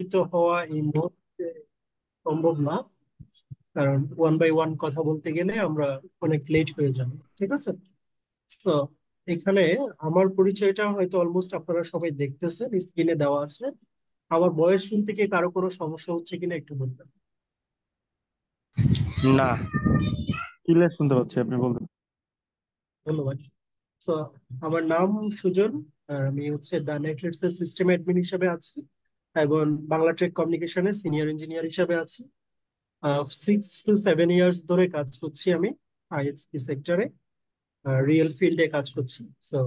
হওয়া এই মুহূর্তে সম্ভব না, কারণ ওয়ান বাই ওয়ান কথা বলতে গেলে আমরা অনেক লেট হয়ে যাবে। ঠিক আছে। তো এখানে আমার পরিচয়টা হয়তো অলমোস্ট আপনারা সবাই দেখতেছেন, স্ক্রিনে দেওয়া আছে। আমার বয়স শুনতে কি কারো কোনো সমস্যা হচ্ছে কিনা একটু বলবেন। না, ক্লিয়ার শুনতে পাচ্ছি, আপনি বলতে। ধন্যবাদ। তো আমার নাম সুজন। আর আমি হচ্ছে দ্য নেটওয়ার্কস এর সিস্টেম অ্যাডমিন হিসেবে আছি, এবং বাংলা ট্রেক কমিউনিকেশনের সিনিয়র ইঞ্জিনিয়ার হিসেবে আছি। 6 to 7 ইয়ার্স ধরে কাজ করছি আমি আইএসপি সেক্টরে, রিয়েল ফিল্ডে কাজ করছি। সো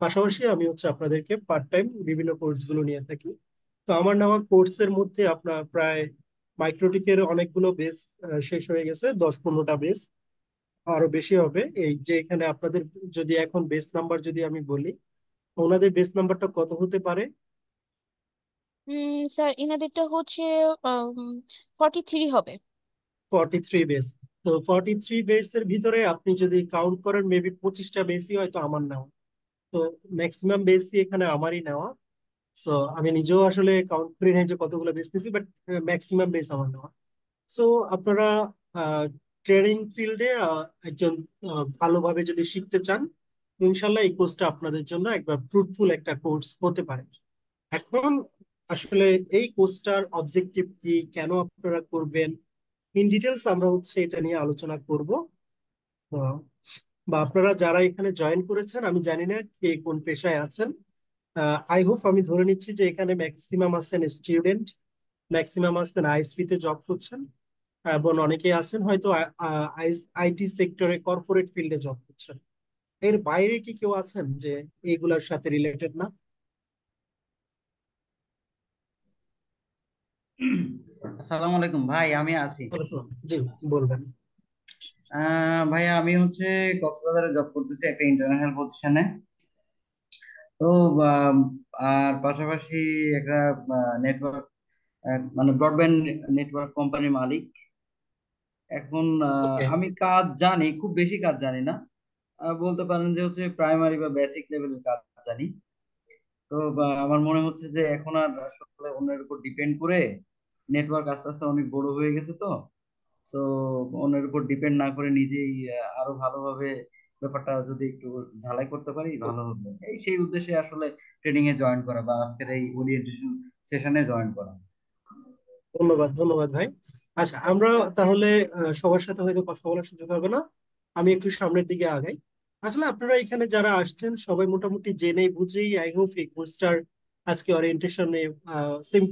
পাশাপাশি আমি হচ্ছে আপনাদেরকে পার্ট টাইম বিভিন্ন কোর্স গুলো নিয়ে থাকি। তো আমার নেওয়া কোর্সের মধ্যে আপনার প্রায় মাইক্রোটিকের অনেকগুলো বেস শেষ হয়ে গেছে, 10-15টা বেস, আরো বেশি হবে। এই যে এখানে আপনাদের যদি এখন বেস নাম্বার যদি আমি বলি, ওনাদের বেস নাম্বারটা কত হতে পারে? স্যার ইনাদেরটা হচ্ছে 43 হবে। 43 বেস। তো 43 বেসের ভিতরে আপনি যদি কাউন্ট করেন মেবি 25টা বেসই হয়তো আমার নেওয়া। তো ম্যাক্সিমাম বেসই এখানে আমারই নেওয়া। সো আমি নিজেও আসলে কাউন্ট করি নাই যে কতগুলো বেস নিছি, বাট ম্যাক্সিমাম বেস আমার নেওয়া। সো আপনারা ট্রেনিং ফিল্ডে একজন ভালোভাবে যদি শিখতে চান, ইনশাল্লাহ এই কোর্সটা আপনাদের জন্য একবার ফ্রুটফুল একটা কোর্স হতে পারে। এখন আসলে এই কোর্সটার অবজেক্টিভ কি, কেন আপনারা করবেন, ইন ডিটেলস আমরা হচ্ছে এটা নিয়ে আলোচনা করব। আহ, বা আপনারা যারা এখানে জয়েন করেছেন, আমি জানি না কে কোন পেশায় আছেন। আই হোপ, আমি ধরে নিচ্ছি যে এখানে ম্যাক্সিমাম আছেন স্টুডেন্ট, ম্যাক্সিমাম আছেন আইএসপি তে জব করছেন, এবং অনেকেই আছেন হয়তো আইটি সেক্টরে কর্পোরেট ফিল্ডে জব করছেন। এর বাইরে কি কেউ আছেন যে এইগুলার সাথে রিলেটেড না? আসসালামু আলাইকুম ভাই, আমি আছি। বলেছিলাম। জি, বলবেন। ভাইয়া আমি হচ্ছে কক্সবাজারে জব করতেছি একটা ইন্টারন্যাশনাল প্রতিষ্ঠানে। তো আম, আর পাশাপাশি একটা নেটওয়ার্ক, মানে ব্রডব্যান্ড নেটওয়ার্ক কোম্পানির মালিক। এখন ওকে। আমি কাজ জানি, খুব বেশি কাজ জানি না। বলতে পারেন যে হচ্ছে প্রাইমারি বা বেসিক লেভেলের কাজ জানি। তো আমার মনে হচ্ছে যে এখন আর আসলে অন্যের উপর ডিপেন্ড করে, নেটওয়ার্ক আস্তে আস্তে অনেক বড় হয়ে গেছে, তো সো অন্যের উপর ডিপেন্ড না করে নিজেই আরো ভালোভাবে ব্যাপারটা যদি একটু ঝালাই করতে পারি ভালো হবে, এই সেই উদ্দেশ্যে আসলে ট্রেনিং এ জয়েন করা বা আজকের এই ওরিয়েন্টেশন সেশনে জয়েন করা। ধন্যবাদ, ধন্যবাদ ভাই। আচ্ছা, আমরা তাহলে সবার সাথে হয়তো কথা বলার সুযোগ হবে না, আমি একটু সামনের দিকে আগাই। আসলে আপনারা এখানে যারা আসছেন সবাই মোটামুটি জেনে বুঝেই আই হোপ এই কোর্সটার আজকে ওরিয়েন্টেশনে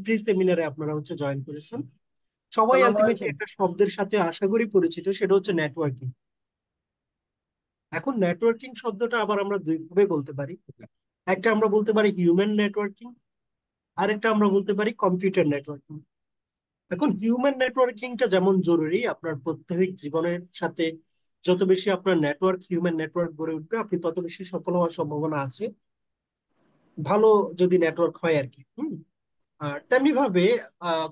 প্রি সেমিনারে আপনারা হচ্ছে জয়েন করেছেন। সবাই আসসালামু আলটিমেটলি আলাইকুম। একটা শব্দের সাথে আশা করি পরিচিত, সেটা হচ্ছে নেটওয়ার্কিং। এখন নেটওয়ার্কিং শব্দটা আবার আমরা দুই ভাবে বলতে পারি। একটা আমরা বলতে পারি হিউম্যান নেটওয়ার্কিং, আর একটা আমরা বলতে পারি কম্পিউটার নেটওয়ার্কিং। এখন হিউম্যান নেটওয়ার্কিংটা যেমন জরুরি আপনার প্রত্যেক জীবনের সাথে, যত বেশি আপনার নেটওয়ার্ক, হিউম্যান নেটওয়ার্ক গড়ে উঠবে, আপনি তত বেশি সফল হওয়ার সম্ভাবনা আছে, ভালো যদি নেটওয়ার্ক হয় আর কি। আর তেমনি ভাবে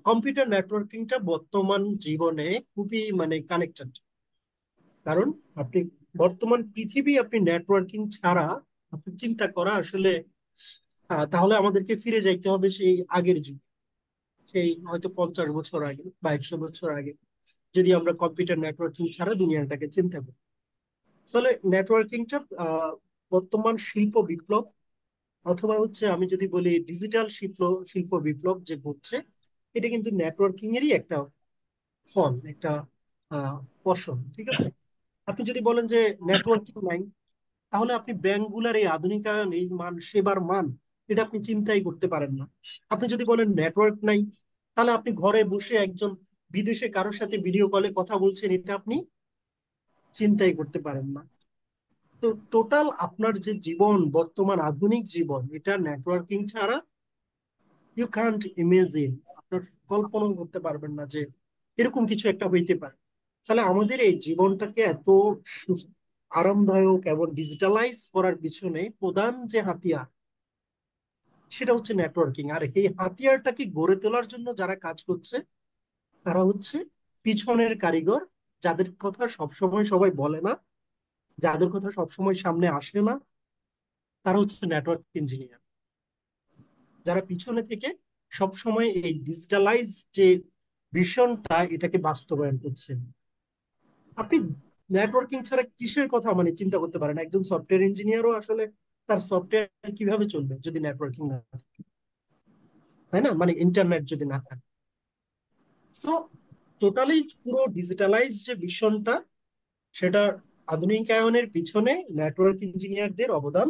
কম্পিউটার নেটওয়ার্কিংটা বর্তমান জীবনে খুবই মানে কানেক্টেড। কারণ আপনি বর্তমান পৃথিবী, আপনি নেটওয়ার্কিং ছাড়া আপনি চিন্তা করা আসলে তাহলে আমাদেরকে ফিরে যাইতে হবে সেই আগের যুগ, সেই হয়তো 50 বছর আগে বা 100 বছর আগে, যদি আমরা কম্পিউটার নেটওয়ার্কিং ছাড়া দুনিয়াটাকে চিন্তা করি। তাহলে নেটওয়ার্কিংটা বর্তমান শিল্প বিপ্লব, অথবা হচ্ছে আমি যদি বলি ডিজিটাল শিল্প শিল্প বিপ্লব যে ঘটছে, এটা কিন্তু নেটওয়ার্কিং এরই একটা ফল, একটা ফসল। ঠিক আছে। আপনি যদি বলেন যে নেটওয়ার্কিং নাই, তাহলে আপনি ব্যাংকগুলার এই আধুনিকায়ন, এই মান, সেবার মান, এটা আপনি চিন্তাই করতে পারেন না। আপনি যদি বলেন নেটওয়ার্ক নাই, তাহলে আপনি ঘরে বসে একজন বিদেশে কারোর সাথে ভিডিও কলে কথা বলছেন, এটা আপনি চিন্তাই করতে পারেন না। তো টোটাল আপনার যে জীবন, বর্তমান আধুনিক জীবন, এটা নেটওয়ার্কিং ছাড়া ইউ কান্ট ইমেজিন, আপনার কল্পনা করতে পারবেন না যে এরকম কিছু একটা হইতে পারে। তাহলে আমাদের এই জীবনটাকে এত আরামদায়ক এবং ডিজিটালাইজ করার পিছনে প্রধান যে হাতিয়ার, সেটা হচ্ছে নেটওয়ার্কিং। আর এই হাতিয়ারটাকে গড়ে তোলার জন্য যারা কাজ করছে, তারা হচ্ছে পিছনের কারিগর, যাদের কথা সবসময় সবাই বলে না, যাদের কথা সবসময় সামনে আসে না, তারা হচ্ছে নেটওয়ার্ক ইঞ্জিনিয়ার, যারা পিছনে থেকে সব সময় এই ডিজিটালাইজ যে ভিশনটা এটাকে বাস্তবায়ন করছে। আপনি নেটওয়ার্কিং ছাড়া কিসের কথা মানে চিন্তা করতে পারেন? একজন সফটওয়্যার ইঞ্জিনিয়ারও আসলে তার সফটওয়্যার কিভাবে চলবে যদি নেটওয়ার্কিং না থাকে, তাই না? মানে ইন্টারনেট যদি না থাকে। সো টোটালি পুরো ডিজিটালাইজ যে ভিশনটা, সেটা আধুনিকায়নের পিছনে নেটওয়ার্ক ইঞ্জিনিয়ারদের অবদান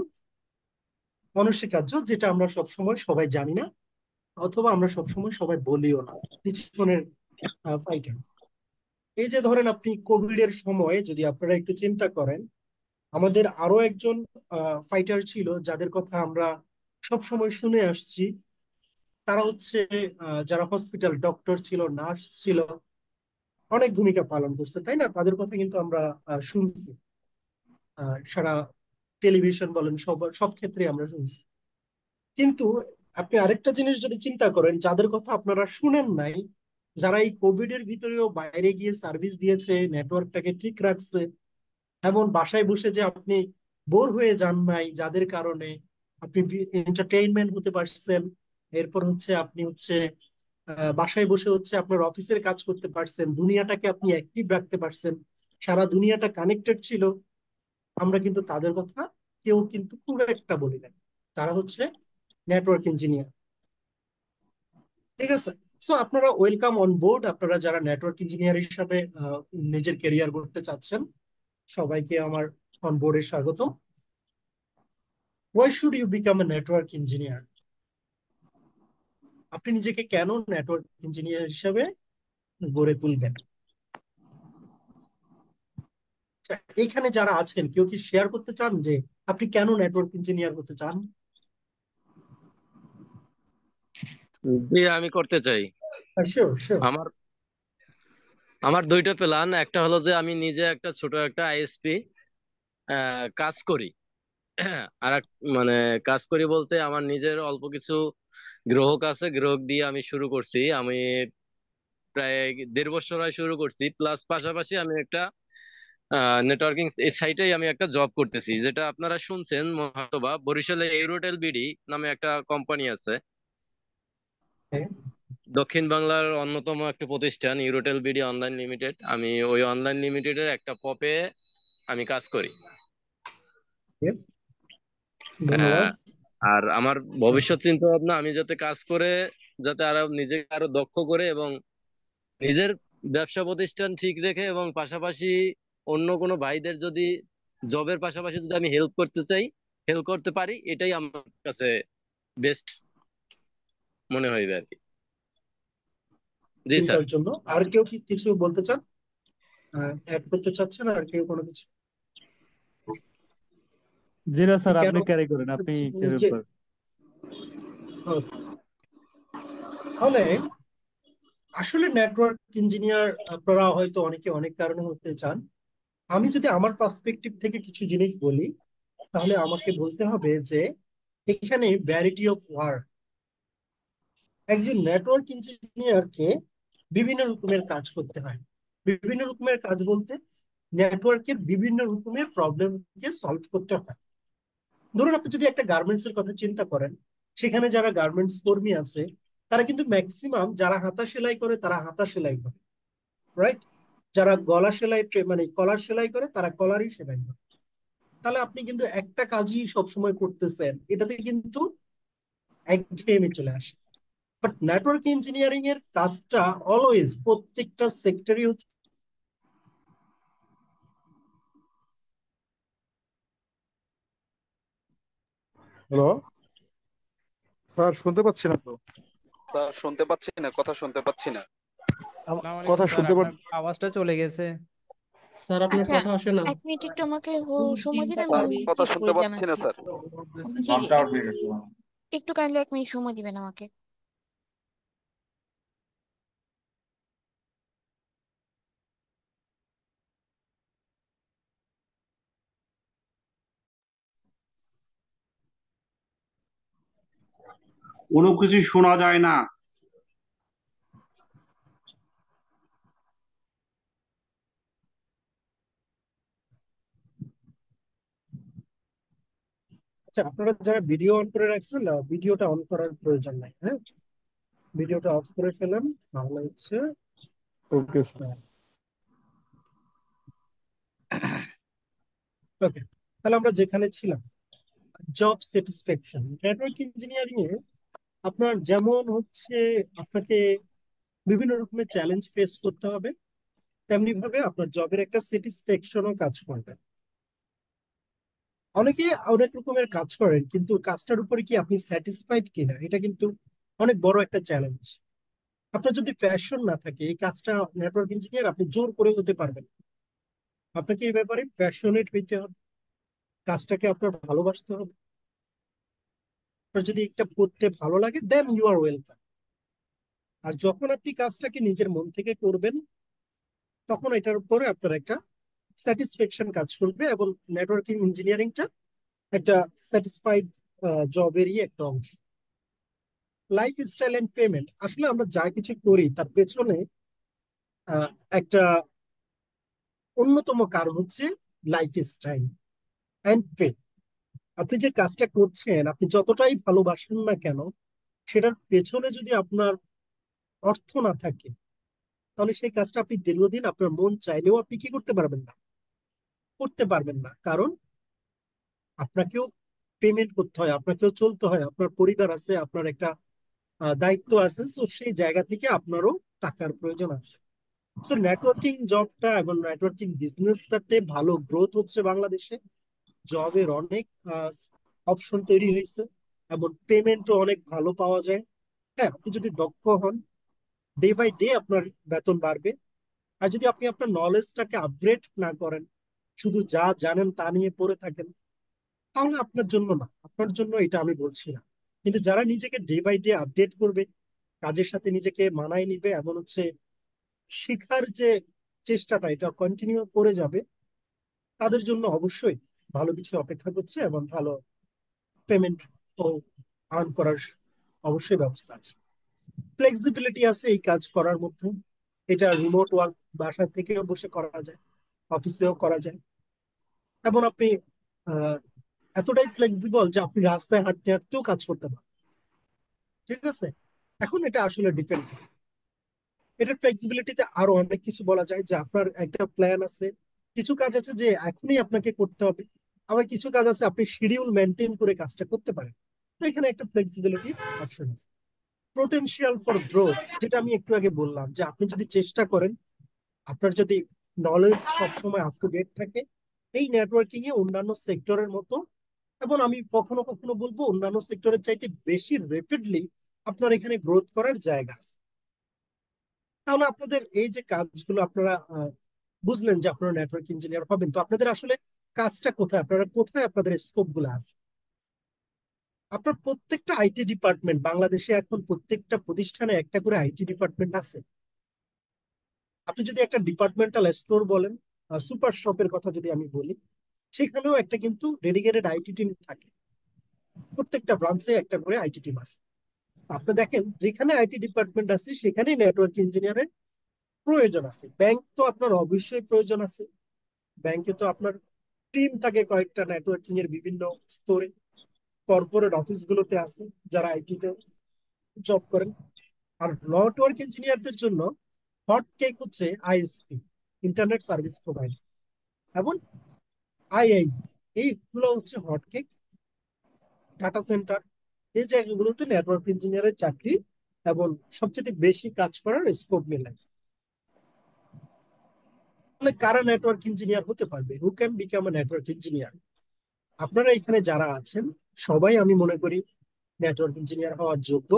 অনস্বীকার্য, যেটা আমরা সবসময় সবাই জানি না, অথবা আমরা সবসময় সবাই বলিও না পিছনের ফাইটার। এই যে ধরেন আপনি কোভিড এর সময় যদি আপনারা একটু চিন্তা করেন, আমাদের আরো একজন ফাইটার ছিল যাদের কথা আমরা সব সময় শুনে আসছি। তারা হচ্ছে যারা হসপিটাল ডক্টর ছিল, নার্স ছিল, অনেক ভূমিকা পালন করছে, তাই না? তাদের কথা কিন্তু আমরা শুনছি, সারা টেলিভিশন বলেন, সব সব ক্ষেত্রে আমরা শুনছি। কিন্তু আপনি আরেকটা জিনিস যদি চিন্তা করেন, যাদের কথা আপনারা শুনেন নাই, যারা এই কোভিড এর ভিতরেও বাইরে গিয়ে সার্ভিস দিয়েছে, নেটওয়ার্কটাকে ঠিক রাখছে, এমন বাসায় বসে যে আপনি বোর হয়ে যান নাই, যাদের কারণে আপনি এন্টারটেইনমেন্ট হতে পারছেন। এরপর হচ্ছে আপনি হচ্ছে বাসায় বসে হচ্ছে আপনার অফিসের কাজ করতে পারছেন, দুনিয়াটাকে আপনি অ্যাক্টিভ রাখতে পারছেন, সারা দুনিয়াটা কানেক্টেড ছিল। আমরা কিন্তু তাদের কথা কেউ কিন্তু খুব একটা বলি না। তারা হচ্ছে নেটওয়ার্ক ইঞ্জিনিয়ার। ঠিক আছে? সো আপনারা ওয়েলকাম অন বোর্ড, আপনারা যারা নেটওয়ার্ক ইঞ্জিনিয়ার হিসাবে নিজের ক্যারিয়ার করতে চাচ্ছেন, সবাইকে আমার অন বোর্ডে স্বাগত। Why should you become a network engineer? আপনি নিজেকে কেন নেটওয়ার্ক ইঞ্জিনিয়ার হিসাবে গড়ে তুলবেন? আচ্ছা, এখানে যারা আছেন কেউ কি শেয়ার করতে চান যে আপনি কেন নেটওয়ার্ক ইঞ্জিনিয়ার হতে চান? জি, আমি করতে চাই। Sure, sure. আমার আমার দুইটা প্ল্যান। একটা হলো যে আমি নিজে একটা ছোট একটা আইএসপি কাজ করি। আর মানে কাজ করি বলতে আমার নিজের অল্প কিছু গ্রাহক আছে, গ্রাহক দিয়ে আমি শুরু করছি। আমি প্রায় 1.5 বছর হয় শুরু করছি। প্লাস পাশাপাশি আমি একটা নেটওয়ার্কিং এই সাইটেই আমি একটা জব করতেছি, যেটা আপনারা শুনছেন হয়তোবা, বরিশালে ইউরোটেল বিডি নামে একটা কোম্পানি আছে। দক্ষিণ বাংলার অন্যতম একটা প্রতিষ্ঠান ইউরোটেল বিডি অনলাইন লিমিটেড। আমি ওই অনলাইন লিমিটেডের একটা পপে আমি কাজ করি। আহ, ধন্যবাদ। আর আমার ভবিষ্যৎ চিন্তা ভাবনা, আমি যাতে কাজ করে যাতে আরো নিজেকে আরো দক্ষ করে এবং নিজের ব্যবসা প্রতিষ্ঠান ঠিক রেখে এবং পাশাপাশি অন্য কোনো ভাইদের যদি জবের পাশাপাশি যদি আমি হেল্প করতে চাই, হেল্প করতে পারি, এটাই আমার কাছে বেস্ট মনে হইবে আর কি। জি স্যার। চিন্তার জন্য আর কেউ কি কিছু বলতে চান, অ্যাড করতে চাচ্ছেন আর কেউ কোনো কিছু? জি না স্যার, কেন আপনি ক্যারি করেন, আপনি ক্যারি যে করেন। তাহলে আসলে নেটওয়ার্ক ইঞ্জিনিয়ার আপনারা হয়তো অনেকে অনেক কারণে হতে চান। আমি যদি আমার পার্সপেক্টিভ থেকে কিছু জিনিস বলি, তাহলে আমাকে বলতে হবে যে এখানে ভ্যারাইটি অফ ওয়ার্ক। একজন নেটওয়ার্ক ইঞ্জিনিয়ারকে বিভিন্ন রকমের কাজ করতে হয়। বিভিন্ন রকমের কাজ বলতে নেটওয়ার্কের বিভিন্ন রকমের প্রবলেমকে সলভ করতে হয়। ধরুন আপনি যদি একটা গার্মেন্টস এর কথা চিন্তা করেন, সেখানে যারা গার্মেন্টস কর্মী আছে, তারা কিন্তু ম্যাক্সিমাম যারা হাতা সেলাই করে তারা হাতা সেলাই করে, রাইট? যারা গলা সেলাই মানে কলার সেলাই করে তারা কলারই সেলাই করে। তাহলে আপনি কিন্তু একটা কাজই সবসময় করতেছেন, এটাতে কিন্তু একঘেয়েমি চলে আসে। বাট নেটওয়ার্ক ইঞ্জিনিয়ারিং এর কাজটা অলওয়েজ প্রত্যেকটা সেক্টরই হচ্ছে। হ্যালো স্যার, শুনতে পাচ্ছি না তো। স্যার শুনতে পাচ্ছি না, কথা শুনতে পাচ্ছি না। আমার আসসালামু আলাইকুম কথা স্যার, শুনতে আপনার পাচ্ছি। আওয়াজটা চলে গেছে। স্যার আপনার আচ্ছা, কথা আসে না। 1 মিনিট একটু আমাকে সময় দিন, আমি স্যার কথা চেক শুনতে করে পাচ্ছি না জানাচ্ছি। স্যার। জি জি, একটু কাইন্ডলি 1 মিনিট সময় দিবেন আমাকে। কোনো কিছু শোনা যায় না। আচ্ছা, আপনারা যারা ভিডিও অন করে রাখছেন না, ভিডিওটা অন করার প্রয়োজন নাই, হ্যাঁ? ভিডিওটা অফ করে ফেলেন, তাহলে হচ্ছে ওকে স্যার। ওকে। তাহলে আমরা যেখানে ছিলাম, জব স্যাটিসফ্যাকশন নেটওয়ার্ক ইঞ্জিনিয়ারিং এ আপনার যেমন হচ্ছে আপনাকে বিভিন্ন রকমের চ্যালেঞ্জ ফেস করতে হবে, তেমনি ভাবে আপনার জবের একটা স্যাটিসফ্যাকশনও কাজ করবে। অনেকে অনেক রকমের কাজ করেন, কিন্তু কাজটার উপরে কি আপনি স্যাটিসফাইড কিনা এটা কিন্তু অনেক বড় একটা চ্যালেঞ্জ। আপনার যদি প্যাশন না থাকে এই কাজটা, নেটওয়ার্ক ইঞ্জিনিয়ার আপনি জোর করে হতে পারবেন না। আপনাকে এই ব্যাপারে প্যাশনেট হইতে হবে, কাজটাকে আপনার ভালোবাসতে হবে। আপনার যদি একটা করতে ভালো লাগে, দেন ইউ আর ওয়েলকাম। আর যখন আপনি কাজটাকে নিজের মন থেকে করবেন, তখন এটার উপরে আপনার একটা স্যাটিসফ্যাকশন কাজ করবে, এবং নেটওয়ার্কিং ইঞ্জিনিয়ারিংটা একটা স্যাটিসফাইড জবেরই একটা অংশ। লাইফ স্টাইল এন্ড পেমেন্ট, আসলে আমরা যা কিছু করি তার পেছনে আহ, একটা অন্যতম কারণ হচ্ছে লাইফ স্টাইল এন্ড পে। আপনি যে কাজটা করছেন, আপনি যতটাই ভালোবাসেন না কেন, সেটার পেছনে যদি আপনার অর্থ না থাকে, তাহলে সেই কাজটা আপনি দীর্ঘদিন আপনার মন চাইলেও আপনি কি করতে পারবেন না, করতে পারবেন না। কারণ আপনাকেও পেমেন্ট করতে হয়, আপনাকেও চলতে হয়, আপনার পরিবার আছে, আপনার একটা দায়িত্ব আছে। তো সেই জায়গা থেকে আপনারও টাকার প্রয়োজন আছে। সো নেটওয়ার্কিং জবটা এবং নেটওয়ার্কিং বিজনেসটাতে ভালো গ্রোথ হচ্ছে বাংলাদেশে। জবের অনেক অপশন তৈরি হয়েছে, এবং পেমেন্টও অনেক ভালো পাওয়া যায়। হ্যাঁ, আপনি যদি দক্ষ হন, ডে বাই ডে আপনার বেতন বাড়বে। আর যদি আপনি আপনার নলেজটাকে আপগ্রেড না করেন, শুধু যা জানেন তা নিয়ে পড়ে থাকেন, তাহলে আপনার জন্য না, আপনার জন্য এটা আমি বলছি না। কিন্তু যারা নিজেকে ডে বাই ডে আপডেট করবে, কাজের সাথে নিজেকে মানায় নিবে, এবং হচ্ছে শেখার যে চেষ্টাটা এটা কন্টিনিউ করে যাবে, তাদের জন্য অবশ্যই ভালো কিছু অপেক্ষা করছে, এবং ভালো পেমেন্ট ও আর্ন করার অবশ্যই ব্যবস্থা আছে। ফ্লেক্সিবিলিটি আছে এই কাজ করার মধ্যে। এটা রিমোট ওয়ার্ক, বাসা থেকেও বসে করা যায়, অফিসেও করা যায়। এবং আপনি আহ, এতটাই ফ্লেক্সিবল যে আপনি রাস্তায় হাঁটতে হাঁটতেও কাজ করতে পারেন। ঠিক আছে, এখন এটা আসলে ডিপেন্ড করে। এটার ফ্লেক্সিবিলিটিতে আরো অনেক কিছু বলা যায়, যে আপনার একটা প্ল্যান আছে, কিছু কাজ আছে যে এখনই আপনাকে করতে হবে, আবার কিছু কাজ আছে আপনি শিডিউল মেনটেন করে কাজটা করতে পারেন। তো এখানে একটা ফ্লেক্সিবিলিটির অপশন আছে। পোটেনশিয়াল ফর গ্রোথ, যেটা আমি একটু আগে বললাম, যে আপনি যদি চেষ্টা করেন, আপনার যদি নলেজ সবসময় আপ টু ডেট থাকে, এই নেটওয়ার্কিং এ অন্যান্য সেক্টরের মতো, এবং আমি কখনো কখনো বলবো অন্যান্য সেক্টরের চাইতে বেশি রেপিডলি আপনার এখানে গ্রোথ করার জায়গা আছে। তাহলে আপনাদের এই যে কাজগুলো আপনারা বুঝলেন যে আপনারা নেটওয়ার্ক ইঞ্জিনিয়ার হবেন, তো আপনাদের আসলে কাজটা কোথায়, আপনারা কোথায় আপনাদের স্কোপ গুলো আছে? আপনার প্রত্যেকটা আইটি ডিপার্টমেন্ট, বাংলাদেশে এখন প্রত্যেকটা প্রতিষ্ঠানে একটা করে আইটি ডিপার্টমেন্ট আছে। আপনি যদি একটা ডিপার্টমেন্টাল স্টোর বলেন, সুপার শপের কথা যদি আমি বলি, সেখানেও একটা কিন্তু ডেডিকেটেড আইটি টিম থাকে। প্রত্যেকটা ব্রাঞ্চে একটা করে আইটি টিম আছে। আপনি দেখেন যেখানে আইটি ডিপার্টমেন্ট আছে সেখানেই নেটওয়ার্ক ইঞ্জিনিয়ারের প্রয়োজন আছে। ব্যাংক তো আপনার অবশ্যই প্রয়োজন আছে, ব্যাংকে তো আপনার টিম থাকে কয়েকটা নেটওয়ার্কিং এর বিভিন্ন স্তরে। কর্পোরেট অফিস গুলোতে আছে যারা আইটিতে জব করেন। আর নেটওয়ার্ক ইঞ্জিনিয়ারদের জন্য হট কেক হচ্ছে আইএসপি, ইন্টারনেট সার্ভিস প্রোভাইডার, এবং আইআইজি, এইগুলো হচ্ছে হট কেক। ডাটা সেন্টার, এই জায়গাগুলোতে নেটওয়ার্ক ইঞ্জিনিয়ারের চাকরি এবং সবচেয়ে বেশি কাজ করার স্কোপ মেলে। তাহলে কারা নেটওয়ার্ক ইঞ্জিনিয়ার হতে পারবে? Who can become a network engineer? আপনারা এখানে যারা আছেন, সবাই আমি মনে করি নেটওয়ার্ক ইঞ্জিনিয়ার হওয়ার যোগ্য।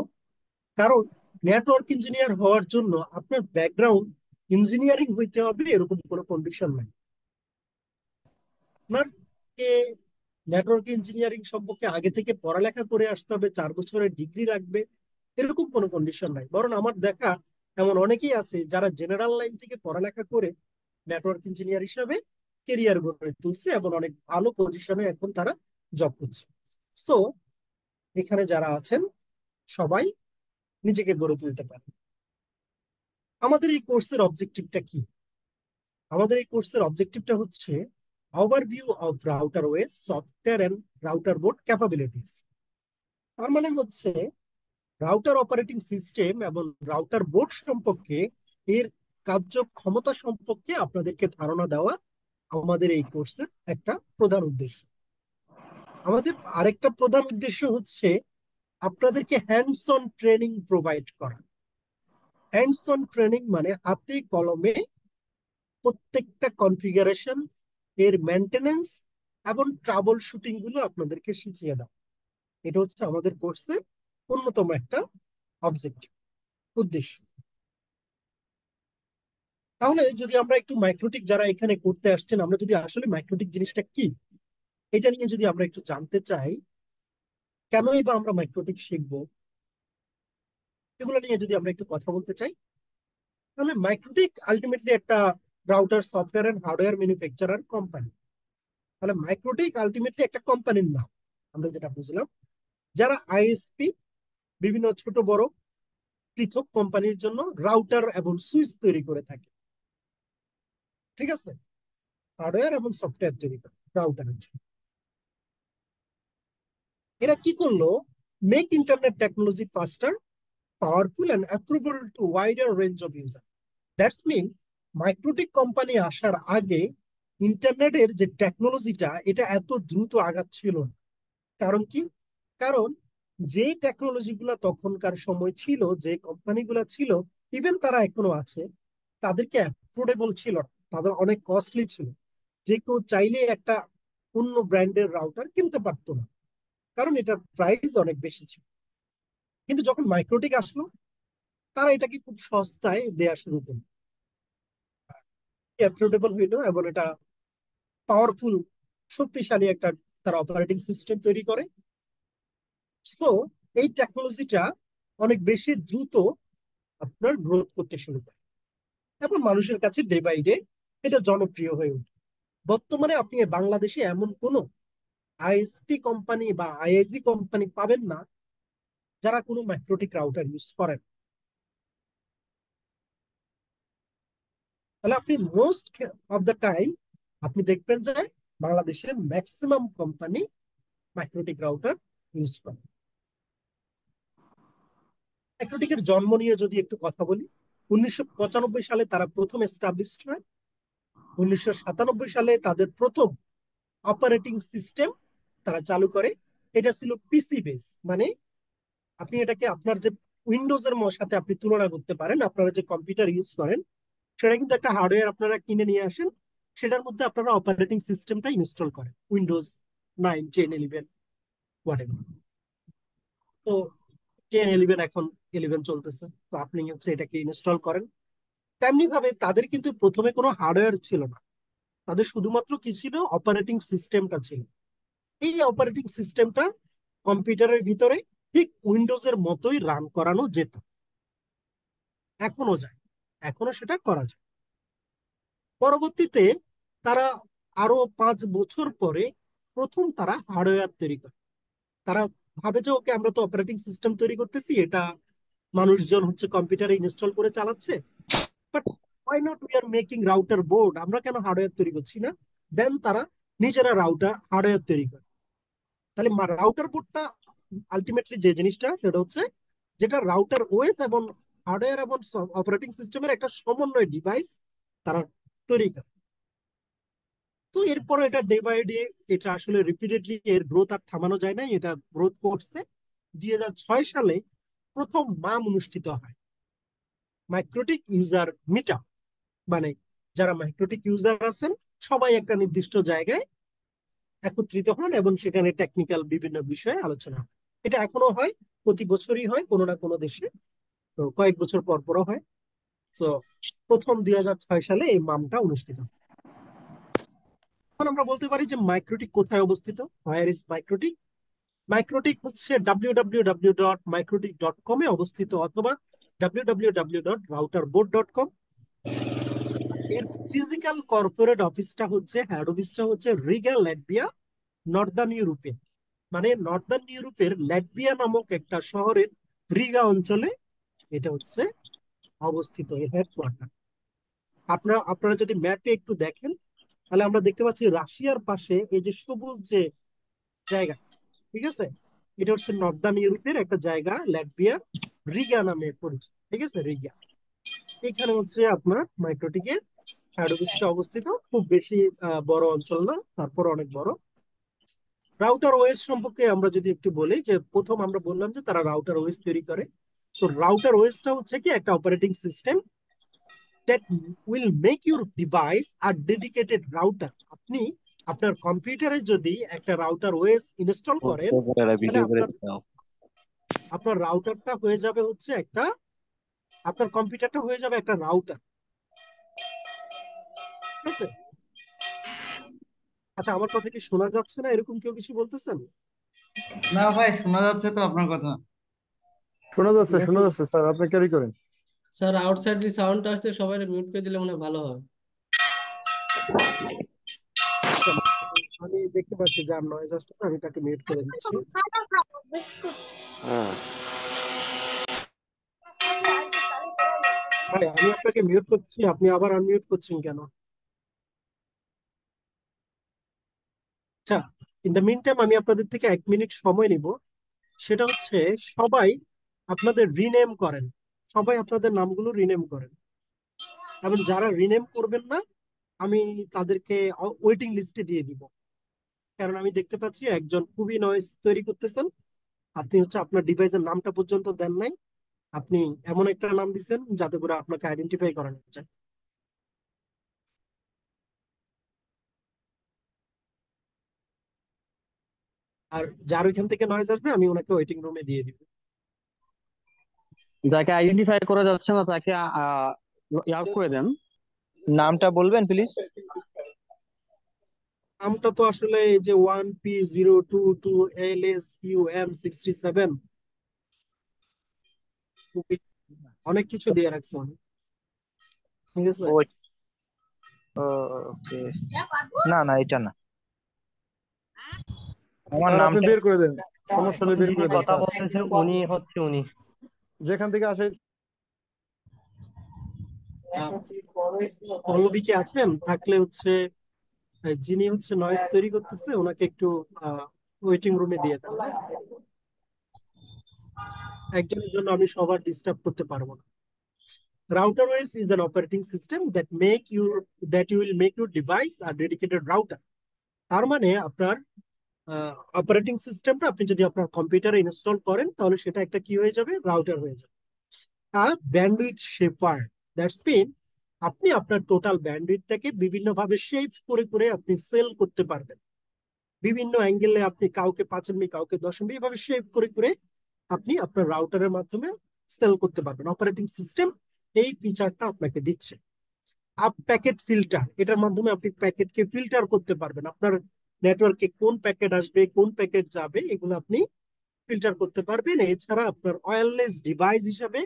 কারণ নেটওয়ার্ক ইঞ্জিনিয়ার হওয়ার জন্য আপনার ব্যাকগ্রাউন্ড ইঞ্জিনিয়ারিং হইতে হবে এরকম কোনো কন্ডিশন নাই। আপনাকে নেটওয়ার্ক ইঞ্জিনিয়ারিং সম্পর্কে আগে থেকে পড়ালেখা করে আসতে হবে, 4 বছরের ডিগ্রি লাগবে, এরকম কোনো কন্ডিশন নাই। বরং আমার দেখা এমন অনেকেই আছে যারা জেনারেল লাইন থেকে পড়ালেখা করে নেটওয়ার্ক ইঞ্জিনিয়ার হিসাবে কেরিয়ার গড়ে তুলছে, এবং অনেক ভালো পজিশনে এখন তারা জব করছে। সো এখানে যারা আছেন সবাই নিজেকে গড়ে তুলতে পারে। আমাদের এই কোর্সের অবজেক্টিভটা কি? আমাদের এই কোর্সের অবজেক্টিভটা হচ্ছে overview of router OS, software and router board capabilities. তার মানে হচ্ছে রাউটার অপারেটিং সিস্টেম এবং রাউটার বোর্ড সম্পর্কে, এর কার্যক্ষমতা সম্পর্কে আপনাদেরকে ধারণা দেওয়া আমাদের এই কোর্সের একটা প্রধান উদ্দেশ্য। আমাদের আরেকটা প্রধান উদ্দেশ্য হচ্ছে আপনাদেরকে হ্যান্ডস অন ট্রেনিং প্রোভাইড করা। হ্যান্ডস অন ট্রেনিং মানে হাতে কলমে প্রত্যেকটা কনফিগারেশন, এর মেনটেনেন্স এবং ট্রাবল শুটিং গুলো আপনাদেরকে শিখিয়ে দাও। এটা হচ্ছে আমাদের কোর্সের অন্যতম একটা অবজেক্টিভ, উদ্দেশ্য। তাহলে যদি আমরা একটু মাইক্রোটিক যারা এখানে করতে আসছেন, আমরা যদি আসলে মাইক্রোটিক জিনিসটা কি এটা নিয়ে যদি আমরা একটু জানতে চাই, কেনই বা আমরা মাইক্রোটিক শিখবো, এগুলো নিয়ে যদি আমরা একটু কথা বলতে চাই, তাহলে মাইক্রোটিক আলটিমেটলি একটা router software and hardware manufacturer company. তাহলে মাইক্রোটিক আলটিমেটলি একটা কোম্পানির নাম, আমরা যেটা বুঝলাম। যারা আইএসপি, বিভিন্ন ছোট বড় পৃথক কোম্পানির জন্য রাউটার এবং সুইচ তৈরি করে থাকে, ঠিক আছে, হার্ডওয়্যার এবং সফটওয়্যার তৈরি করে রাউটারের জন্য। এরা কি করলো? Make internet technology faster, powerful and approvable to wider range of user. That's mean MikroTik company আসার আগে ইন্টারনেটের যে টেকনোলজিটা, এটা এত দ্রুত আগাচ্ছিল না। কারণ কি? কারণ যে টেকনোলজি গুলা তখনকার সময় ছিল, যে কোম্পানিগুলো ছিল, ইভেন তারা এখনো আছে, তাদেরকে অ্যাফোর্ডেবল ছিল না, তাদের অনেক কস্টলি ছিল। যে কেউ চাইলে একটা অন্য ব্র্যান্ডের রাউটার কিনতে পারতো না, কারণ এটার প্রাইস অনেক বেশি ছিল। কিন্তু যখন মাইক্রোটিক আসলো, তারা এটাকে খুব সস্তায় দেয়া শুরু করলো, অ্যাফোর্ডেবল হইলো, এবং এটা পাওয়ারফুল, শক্তিশালী একটা তারা অপারেটিং সিস্টেম তৈরি করে। সো এই টেকনোলজিটা অনেক বেশি দ্রুত আপনার গ্রোথ করতে শুরু করে, এবং মানুষের কাছে ডে বাই ডে এটা জনপ্রিয় হয়ে ওঠে। বর্তমানে আপনি বাংলাদেশে এমন কোনো আইএসপি কোম্পানি বা আইআইজি কোম্পানি পাবেন না যারা কোনো ম্যাক্রোটিক রাউটার ইউজ করেন। তাহলে আপনি মোস্ট অফ দ্য টাইম আপনি দেখবেন যে বাংলাদেশের ম্যাক্সিমাম কোম্পানি ম্যাক্রোটিক রাউটার ইউজ করে। ম্যাক্রোটিকের জন্ম নিয়ে যদি একটু কথা বলি, 1995 সালে তারা প্রথম এস্টাবলিশড হয়। 1997 সালে তাদের প্রথম অপারেটিং সিস্টেম তারা চালু করে। এটা ছিল পিসি বেস, মানে আপনি এটাকে আপনার যে উইন্ডোজ এর সাথে আপনি তুলনা করতে পারেন। আপনারা যে কম্পিউটার ইউজ করেন, সেটা কিন্তু একটা হার্ডওয়্যার আপনারা কিনে নিয়ে আসেন, সেটার মধ্যে আপনারা অপারেটিং সিস্টেমটা ইনস্টল করেন, উইন্ডোজ 9, 10, 11 হোয়াটএভার। তো 10, 11, এখন 11 চলতেছে, তো আপনি হচ্ছে এটাকে ইনস্টল করেন। তেমনি ভাবে তাদের কিন্তু প্রথমে কোনো হার্ডওয়্যার ছিল না, তাদের শুধুমাত্র কি ছিল? অপারেটিং সিস্টেমটা ছিল। এই অপারেটিং সিস্টেমটা কম্পিউটারের ভিতরে ঠিক উইন্ডোজের মতোই রান করানো যেত, এখনো যায়, এখনো সেটা করা যায়। পরবর্তীতে তারা আরো 5 বছর পরে প্রথম তারা হার্ডওয়্যার তৈরি করে। তারা ভাবে যে ওকে, আমরা তো অপারেটিং সিস্টেম তৈরি করতেছি, এটা মানুষজন হচ্ছে কম্পিউটারে ইনস্টল করে চালাচ্ছে, but why not we are making router board, আমরা কেন হার্ডওয়্যার তৈরি করছি না? দেন তারা নিজেরা রাউটার হার্ডওয়্যার তৈরি করে। তাহলে রাউটার বোর্ডটা আলটিমেটলি যে জিনিসটা, সেটা হচ্ছে যেটা রাউটার ওএস এবং হার্ডওয়্যার এবং অপারেটিং সিস্টেমের একটা সমন্বয় ডিভাইস তারা তৈরি করে। তো এরপরে এটা ডে বাই ডে, এটা আসলে রিপিটেডলি এর গ্রোথ আর থামানো যায় না, এটা গ্রোথ করছে। 2006 সালে প্রথম মাম অনুষ্ঠিত হয়, মাইক্রোটিক ইউজার মিটআপ, মানে যারা মাইক্রোটিক ইউজার আছেন সবাই একটা নির্দিষ্ট জায়গায় একত্রিত হন এবং সেখানে টেকনিক্যাল বিভিন্ন বিষয়ে আলোচনা হয়। এটা এখনো হয়, প্রতি বছরই হয় কোনো না কোনো দেশে, তো কয়েক বছর পর পরও হয়। তো প্রথম 2006 সালে এই মামটা অনুষ্ঠিত হয়। এখন আমরা বলতে পারি যে মাইক্রোটিক কোথায় অবস্থিত, হোয়ার ইজ মাইক্রোটিক? মাইক্রোটিক হচ্ছে www.microtic.com এ অবস্থিত, অথবা www.routerboard.com। এর ফিজিক্যাল কর্পোরেট অফিসটা হচ্ছে, হেড অফিসটা হচ্ছে রিগা, ল্যাটভিয়া, নর্দার্ন ইউরোপে, মানে নর্দার্ন ইউরোপের ল্যাটভিয়া নামক একটা শহরের রিগা অঞ্চলে এটা হচ্ছে অবস্থিত, এর হেডকোয়ার্টার। আপনারা আপনারা যদি ম্যাপে একটু দেখেন, তাহলে আমরা দেখতে পাচ্ছি রাশিয়ার পাশে এই যে সবুজ যে জায়গা, ঠিক আছে, এটা হচ্ছে নর্দার্ন ইউরোপের একটা জায়গা, ল্যাটভিয়া, রিগা নামে পরিচিত। ঠিক আছে, রিগা। এখানে হচ্ছে আপনার মাইক্রোটিকের হেড অফিসটা অবস্থিত। খুব বেশি বড় অঞ্চল না, তারপর অনেক বড়। রাউটার ওএস সম্পর্কে আমরা যদি একটু বলি, যে প্রথম আমরা বললাম যে তারা রাউটার ওএস তৈরি করে। তো রাউটার ওএসটা হচ্ছে কি একটা operating system that will make your device are dedicated router. আপনি আপনার কম্পিউটারে যদি একটা রাউটার ওএস ইনস্টল করেন, তাহলে আপনার আপনার রাউটারটা হয়ে যাবে হচ্ছে একটা, আপনার কম্পিউটারটা হয়ে যাবে একটা রাউটার। ঠিক আছে। আচ্ছা, আমার কথা কি শোনা যাচ্ছে না? এরকম কেউ কিছু বলতেছেন? না ভাই, শোনা যাচ্ছে তো আপনার কথা। শোনা মেসেজ যাচ্ছে স্যার, আপনি ক্যারি করেন। স্যার আউটসাইড দি সাউন্ডটা আসতে সবাই মিউট করে দিলে মনে হয় ভালো হয়। আমি দেখতে পাচ্ছি যার নয়েজ আসতেছে, আমি তাকে মিউট করে দিচ্ছি। হ্যাঁ, ভাই, আমি আপনাকে মিউট করছি, আপনি আবার আনমিউট করছেন কেন? আচ্ছা, ইন দ্য মিন টাইম আমি আপনাদের থেকে 1 মিনিট সময় নিব। সেটা হচ্ছে, সবাই আপনাদের রিনেম করেন, সবাই আপনাদের নামগুলো রিনেম করেন। এবং যারা রিনেম করবেন না, আমি তাদেরকে ওয়েটিং লিস্টে দিয়ে দিব। কারণ আমি দেখতে পাচ্ছি একজন খুবই নয়েজ তৈরি করতেছেন। আপনি হচ্ছে আপনার ডিভাইসের নামটা পর্যন্ত দেন নাই। আপনি এমন একটা নাম দিচ্ছেন যাতে করে আপনাকে আইডেন্টিফাই করা যায়। আর যার ওইখান থেকে নয়েজ আসবে, আমি ওনাকে ওয়েটিং রুমে দিয়ে দিব। যাকে আইডেন্টিফাই করা যাচ্ছে না তাকে ইয়া করে দেন। নামটা বলবেন প্লিজ? নামটা তো আসলে এই যে 1P022LSQM67, অনেক কিছু দিয়ে রাখছে অনেক। ঠিক আছে। ওকে, না না, এটা না, আমার স্যার আপনি নামটা। বের করে দেন, সমস্যা নেই, বের যিনি করে দেন কথা স্যার। বলতেছে উনি হচ্ছে উনি। যেখান থেকে আসে। পল্লবী কি আছেন? থাকলে হচ্ছে যিনি হচ্ছে নয়েজ তৈরি করতেছে ওনাকে একটু ওয়েটিং রুমে দিয়ে দেন। একজনের জন্য আমি সবার ডিস্টার্ব করতে পারবো না। Router OS is an operating system that you will make your device a dedicated router. তার মানে আপনার অপারেটিং সিস্টেমটা আপনি যদি আপনার কম্পিউটারে ইনস্টল করেন, তাহলে সেটা একটা কি হয়ে যাবে? রাউটার হয়ে যাবে। ব্যান্ডউইথ শেপার, দ্যাটস মিন আপনি আপনার টোটাল ব্যান্ডউইথটাকে বিভিন্ন ভাবে শেপ করে করে আপনি সেল করতে পারবেন। বিভিন্ন অ্যাঙ্গেলে আপনি কাউকে 5 MB, কাউকে 10 MB, এভাবে শেপ করে করে আপনি আপনার রাউটারের মাধ্যমে সেল করতে পারবেন। অপারেটিং সিস্টেম এই ফিচারটা আপনাকে দিচ্ছে। আপ প্যাকেট ফিল্টার, এটার মাধ্যমে আপনি প্যাকেটকে ফিল্টার করতে পারবেন। আপনার নেটওয়ার্কে কোন প্যাকেট আসবে, কোন প্যাকেট যাবে, এগুলো আপনি ফিল্টার করতে পারবেন। এছাড়া আপনার ওয়্যারলেস ডিভাইস হিসাবে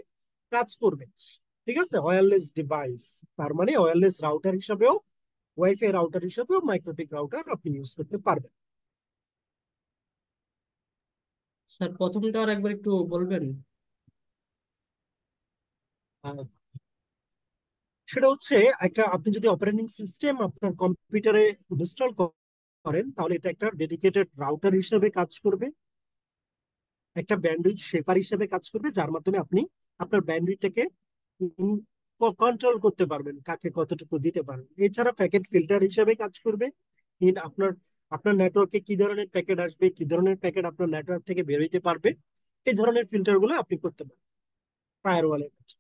কাজ করবে। ঠিক আছে, ওয়্যারলেস ডিভাইস তার মানে ওয়্যারলেস রাউটার হিসাবেও, ওয়াইফাই রাউটার হিসাবেও মাইক্রোটিক রাউটার আপনি ইউজ করতে পারবেন। স্যার প্রথমটা আর একবার একটু বলবেন? আহ, সেটা হচ্ছে একটা, আপনি যদি অপারেটিং সিস্টেম আপনার কম্পিউটারে ইনস্টল করেন, তাহলে এটা একটা ডেডিকেটেড রাউটার হিসেবে কাজ করবে, একটা ব্যান্ডউইথ শেপার হিসেবে কাজ করবে, যার মাধ্যমে আপনি আপনার ব্যান্ডউইথটাকে কন্ট্রোল করতে পারবেন, কাকে কতটুকু দিতে পারবেন। এছাড়া প্যাকেট ফিল্টার হিসেবে কাজ করবে। আপনার আপনার নেটওয়ার্কে কি ধরনের প্যাকেট আসবে, কি ধরনের প্যাকেট আপনার নেটওয়ার্ক থেকে বের হইতে পারবে, এই ধরনের ফিল্টার গুলো আপনি করতে পারবেন ফায়ারওয়ালের কাছে।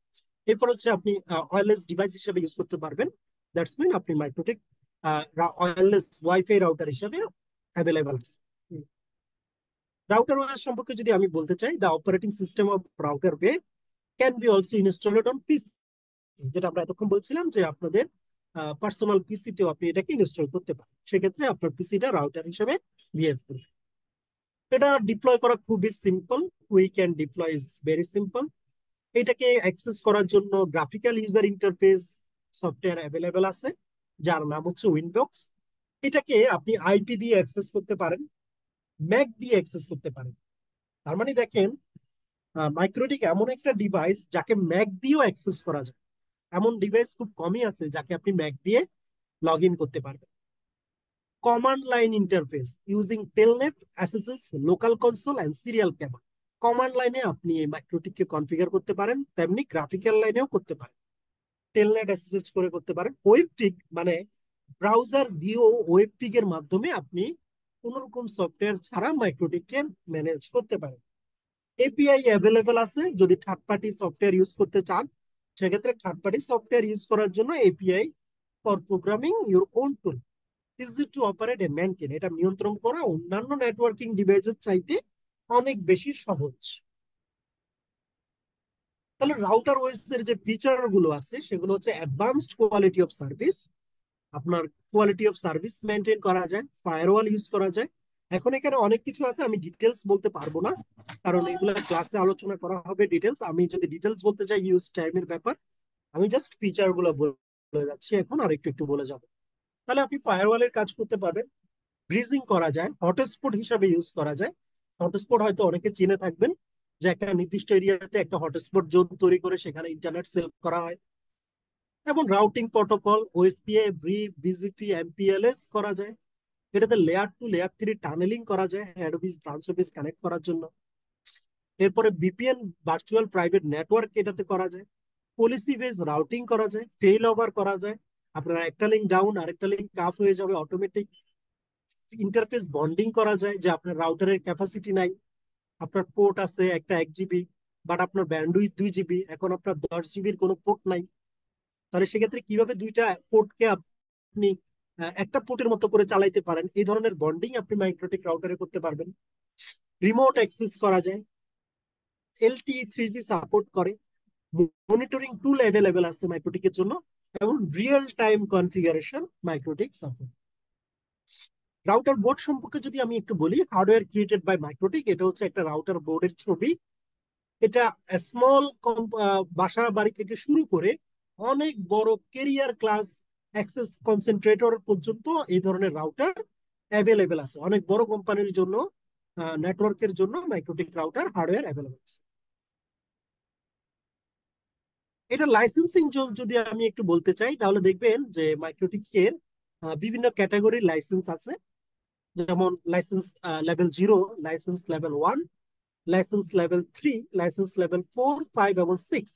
এরপর হচ্ছে আপনি ওয়্যারলেস ডিভাইস হিসেবে ইউজ করতে পারবেন। দ্যাটস মিন আপনি মাইক্রোটেক ওয়্যারলেস ওয়াইফাই রাউটার হিসেবে অ্যাভেলেবল আছে। রাউটার ওএস সম্পর্কে যদি আমি বলতে চাই, the operating system of router way can be also installed on PC. যেটা আমরা এতক্ষণ বলছিলাম যে আপনাদের পার্সোনাল পিসিতেও আপনি এটাকে ইনস্টল করতে পারেন। সেক্ষেত্রে আপনার পিসিটা রাউটার হিসেবে বিহেভ করবে। এটা ডিপ্লয় করা খুবই simple. We can deploy is very simple. এটাকে অ্যাক্সেস করার জন্য graphical user interface software available আছে, যার নাম হচ্ছে উইনবক্স। এটাকে আপনি আইপি দিয়ে অ্যাক্সেস করতে পারেন, ম্যাক দিয়ে অ্যাক্সেস করতে পারেন। তার মানে দেখেন, মাইক্রোটিক এমন একটা ডিভাইস যাকে ম্যাক দিয়েও অ্যাক্সেস করা যায়। এমন ডিভাইস খুব কমই আছে যাকে আপনি ম্যাক দিয়ে লগ ইন করতে পারবেন। command line interface using telnet, SSH, local console and serial cable. Command লাইনে আপনি এই মাইক্রোটিককে কনফিগার করতে পারেন, তেমনি গ্রাফিক্যাল লাইনেও করতে পারেন, টেলনেট এসএসএইচ করে করতে পারেন। ওয়েবটিক মানে ব্রাউজার দিয়েও ওয়েবটিক এর মাধ্যমে আপনি কোনো রকম সফটওয়্যার ছাড়া মাইক্রোটিককে ম্যানেজ করতে পারেন। এপিআই অ্যাভেলেবেল আছে, যদি থার্ড পার্টি সফটওয়্যার ইউজ করতে চান সেক্ষেত্রে থার্ড পার্টি সফটওয়্যার ইউজ করার জন্য API for programming your own tool, easy to operate and maintain, এটা নিয়ন্ত্রণ করা অন্যান্য নেটওয়ার্কিং ডিভাইসের চাইতে অনেক বেশি সহজ। তাহলে রাউটার ওএস এর যে ফিচার গুলো আছে সেগুলো হচ্ছে অ্যাডভান্সড কোয়ালিটি অফ সার্ভিস, আপনার কোয়ালিটি অফ সার্ভিস মেনটেন করা যায়, ফায়ারওয়াল ইউজ করা যায়। এখন এখানে অনেক কিছু আছে, আমি ডিটেলস বলতে পারবো না কারণ এগুলো ক্লাসে আলোচনা করা হবে ডিটেলস। আমি যদি ডিটেলস বলতে চাই ইউজ টাইমের ব্যাপার, আমি জাস্ট ফিচার গুলো বলে যাচ্ছি এখন, আর একটু একটু বলে যাব। তাহলে আপনি ফায়ারওয়ালের কাজ করতে পারবেন, ব্রিজিং করা যায়, হটস্পট হিসাবে ইউজ করা যায়। হটস্পট হয়তো অনেকে চিনে থাকবেন যে একটা নির্দিষ্ট এরিয়াতে একটা হটস্পট জোন তৈরি করে সেখানে ইন্টারনেট সেল করা হয়। এবং রাউটিং প্রটোকল, ওএসপিএ, বিজিপি, এমপিএলএস করা যায়। এটাতে লেয়ার 2 লেয়ার 3 টানেলিং করা যায় head office trans office connect করার জন্য। এরপরে বিপিএন ভার্চুয়াল প্রাইভেট নেটওয়ার্ক এটাতে করা যায়, পলিসি বেস রাউটিং করা যায়, ফেল ওভার করা যায়, আপনার একটা লিঙ্ক ডাউন আরেকটা লিঙ্ক আপ হয়ে যাবে অটোমেটিক। ইন্টারফেস বন্ডিং করা যায়, যে আপনার রাউটারের ক্যাপাসিটি নাই, আপনার পোর্ট আছে একটা 1 জিবি বাট আপনার ব্যান্ডউইথ 2 জিবি, এখন আপনার 10 জিবির কোনো পোর্ট নাই, তাহলে সেক্ষেত্রে কিভাবে দুইটা পোর্টকে আপনি একটা পোর্টের মতো করে চালাইতে পারেন, এই ধরনের বন্ডিং আপনি মাইক্রোটিক রাউটারে করতে পারবেন। রিমোট অ্যাক্সেস করা যায়, এলটিই 3জি সাপোর্ট করে, মনিটরিং টুল অ্যাভেলেবেল আছে মাইক্রোটিকের জন্য, এবং real time configuration MikroTik support. Router board সম্পর্কে যদি আমি একটু বলি, হার্ডওয়্যার ক্রিয়েটেড বাই মাইক্রোটিক, এটা হচ্ছে একটা রাউটার বোর্ডের ছবি। এটা স্মল বাসা বাড়ি থেকে শুরু করে অনেক বড় কেরিয়ার ক্লাস অ্যাক্সেস কনসেন্ট্রেটর পর্যন্ত এই ধরনের রাউটার অ্যাভেলেবেল আছে। অনেক বড় কোম্পানির জন্য, নেটওয়ার্কের জন্য মাইক্রোটিক রাউটার হার্ডওয়্যার অ্যাভেলেবেল আছে। এটা লাইসেন্সিং যদি আমি একটু বলতে চাই তাহলে দেখবেন যে মাইক্রোটিকের বিভিন্ন ক্যাটাগরির লাইসেন্স আছে, যেমন licence level 0, licence level 1, licence level 3, licence level 4, 5 এবং 6।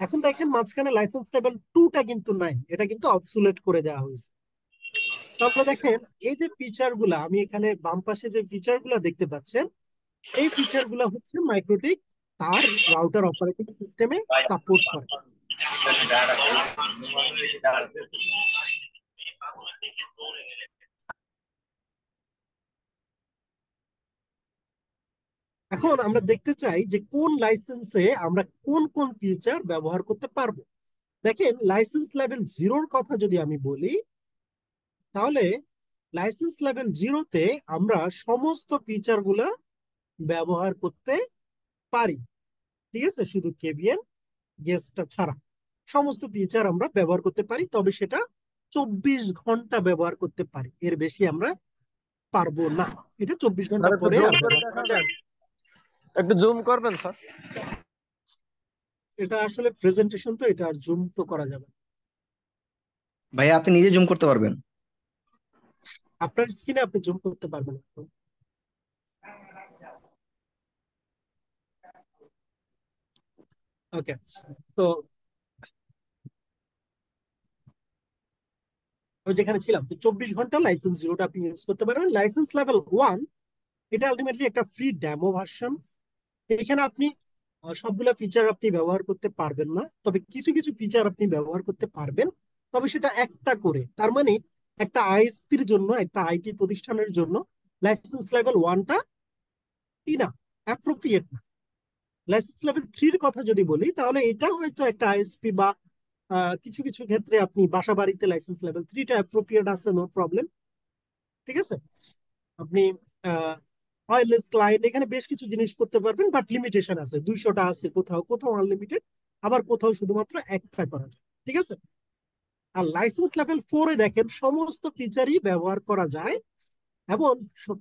এখন দেখেন মাঝখানে লাইসেন্স লেভেল 2টা কিন্তু নাই, এটা কিন্তু অবসুলেট করে দেওয়া হয়েছে। তাহলে দেখেন এই যে ফিচার গুলা, আমি এখানে বাম পাশে যে ফিচার গুলা দেখতে পাচ্ছেন, এই ফিচার গুলা হচ্ছে মাইক্রোটিক তার রাউটার অপারেটিং সিস্টেমে সাপোর্ট করে। এখন আমরা দেখতে চাই যে কোন লাইসেন্সে আমরা কোন কোন ফিচার ব্যবহার করতে পারবো। দেখেন লাইসেন্স লেভেল 0-র কথা যদি আমি বলি, তাহলে লাইসেন্স লেভেল 0-তে আমরা সমস্ত ফিচার গুলা ব্যবহার করতে পারি, ঠিক আছে, শুধু কেবিএন গেস্টটা ছাড়া সমস্ত ফিচার আমরা ব্যবহার করতে পারি, তবে সেটা 24 ঘন্টা ব্যবহার করতে পারি, এর বেশি আমরা পারবো না। এটা 24 ঘন্টা পরে আর ব্যবহার করা যায়। একটু জুম করবেন স্যার। এটা আসলে প্রেজেন্টেশন, তো এটা আর জুম তো করা যাবে না। ভাইয়া আপনি নিজে জুম করতে পারবেন। আপনার স্ক্রিনে আপনি জুম করতে পারবেন না। ওকে, তো আমি যেখানে ছিলাম, তো 24 ঘন্টা লাইসেন্স 0টা আপনি ইউজ করতে পারবেন। লাইসেন্স লেভেল 1 এটা আলটিমেটলি একটা ফ্রি ডেমো ভার্সন। এখানে আপনি সবগুলা ফিচার আপনি ব্যবহার করতে পারবেন না, তবে কিছু কিছু ফিচার আপনি ব্যবহার করতে পারবেন, তবে সেটা একটা করে। তার মানে একটা আইএসপির জন্য, একটা আইটি প্রতিষ্ঠানের জন্য লাইসেন্স লেভেল 1টা না, অ্যাপ্রোপ্রিয়েট না। লাইসেন্স লেভেল 3-র কথা যদি বলি, তাহলে এটা হয়তো একটা আইএসপি বা কিছু কিছু ক্ষেত্রে আপনি বাসা বাড়িতে লাইসেন্স লেভেল 3টা অ্যাপ্রোপ্রিয়েট আছে, নো প্রবলেম, ঠিক আছে। আপনি ওয়্যারলেস ক্লায়েন্ট এখানে বেশ কিছু জিনিস করতে পারবেন, বাট লিমিটেশন আছে, 200টা আছে, কোথাও কোথাও আনলিমিটেড, আবার কোথাও শুধুমাত্র একটা করা যায়, ঠিক আছে। আর লাইসেন্স লেভেল 4-এ দেখেন সমস্ত ফিচারই ব্যবহার করা যায়, এবং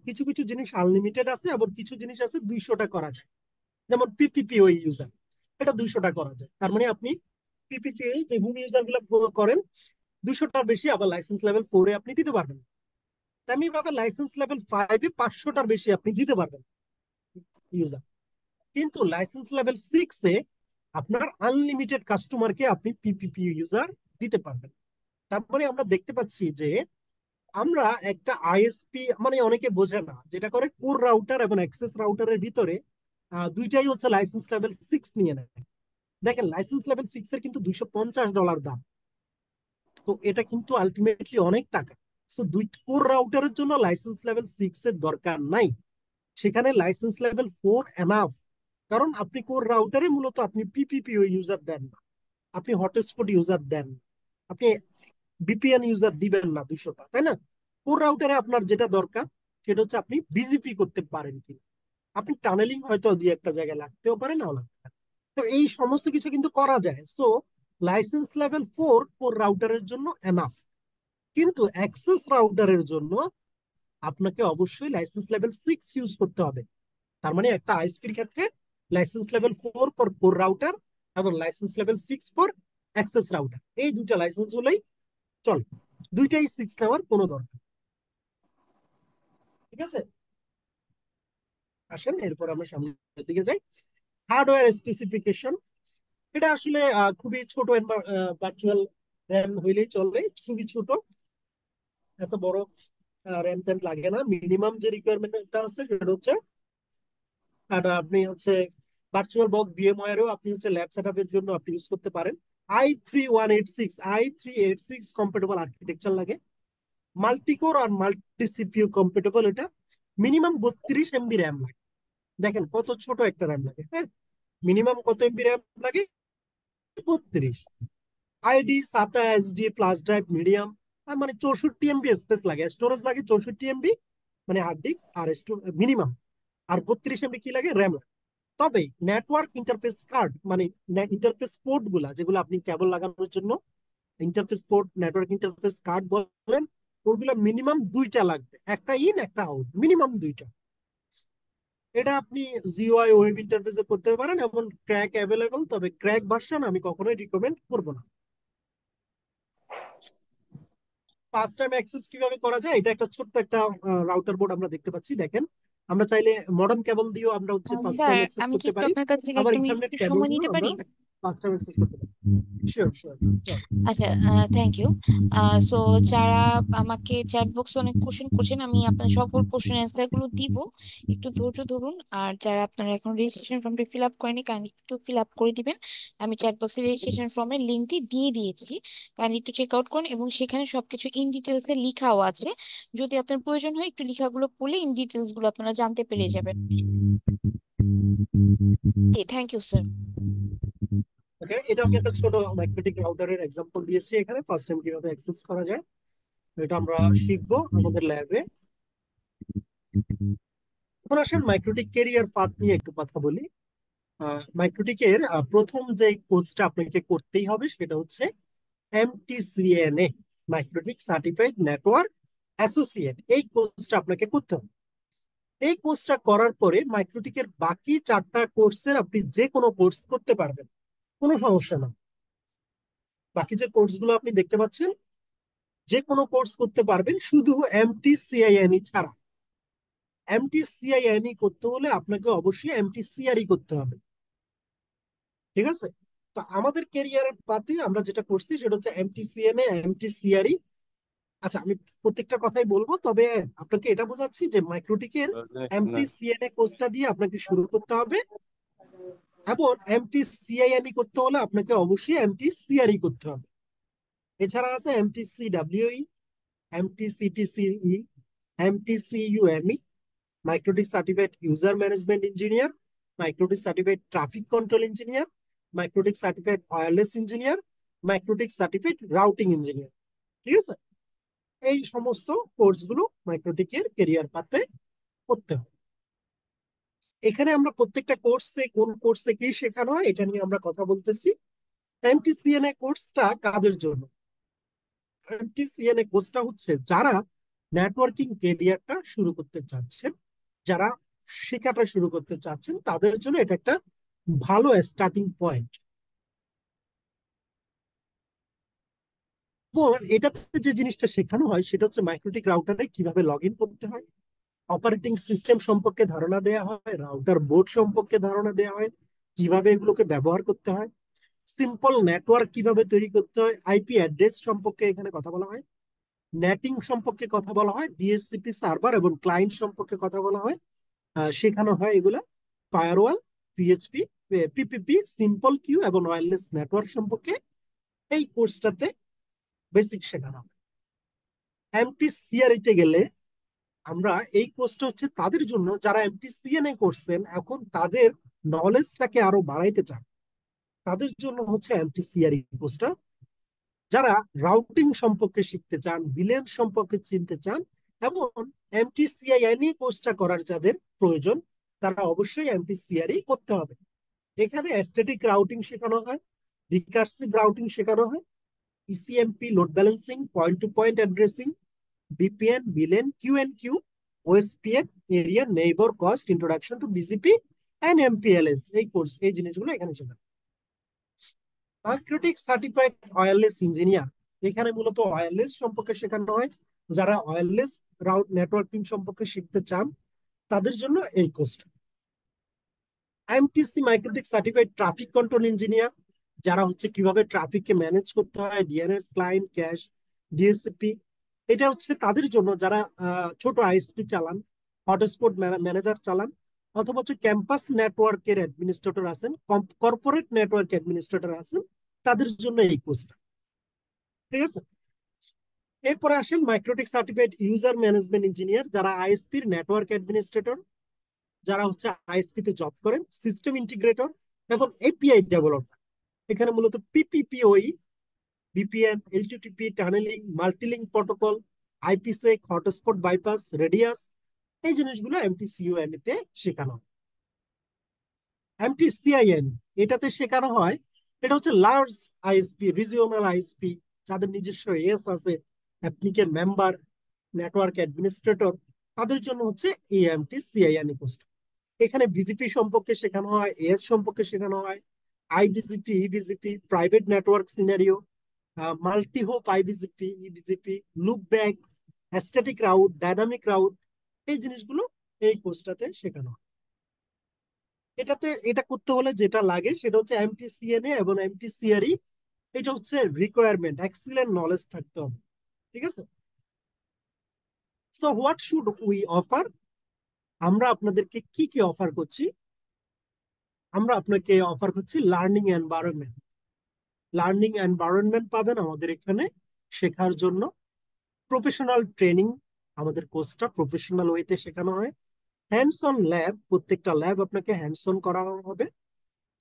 কিছু কিছু জিনিস আনলিমিটেড আছে, এবং কিছু জিনিস আছে 200টা করা যায়, যেমন পিপিপি ওই ইউজার, এটা 200টা করা যায়। তার মানে আপনি পিপিপি যে হোম ইউজার গুলো করেন 200টার বেশি আবার লাইসেন্স লেভেল 4-এ আপনি দিতে পারবেন। তেমনি ভাবে লাইসেন্স লেভেল 5-এ 500টার বেশি আপনি দিতে পারবেন ইউজার। কিন্তু লাইসেন্স লেভেল 6-এ আপনার আনলিমিটেড কাস্টমারকে আপনি পিপিপি ইউজার দিতে পারবেন। তারপরে আমরা দেখতে পাচ্ছি যে আমরা একটা আইএসপি, মানে অনেকে বোঝে না, যেটা করে কোর রাউটার এবং অ্যাক্সেস রাউটারের ভিতরে দুইটাই হচ্ছে লাইসেন্স লেভেল 6 নিয়ে নেয়। দেখেন লাইসেন্স লেভেল 6-এর কিন্তু $250 দাম, তো এটা কিন্তু আলটিমেটলি অনেক টাকা। তো দুই কোর রাউটারের জন্য লাইসেন্স লেভেল 6-এর দরকার নাই, সেখানে লাইসেন্স লেভেল 4 এনাফ। কারণ আপনি কোর রাউটারে মূলত আপনি পিপিপি ইউজার দেন না, আপনি হটস্পট ইউজার দেন না, আপনি বিপিএন ইউজার দিবেন না 200টা, তাই না? কোর রাউটারে আপনার যেটা দরকার সেটা হচ্ছে আপনি বিজিপি করতে পারেন কিনা, আপনি টানেলিং হয়তো দুই একটা জায়গায় লাগতেও পারে, নাও লাগতে পারে। তো এই সমস্ত কিছু কিন্তু করা যায়। সো লাইসেন্স লেভেল 4 কোর রাউটারের জন্য এনাফ, কিন্তু অ্যাক্সেস রাউটারের জন্য আপনাকে অবশ্যই লাইসেন্স লেভেল 6 ইউজ করতে হবে। তার মানে একটা আইএসপির ক্ষেত্রে licence level 4 for core router এবং licence level 6 for access router, এই দুইটা লাইসেন্স গুলোই চল, দুইটাই 6 নেওয়ার কোনো দরকার। ঠিক আছে, আসেন এরপর আমরা সামনের দিকে যাই। হার্ডওয়্যার স্পেসিফিকেশন, এটা আসলে খুবই ছোট, ভার্চুয়াল র্যাম হইলেই চলবে, খুবই ছোট, এত বড় র্যাম ট্যাম লাগে না। মিনিমাম যে রিকোয়ারমেন্টটা আছে সেটা হচ্ছে আপনি হচ্ছে ভার্চুয়াল বক্স ভিএমওয়্যারও আপনি হচ্ছে ল্যাব সেটআপের জন্য আপনি ইউজ করতে পারেন। i3 কম্প্যাটেবল আর্কিটেকচার লাগে, মাল্টিকোর আর মাল্টি সিপিইউ কম্প্যাটেবল, এটা মিনিমাম 32 এমবি র্যাম লাগে। দেখেন কত ছোট একটা র্যাম লাগে, হ্যাঁ, মিনিমাম কত এমবি র্যাম লাগে? 32। আইডি সাতা এসডি ফ্লাশ ড্রাইভ মিডিয়াম, মানে 64 এমবি স্পেস লাগে, স্টোরেজ লাগে 64 এমবি, মানে হার্ড ডিস্ক আর মিনিমাম। আর 32 এমবি কি লাগে? র্যাম লাগে। তবে নেটওয়ার্ক ইন্টারফেস কার্ড, মানে ইন্টারফেস পোর্ট গুলা যেগুলো আপনি কেবল লাগানোর জন্য interface port, network interface card বলেন, ওগুলো মিনিমাম 2টা লাগবে, একটা ইন একটা আউট, মিনিমাম 2টা। এটা আপনি জিওআই ওয়েব ইন্টারফেসে করতে পারেন, এমন ক্র্যাক অ্যাভেলেবল, তবে ক্র্যাক ভার্সন আমি কখনোই রিকমেন্ড করবো না। ফার্স্ট টাইম অ্যাক্সেস কিভাবে করা যায়, এটা একটা ছোট্ট একটা রাউটার বোর্ড আমরা দেখতে পাচ্ছি। দেখেন আমরা চাইলে মডার্ন কেবল দিয়েও আমরা হচ্ছে ফার্স্ট টাইম স্যার অ্যাক্সেস আমি কি করতে একটু পারি, আপনার কাছ থেকে আবার 1 মিনিট ইথারনেট একটু কেবল সময় দিয়েও নিতে আমরা পারি? ফার্স্ট টাইম অ্যাক্সেস করতে পারি। Sure sure. আচ্ছা, থ্যাংক ইউ। সো যারা আমাকে চ্যাট বক্সে অনেক কোশ্চেন করছেন, আমি আপনার সকল কোশ্চেন অ্যান্সার গুলো দিব, একটু ধৈর্য ধরুন। আর যারা আপনারা এখন রেজিস্ট্রেশন ফর্মটি ফিল আপ করেনি, কাইন্ডলি একটু ফিল আপ করে দিবেন। আমি চ্যাট বক্সে রেজিস্ট্রেশন ফর্মের লিঙ্কটি দিয়ে দিয়েছি, কাইন্ডলি একটু চেক আউট করুন। এবং সেখানে সবকিছু ইন ডিটেলসে লিখাও আছে, যদি আপনার প্রয়োজন হয় একটু লেখাগুলো পড়লে ইন ডিটেলস গুলো আপনারা জানতে পেরে যাবেন। Thank you sir. ওকে, এটা আমি একটা ছোট ম্যাগনেটিক রাউটারের এক্সাম্পল দিয়েছি এখানে, ফার্স্ট টাইম কিভাবে অ্যাক্সেস করা যায় এটা আমরা শিখবো আমাদের ল্যাবে। এখন আসেন মাইক্রোটিক ক্যারিয়ার পাথ নিয়ে একটু কথা বলি। মাইক্রোটিকের প্রথম যে কোর্সটা আপনাকে করতেই হবে সেটা হচ্ছে এমটিসিএনএ, মাইক্রোটিক সার্টিফাইড নেটওয়ার্ক অ্যাসোসিয়েট। এই কোর্সটা আপনাকে করতে হবে। এই কোর্সটা করার পরে মাইক্রোটিকের বাকি 4টা কোর্সের আপনি যে কোনো কোর্স করতে পারবেন, কোনো সমস্যা না। বাকি যে কোর্সগুলো আপনি দেখতে পাচ্ছেন যে কোনো কোর্স করতে পারবেন, শুধু এমটিসিআইএনই ছাড়া। এমটিসিআইএনই করতে হলে আপনাকে অবশ্যই এমটিসিআরই করতে হবে। ঠিক আছে, তো আমাদের ক্যারিয়ারের পাতে আমরা যেটা করছি সেটা হচ্ছে এমটিসিএনএ, এমটিসিআরই। আচ্ছা, আমি প্রত্যেকটা কথাই বলবো, তবে আপনাকে এটা বোঝাচ্ছি যে মাইক্রোটিকের এমটিসিএনএ কোর্সটা দিয়ে আপনাকে শুরু করতে হবে, এবং এমটিসিআইএনই করতে হলে আপনাকে অবশ্যই এমটিসিআরই করতে হবে। এছাড়া আছে MTCWE, MTCTCE, MTCUME, MikroTik certified user management engineer, MikroTik certified traffic control engineer, MikroTik certified wireless engineer, MikroTik certified routing engineer. ঠিক আছে, এই সমস্ত কোর্সগুলো মাইক্রোটিকের ক্যারিয়ার পাতে করতে হবে। এখানে আমরা প্রত্যেকটা কোর্সে কোন কোর্সে কি শেখানো হয় এটা নিয়ে আমরা কথা বলতেছি। এমটিসিএনএ কোর্সটা কাদের জন্য? এমটিসিএনএ কোর্সটা হচ্ছে যারা নেটওয়ার্কিং ক্যারিয়ারটা শুরু করতে চাচ্ছেন, যারা শেখাটা শুরু করতে চাচ্ছেন, তাদের জন্য এটা একটা ভালো স্টার্টিং পয়েন্ট। এবং এটাতে যে জিনিসটা শেখানো হয় সেটা হচ্ছে মাইক্রোটিক রাউটারে কিভাবে লগ ইন করতে হয়, অপারেটিং সিস্টেম সম্পর্কে ধারণা দেওয়া হয়, রাউটার বোর্ড সম্পর্কে ধারণা দেওয়া হয়, কিভাবে এগুলোকে ব্যবহার করতে হয়, সিম্পল নেটওয়ার্ক কিভাবে তৈরি করতে হয়, আইপি অ্যাড্রেস সম্পর্কে এখানে কথা বলা হয়, নেটিং সম্পর্কে কথা বলা হয়, ডিএসসিপি সার্ভার এবং ক্লায়েন্ট সম্পর্কে কথা বলা হয়, শেখানো হয় এগুলা, firewall, PHP, PPP, simple queue এবং ওয়্যারলেস নেটওয়ার্ক সম্পর্কে এই কোর্সটাতে বেসিক শেখানো হয়। এমটি সিআরইতে গেলে আমরা এই কোর্সটা হচ্ছে তাদের জন্য যারা এমটি সিএনএ করছেন, এখন তাদের নলেজটাকে আরো বাড়াইতে চান, তাদের জন্য হচ্ছে এমটি সিআরই কোর্সটা। যারা রাউটিং সম্পর্কে শিখতে চান, বিলেন সম্পর্কে চিনতে চান এবং এমটিসিআইএনই কোর্সটা করার যাদের প্রয়োজন, তারা অবশ্যই এমটিসিআরই করতে হবে। এখানে স্ট্যাটিক রাউটিং শেখানো হয়, রিকার্সিভ রাউটিং শেখানো হয়, ECMP, load balancing, point to point addressing, VPN, VLAN, QnQ, OSPF, area, neighbour, cost, introduction to BGP and MPLS, এই কোর্স, এই জিনিসগুলো এখানে শেখানো। মাইক্রোটিক সার্টিফাইড ওয়্যারলেস ইঞ্জিনিয়ার, এখানে মূলত ওয়্যারলেস সম্পর্কে শেখানো হয়। যারা ওয়্যারলেস রাউট নেটওয়ার্কিং সম্পর্কে শিখতে চান তাদের জন্য এই কোর্সটা। MTC MikroTik certified traffic control engineer, যারা হচ্ছে কিভাবে ট্রাফিককে ম্যানেজ করতে হয়, ডিএনএস, ক্লায়েন্ট, ক্যাশ, ডিএসসিপি, এটা হচ্ছে তাদের জন্য যারা ছোট আইএসপি চালান, হটস্পট ম্যানেজার চালান, অথবা হচ্ছে ক্যাম্পাস নেটওয়ার্কের অ্যাডমিনিস্ট্রেটর আছেন, কর্পোরেট নেটওয়ার্ক অ্যাডমিনিস্ট্রেটর আছেন, তাদের জন্য এই কোর্সটা। ঠিক আছে, এরপরে আসেন MikroTik certified user management engineer, যারা আইএসপির নেটওয়ার্ক অ্যাডমিনিস্ট্রেটর, যারা হচ্ছে আইএসপি তে জব করেন, সিস্টেম ইন্টিগ্রেটর এবং এপিআই ডেভেলপার। এখানে মূলত PPPoE, VPN, LTTP, tunnelling, multilink protocol, IPsec, hotspot bypass, radius, এই জিনিসগুলো এমটিসিইউএমই তে শেখানো হয়। এমটিসিআইএন এটাতে শেখানো হয়, এটা হচ্ছে লার্জ আইএসপি, রিজিওনাল আইএসপি, যাদের নিজস্ব এস আছে, অ্যাপ্লিকেন্ট মেম্বার, নেটওয়ার্ক অ্যাডমিনিস্ট্রেটর, তাদের জন্য হচ্ছে এই এমটিসিআইএন কোর্স। এখানে বিজিপি সম্পর্কে শেখানো হয়, এস সম্পর্কে শেখানো হয়, iBGP, eBGP, private network scenario, multi hop iBGP, eBGP, loopback, static route, dynamic route, এই জিনিসগুলো এই কোর্সটাতে শেখানো হয়। এটা করতে হলে যেটা লাগে সেটা হচ্ছে এমটিসিএনএ এবং এমটিসিআরই, এটা হচ্ছে রিকোয়ারমেন্ট, এক্সিলেন্ট নলেজ থাকতে হবে। ঠিক আছে, so what should we offer, আমরা আপনাদেরকে কি কি অফার করছি? আমরা আপনাকে অফার করছি লার্নিং এনভায়রনমেন্ট। লার্নিং এনভায়রনমেন্ট পাবেন আমাদের এখানে শেখার জন্য, প্রফেশনাল ট্রেনিং, আমাদের কোর্সটা প্রফেশনাল ওয়েতে শেখানো হয়, হ্যান্ডস অন ল্যাব, প্রত্যেকটা ল্যাব আপনাকে হ্যান্ডস অন করা হবে,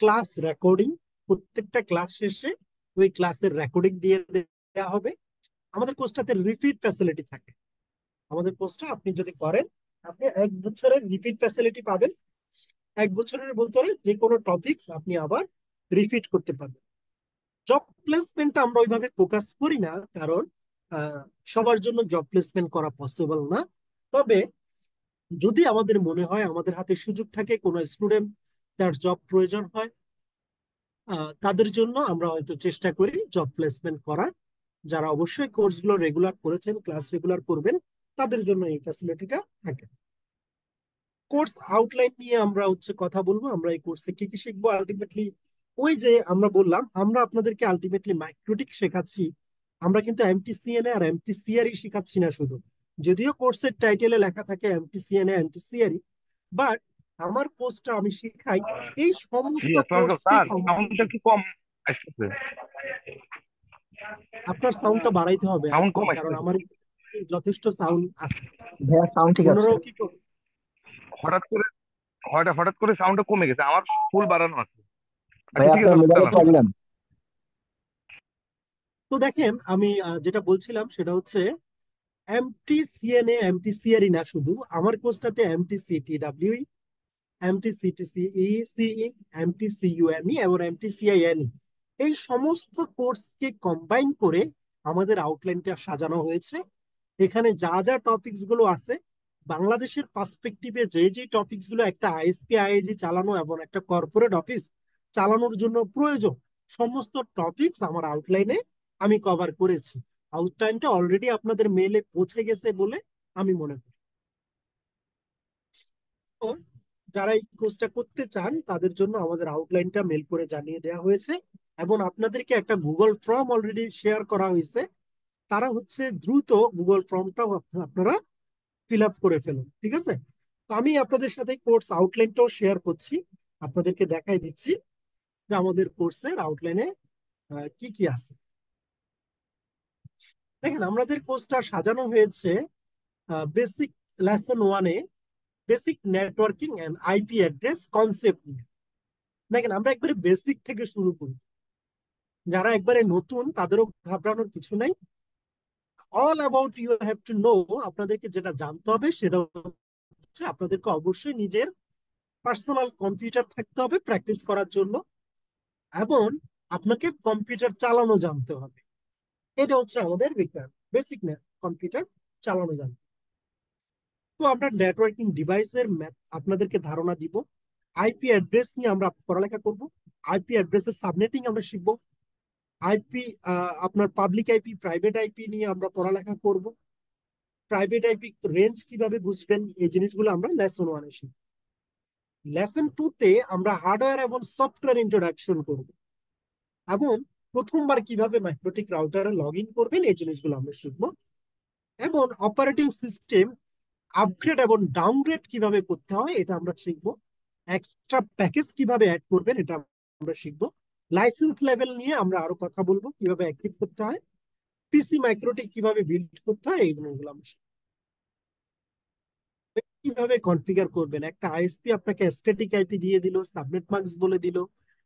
ক্লাস রেকর্ডিং, প্রত্যেকটা ক্লাস শেষে ওই ক্লাসের রেকর্ডিং দিয়ে দেওয়া হবে। আমাদের কোর্সটাতে রিপিট ফ্যাসিলিটি থাকে। আমাদের কোর্সটা আপনি যদি করেন, আপনি 1 বছরের রিপিট ফ্যাসিলিটি পাবেন। 1 বছরের ভিতরে যে কোনো টপিকস আপনি আবার রিপিট করতে পারবেন। জব প্লেসমেন্টটা আমরা ওইভাবে ফোকাস করি না, কারণ সবার জন্য জব প্লেসমেন্ট করা পসিবল না। তবে যদি আমাদের মনে হয়, আমাদের হাতে সুযোগ থাকে, কোনো স্টুডেন্ট তার জব প্রয়োজন হয়, তাদের জন্য আমরা হয়তো চেষ্টা করি জব প্লেসমেন্ট করার। যারা অবশ্যই কোর্সগুলো রেগুলার করেছেন, ক্লাস রেগুলার করবেন, তাদের জন্য এই ফ্যাসিলিটিটা থাকে। কোর্স আউটলাইন নিয়ে আমরা হচ্ছে কথা বলবো, আমরা এই কোর্সে কি কি শিখবো। আলটিমেটলি ওই যে আমরা বললাম, আমরা আপনাদেরকে আলটিমেটলি মাইক্রোটিক শেখাচ্ছি, আমরা কিন্তু এমটিসিএনএ আর এমটিসিআরই শেখাচ্ছি না শুধু। যদিও কোর্সের টাইটেলে লেখা থাকে এমটিসিএনএ, এমটিসিআরই, বাট আমার কোর্সটা আমি শেখাই এই সমস্ত কোর্সকে। সাউন্ডটা কি কম আসছে? আপনার সাউন্ডটা বাড়াইতে হবে, সাউন্ড কম কারণ আসছে আমার যথেষ্ট সাউন্ড আছে। ভাইয়া সাউন্ড ঠিক আছে? অন্যরাও কি করবে? হঠাৎ করে, হঠাৎ করে সাউন্ডটা কমে গেছে, আমার ফুল বাড়ানো আছে। আচ্ছা ভাইয়া ঠিক আপনার আছে, মোবাইলে চালান। প্রবলেম। তো দেখেন, আমি যেটা বলছিলাম সেটা হচ্ছে এমটিসিএনএ, এমটিসিআরই না শুধু, আমার কোর্সটাতে এমটিসিটিডব্লিউই, এমটিসিটিসি, ইসিই, এমটিসিইউএমই এবং এমটিসিআইএনই, এই সমস্ত কোর্সকে কম্বাইন করে আমাদের আউটলাইনটা সাজানো হয়েছে। এখানে যা যা টপিকস গুলো আছে, বাংলাদেশের পার্সপেক্টিভে যে যে টপিকস গুলো একটা আইএসপি আইএজি চালানো এবং একটা কর্পোরেট অফিস চালানোর জন্য প্রয়োজন, সমস্ত টপিকস আমার আউটলাইনে আমি কভার করেছি। আউটলাইনটা অলরেডি আপনাদের মেইলে পৌঁছে গেছে বলে আমি মনে করি। তো যারা এই কোর্সটা করতে চান তাদের জন্য আমাদের আউটলাইনটা মেল করে জানিয়ে দেওয়া হয়েছে, এবং আপনাদেরকে একটা গুগল ফর্ম অলরেডি শেয়ার করা হয়েছে। তারা হচ্ছে দ্রুত গুগল ফর্মটাও আপনারা ফিল আপ করে ফেলুন, ঠিক আছে? তো আমি আপনাদের সাথে কোর্স আউটলাইনটাও শেয়ার করছি, আপনাদেরকে দেখাই দিচ্ছি যে আমাদের কোর্সের আউটলাইনে কি কি আছে। দেখেন, আমাদের কোর্সটা সাজানো হয়েছে বেসিক লেসন 1-এ basic networking and IP address concept নিয়ে। দেখেন, আমরা একবারে বেসিক থেকে শুরু করি। যারা একবারে নতুন তাদেরও ঘাবড়ানোর কিছু নাই। All about you have to know, আপনাদেরকে যেটা জানতে হবে সেটা হচ্ছে আপনাদেরকে অবশ্যই নিজের পার্সোনাল কম্পিউটার থাকতে হবে প্র্যাকটিস করার জন্য, এবং আপনাকে কম্পিউটার চালানো জানতে হবে। এটা হচ্ছে আমাদের রিকোয়ারমেন্ট, বেসিক কম্পিউটার চালানো জানতে। তো আমরা নেটওয়ার্কিং ডিভাইসের আপনাদেরকে ধারণা দিব। আইপি অ্যাড্রেস নিয়ে আমরা পড়ালেখা করব। আইপি অ্যাড্রেসের সাবনেটিং আমরা শিখবো। আইপি আপনার পাবলিক আইপি, প্রাইভেট আইপি নিয়ে আমরা পড়ালেখা করব। প্রাইভেট আইপি রেঞ্জ কিভাবে বুঝবেন, এই জিনিসগুলো আমরা লেসন 1-এ শিখব। লেসন 2-তে আমরা হার্ডওয়্যার এবং সফটওয়্যার ইন্ট্রোডাকশন করব, এবং প্রথমবার কিভাবে মাইক্রোটিক রাউটারে লগ ইন করবেন এই জিনিসগুলো আমরা শিখবো। এবং অপারেটিং সিস্টেম আপগ্রেড এবং ডাউনগ্রেড কিভাবে করতে হয় এটা আমরা শিখবো। এক্সট্রা প্যাকেজ কিভাবে অ্যাড করবেন এটা আমরা শিখবো। লাইসেন্স লেভেল নিয়ে আমরা আরো কথা বলবো, কিভাবে অ্যাক্টিভ করতে হয়। পিসি মাইক্রোটিক কিভাবে বিল্ড করতে হয় এই জিনিসগুলো আমরা শিখবো। কিভাবে কনফিগার করবেন, একটা আইএসপি আপনাকে স্ট্যাটিক আইপি দিয়ে দিল, সাবনেট মাস্ক বলে দিল,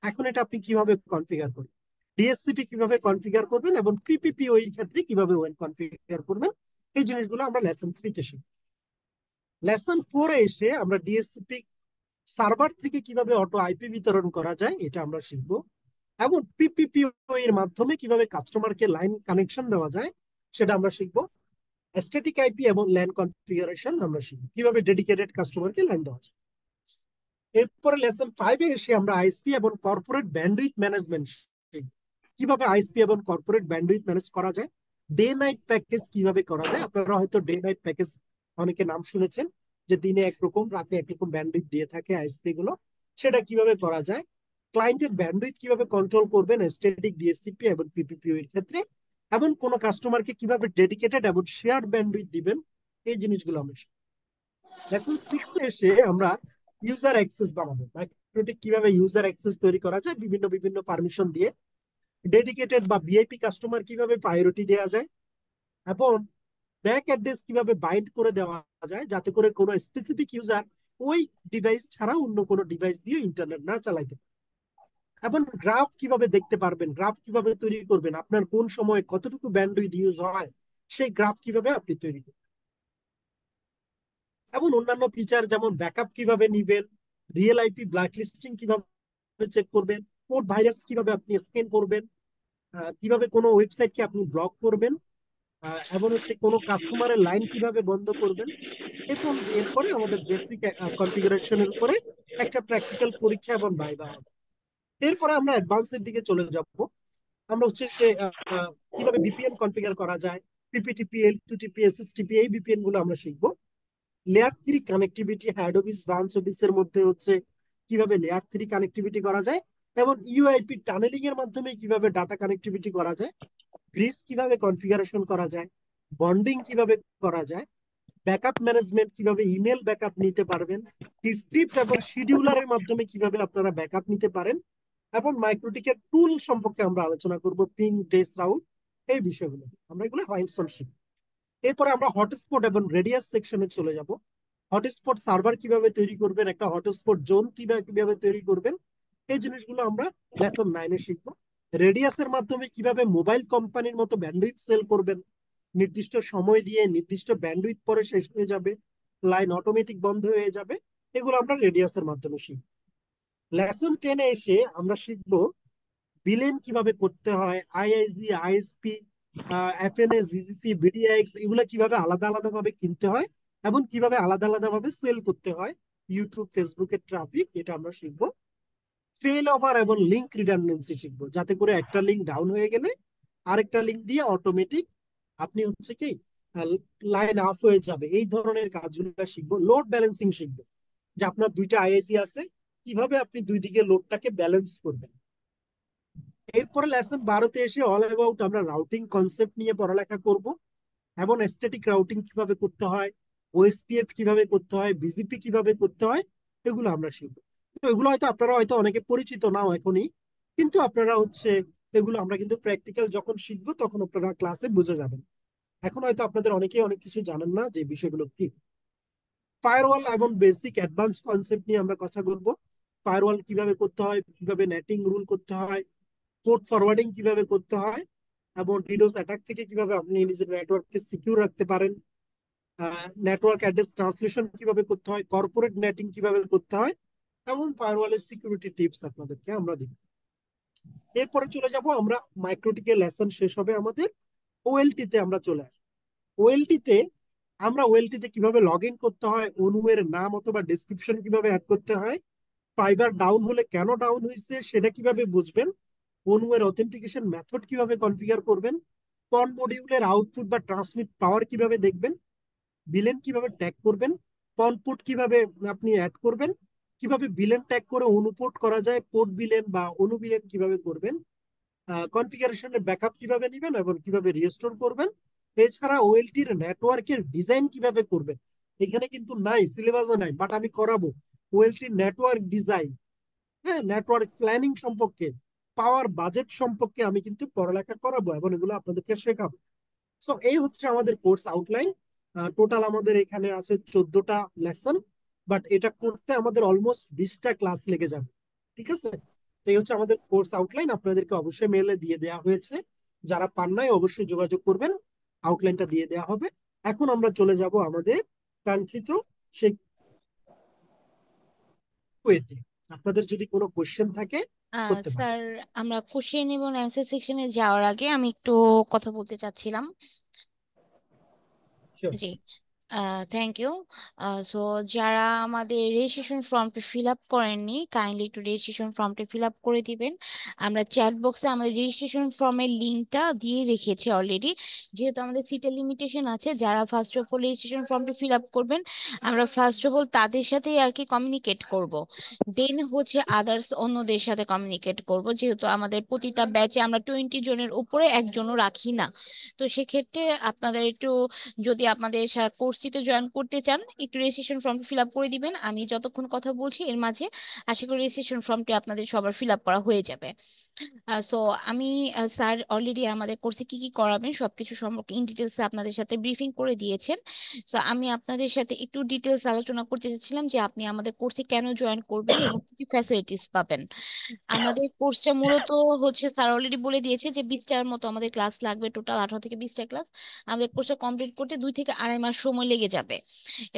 এখন এটা আপনি কিভাবে কনফিগার করবেন, ডিএসসিপি কিভাবে কনফিগার করবেন, এবং পিপিপিও এর ক্ষেত্রে কিভাবে ওয়েন কনফিগার করবেন, এই জিনিসগুলো আমরা লেসন 3-তে শিখব। লেসন 4-এ এসে আমরা ডিএসসিপি সার্ভার থেকে কিভাবে অটো আইপি বিতরণ করা যায় এটা আমরা শিখবো, এবং পিপিপিও এর মাধ্যমে কিভাবে কাস্টমারকে লাইন কানেকশন দেওয়া যায় সেটা আমরা শিখবো। স্ট্যাটিক আইপি এবং ল্যান কনফিগারেশন আমরা শিখবো, কিভাবে ডেডিকেটেড কাস্টমারকে লাইন দেওয়া যায়। এরপরে লেসন 5-এ এসে আমরা আইএসপি এবং কর্পোরেট ব্যান্ডউইথ ম্যানেজমেন্ট শিখব, কিভাবে আইএসপি এবং কর্পোরেট ব্যান্ডউইথ ম্যানেজ করা যায়। ডে নাইট প্যাকেজ কিভাবে করা যায়, আপনারা হয়তো ডে নাইট প্যাকেজ অনেকে নাম শুনেছেন, যে দিনে একরকম রাতে একরকম ব্যান্ডউইথ দিয়ে থাকে আইএসপি গুলো, সেটা কিভাবে করা যায়। ক্লায়েন্টের ব্যান্ডউইথ কিভাবে কন্ট্রোল করবেন স্ট্যাটিক, ডিএসসিপি এবং পিপিপিও এর ক্ষেত্রে, এবং কোন কাস্টমারকে কিভাবে ডেডিকেটেড এবং শেয়ার্ড ব্যান্ডউইথ দিবেন, এই জিনিসগুলো আমরা শিখব। লেসন 6-এ এসে আমরা ইউজার অ্যাক্সেস বানাবো, মাইক্রোটিক কিভাবে ইউজার অ্যাক্সেস তৈরি করা যায় বিভিন্ন বিভিন্ন পারমিশন দিয়ে, ডেডিকেটেড বা ভিআইপি কাস্টমার কিভাবে প্রায়োরিটি দেওয়া যায়, এবং ব্যাক অ্যাড্রেস কিভাবে বাইন্ড করে দেওয়া যায় যাতে করে কোনো স্পেসিফিক ইউজার ওই ডিভাইস ছাড়া অন্য কোনো ডিভাইস দিয়ে ইন্টারনেট না চালাইতে পারে, এবং গ্রাফ কিভাবে দেখতে পারবেন, গ্রাফ কিভাবে তৈরি করবেন, আপনার কোন সময় কতটুকু ব্যান্ডউইথ ইউজ হয় সেই গ্রাফ কিভাবে আপনি তৈরি করবেন, এবং অন্যান্য ফিচার যেমন ব্যাকআপ কিভাবে নিবেন, রিয়েল আইপি ব্ল্যাকলিস্টিং কিভাবে চেক করবেন, পোর্ট ভাইরাস কিভাবে আপনি স্ক্যান করবেন, কিভাবে কোনো ওয়েবসাইটকে আপনি ব্লক করবেন, এবং হচ্ছে কোনো কাস্টমারের লাইন কিভাবে বন্ধ করবেন। এরপরে আমাদের বেসিক কনফিগারেশনের উপরে একটা প্র্যাকটিক্যাল পরীক্ষা এবং ভাইভা হবে। এরপরে আমরা অ্যাডভান্সের দিকে চলে যাব। আমরা হচ্ছে কিভাবে ভিপিএন কনফিগার করা যায়, পিপিটিপি, এল2টিপি, এসএসটিপি, এই ভিপিএন গুলো আমরা শিখবো। Layer 3 connectivity, head office branch অফিসের মধ্যে হচ্ছে কিভাবে লেয়ার 3 কানেক্টিভিটি করা যায়, এবং ইউআইপি টানেলিং এর মাধ্যমে কিভাবে ডাটা কানেক্টিভিটি করা যায়, গ্রিস কিভাবে কনফিগারেশন করা যায়, বন্ডিং কিভাবে করা যায়, ব্যাকআপ ম্যানেজমেন্ট কিভাবে ইমেল ব্যাকআপ নিতে পারবেন, স্ক্রিপ্ট এবং শিডিউলারের মাধ্যমে কিভাবে আপনারা ব্যাকআপ নিতে পারেন, এবং মাইক্রোটিকের টুল সম্পর্কে আমরা আলোচনা করব, পিং, ডেস রাউট, এই বিষয়গুলো আমরা এগুলো হ্যান্ডস অন শিখব। এরপরে আমরা হটস্পট এবং রেডিয়াস সেকশনে চলে যাব। হটস্পট সার্ভার কিভাবে তৈরি করবেন, একটা হটস্পট জোন কিভাবে তৈরি করবেন, এই জিনিসগুলো আমরা লেসন 9-এ শিখবো। রেডিয়াসের মাধ্যমে কিভাবে মোবাইল কোম্পানির মতো ব্যান্ডউইথ সেল করবেন, নির্দিষ্ট সময় দিয়ে নির্দিষ্ট ব্যান্ডউইথ পরে শেষ হয়ে যাবে, লাইন অটোমেটিক বন্ধ হয়ে যাবে, এগুলো আমরা রেডিয়াসের মাধ্যমে শিখব। লেসন 10-এ এসে আমরা শিখবো বিলেন কিভাবে করতে হয়, আইআইজি, আইএসপি, এফএনএ, জিজিসি, বিডিএক্স, এগুলো কিভাবে আলাদা আলাদা ভাবে কিনতে হয় এবং কিভাবে আলাদা আলাদা ভাবে সেল করতে হয়, ইউটিউব, ফেসবুকের ট্রাফিক, এটা আমরা শিখবো। ফেল ওভার এবং লিঙ্ক রিডান্ডেন্সি শিখবো, যাতে করে একটা লিঙ্ক ডাউন হয়ে গেলে আরেকটা লিঙ্ক দিয়ে অটোমেটিক আপনি হচ্ছে কি লাইন অফ হয়ে যাবে, এই ধরনের কাজগুলো শিখবো। লোড ব্যালেন্সিং শিখবো, যে আপনার দুইটা আইআইসি আছে, কিভাবে আপনি দুই দিকে লোডটাকে ব্যালেন্স করবেন। এরপরে লেসন 12-তে এসে অল অ্যাবাউট আমরা রাউটিং কনসেপ্ট নিয়ে পড়ালেখা করব, এবং স্ট্যাটিক রাউটিং কিভাবে করতে হয়, ওএসপিএফ কিভাবে করতে হয়, বিজিপি কিভাবে করতে হয়, এগুলো আমরা শিখবো। তো এগুলো হয়তো আপনারা হয়তো অনেকে পরিচিত নাও এখনই, কিন্তু আপনারা হচ্ছে এগুলো আমরা কিন্তু প্র্যাকটিক্যাল যখন শিখবো তখন আপনারা ক্লাসে বুঝে যাবেন। এখন হয়তো আপনাদের অনেকেই অনেক কিছু জানেন না যে বিষয়গুলো কি। ফায়ারওয়াল এবং বেসিক অ্যাডভান্স কনসেপ্ট নিয়ে আমরা কথা বলবো। ফায়ারওয়াল কিভাবে করতে হয়, কিভাবে নেটিং রুল করতে হয়, পোর্ট ফরওয়ার্ডিং কিভাবে করতে হয়, এবং ডিডোস অ্যাটাক থেকে কিভাবে আপনি নিজের নেটওয়ার্ককে সিকিউর রাখতে পারেন, নেটওয়ার্ক অ্যাড্রেস ট্রান্সলেশন কিভাবে করতে হয়, কর্পোরেট নেটিং কিভাবে করতে হয়, এবং ফায়ারওয়ালের সিকিউরিটি টিপস আপনাদেরকে আমরা দিব। এরপরে চলে যাব আমরা মাইক্রোটিকে, লেসন শেষ হবে আমাদের। ওএলটি তে আমরা চলে আসবো। ওএলটি তে কিভাবে লগ ইন করতে হয়, অনুয়ের নাম অথবা ডেসক্রিপশন কিভাবে অ্যাড করতে হয়, ফাইবার ডাউন হলে কেন ডাউন হয়েছে সেটা কিভাবে বুঝবেন, অনুয়ের অথেন্টিকেশন মেথড কিভাবে কনফিগার করবেন, কন মডিউলের আউটপুট বা ট্রান্সমিট পাওয়ার কিভাবে দেখবেন, বিলেন কিভাবে ট্যাগ করবেন, কনপুট কিভাবে আপনি অ্যাড করবেন, কিভাবে বিলেন ট্যাগ করে অনুপুট করা যায়, পোর্ট বিলেন বা অনুবিলেন কিভাবে করবেন, কনফিগারেশনের ব্যাকআপ কিভাবে নেবেন এবং কিভাবে রিস্টোর করবেন। এছাড়া ওএলটির নেটওয়ার্কের ডিজাইন কিভাবে করবেন, এখানে কিন্তু নাই, সিলেবাসে নাই, বাট আমি করাবো। ওএলটির নেটওয়ার্ক ডিজাইন, হ্যাঁ, নেটওয়ার্ক প্ল্যানিং সম্পর্কে, পাওয়ার বাজেট সম্পর্কে আমি কিন্তু পড়ালেখা করাবো এবং এগুলো আপনাদেরকে শেখাবো। সো এই হচ্ছে আমাদের কোর্স আউটলাইন। টোটাল আমাদের এখানে আছে 14টা লেসন, বাট এটা করতে আমাদের অলমোস্ট 20টা ক্লাস লেগে যাবে। ঠিক আছে, তো এই হচ্ছে আমাদের কোর্স আউটলাইন, আপনাদেরকে অবশ্যই মেলে দিয়ে দেওয়া হয়েছে। যারা পান নাই অবশ্যই যোগাযোগ করবেন, আউটলাইনটা দিয়ে দেওয়া হবে। এখন আমরা চলে যাব আমাদের কাঙ্ক্ষিত সেই কুয়েতে। আপনাদের যদি কোনো কোশ্চেন থাকে করতে পারেন। স্যার, আমরা কোশ্চেন এবং অ্যান্সার সেকশনে যাওয়ার আগে আমি একটু কথা বলতে চাচ্ছিলাম। Sure. জি, থ্যাংক ইউ। সো যারা আমাদের রেজিস্ট্রেশন ফর্মটি ফিল আপ করেননি, কাইন্ডলি একটু রেজিস্ট্রেশন ফর্মটি ফিল আপ করে দিবেন। আমরা চ্যাট বক্সে আমাদের রেজিস্ট্রেশন ফর্মের লিঙ্কটা দিয়ে রেখেছি অলরেডি। যেহেতু আমাদের সিটের লিমিটেশন আছে, যারা ফার্স্ট অফ অল রেজিস্ট্রেশন ফর্মটি ফিল আপ করবেন, আমরা ফার্স্ট অফ অল তাদের সাথেই আর কি কমিউনিকেট করব, দেন হচ্ছে আদার্স অন্যদের সাথে কমিউনিকেট করব, যেহেতু আমাদের প্রতিটা ব্যাচে আমরা 20 জনের উপরে একজনও রাখি না। তো সেক্ষেত্রে আপনাদের একটু, যদি আপনাদের কোর্সটিতে জয়েন করতে চান, একটু রেজিস্ট্রেশন ফর্ম ফিল আপ করে দিবেন। আমি যতক্ষণ কথা বলছি এর মাঝে আশা করি রেজিস্ট্রেশন ফর্মটি আপনাদের সবার ফিল আপ করা হয়ে যাবে। সো আমি, স্যার অলরেডি আমাদের কোর্সে কি কি করাবেন সবকিছু সম্পর্কে ইন ডিটেলস আপনাদের সাথে ব্রিফিং করে দিয়েছেন। তো আমি আপনাদের সাথে একটু ডিটেলস আলোচনা করতে চাচ্ছিলাম যে আপনি আমাদের কোর্সে কেন জয়েন করবেন এবং কি কি ফ্যাসিলিটিস পাবেন। আমাদের কোর্সটা মূলত হচ্ছে, স্যার অলরেডি বলে দিয়েছে যে 20টার মতো আমাদের ক্লাস লাগবে, টোটাল 18 থেকে 20টা ক্লাস। আমাদের কোর্সটা কমপ্লিট করতে 2 থেকে আড়াই মাস সময় লেগে যাবে।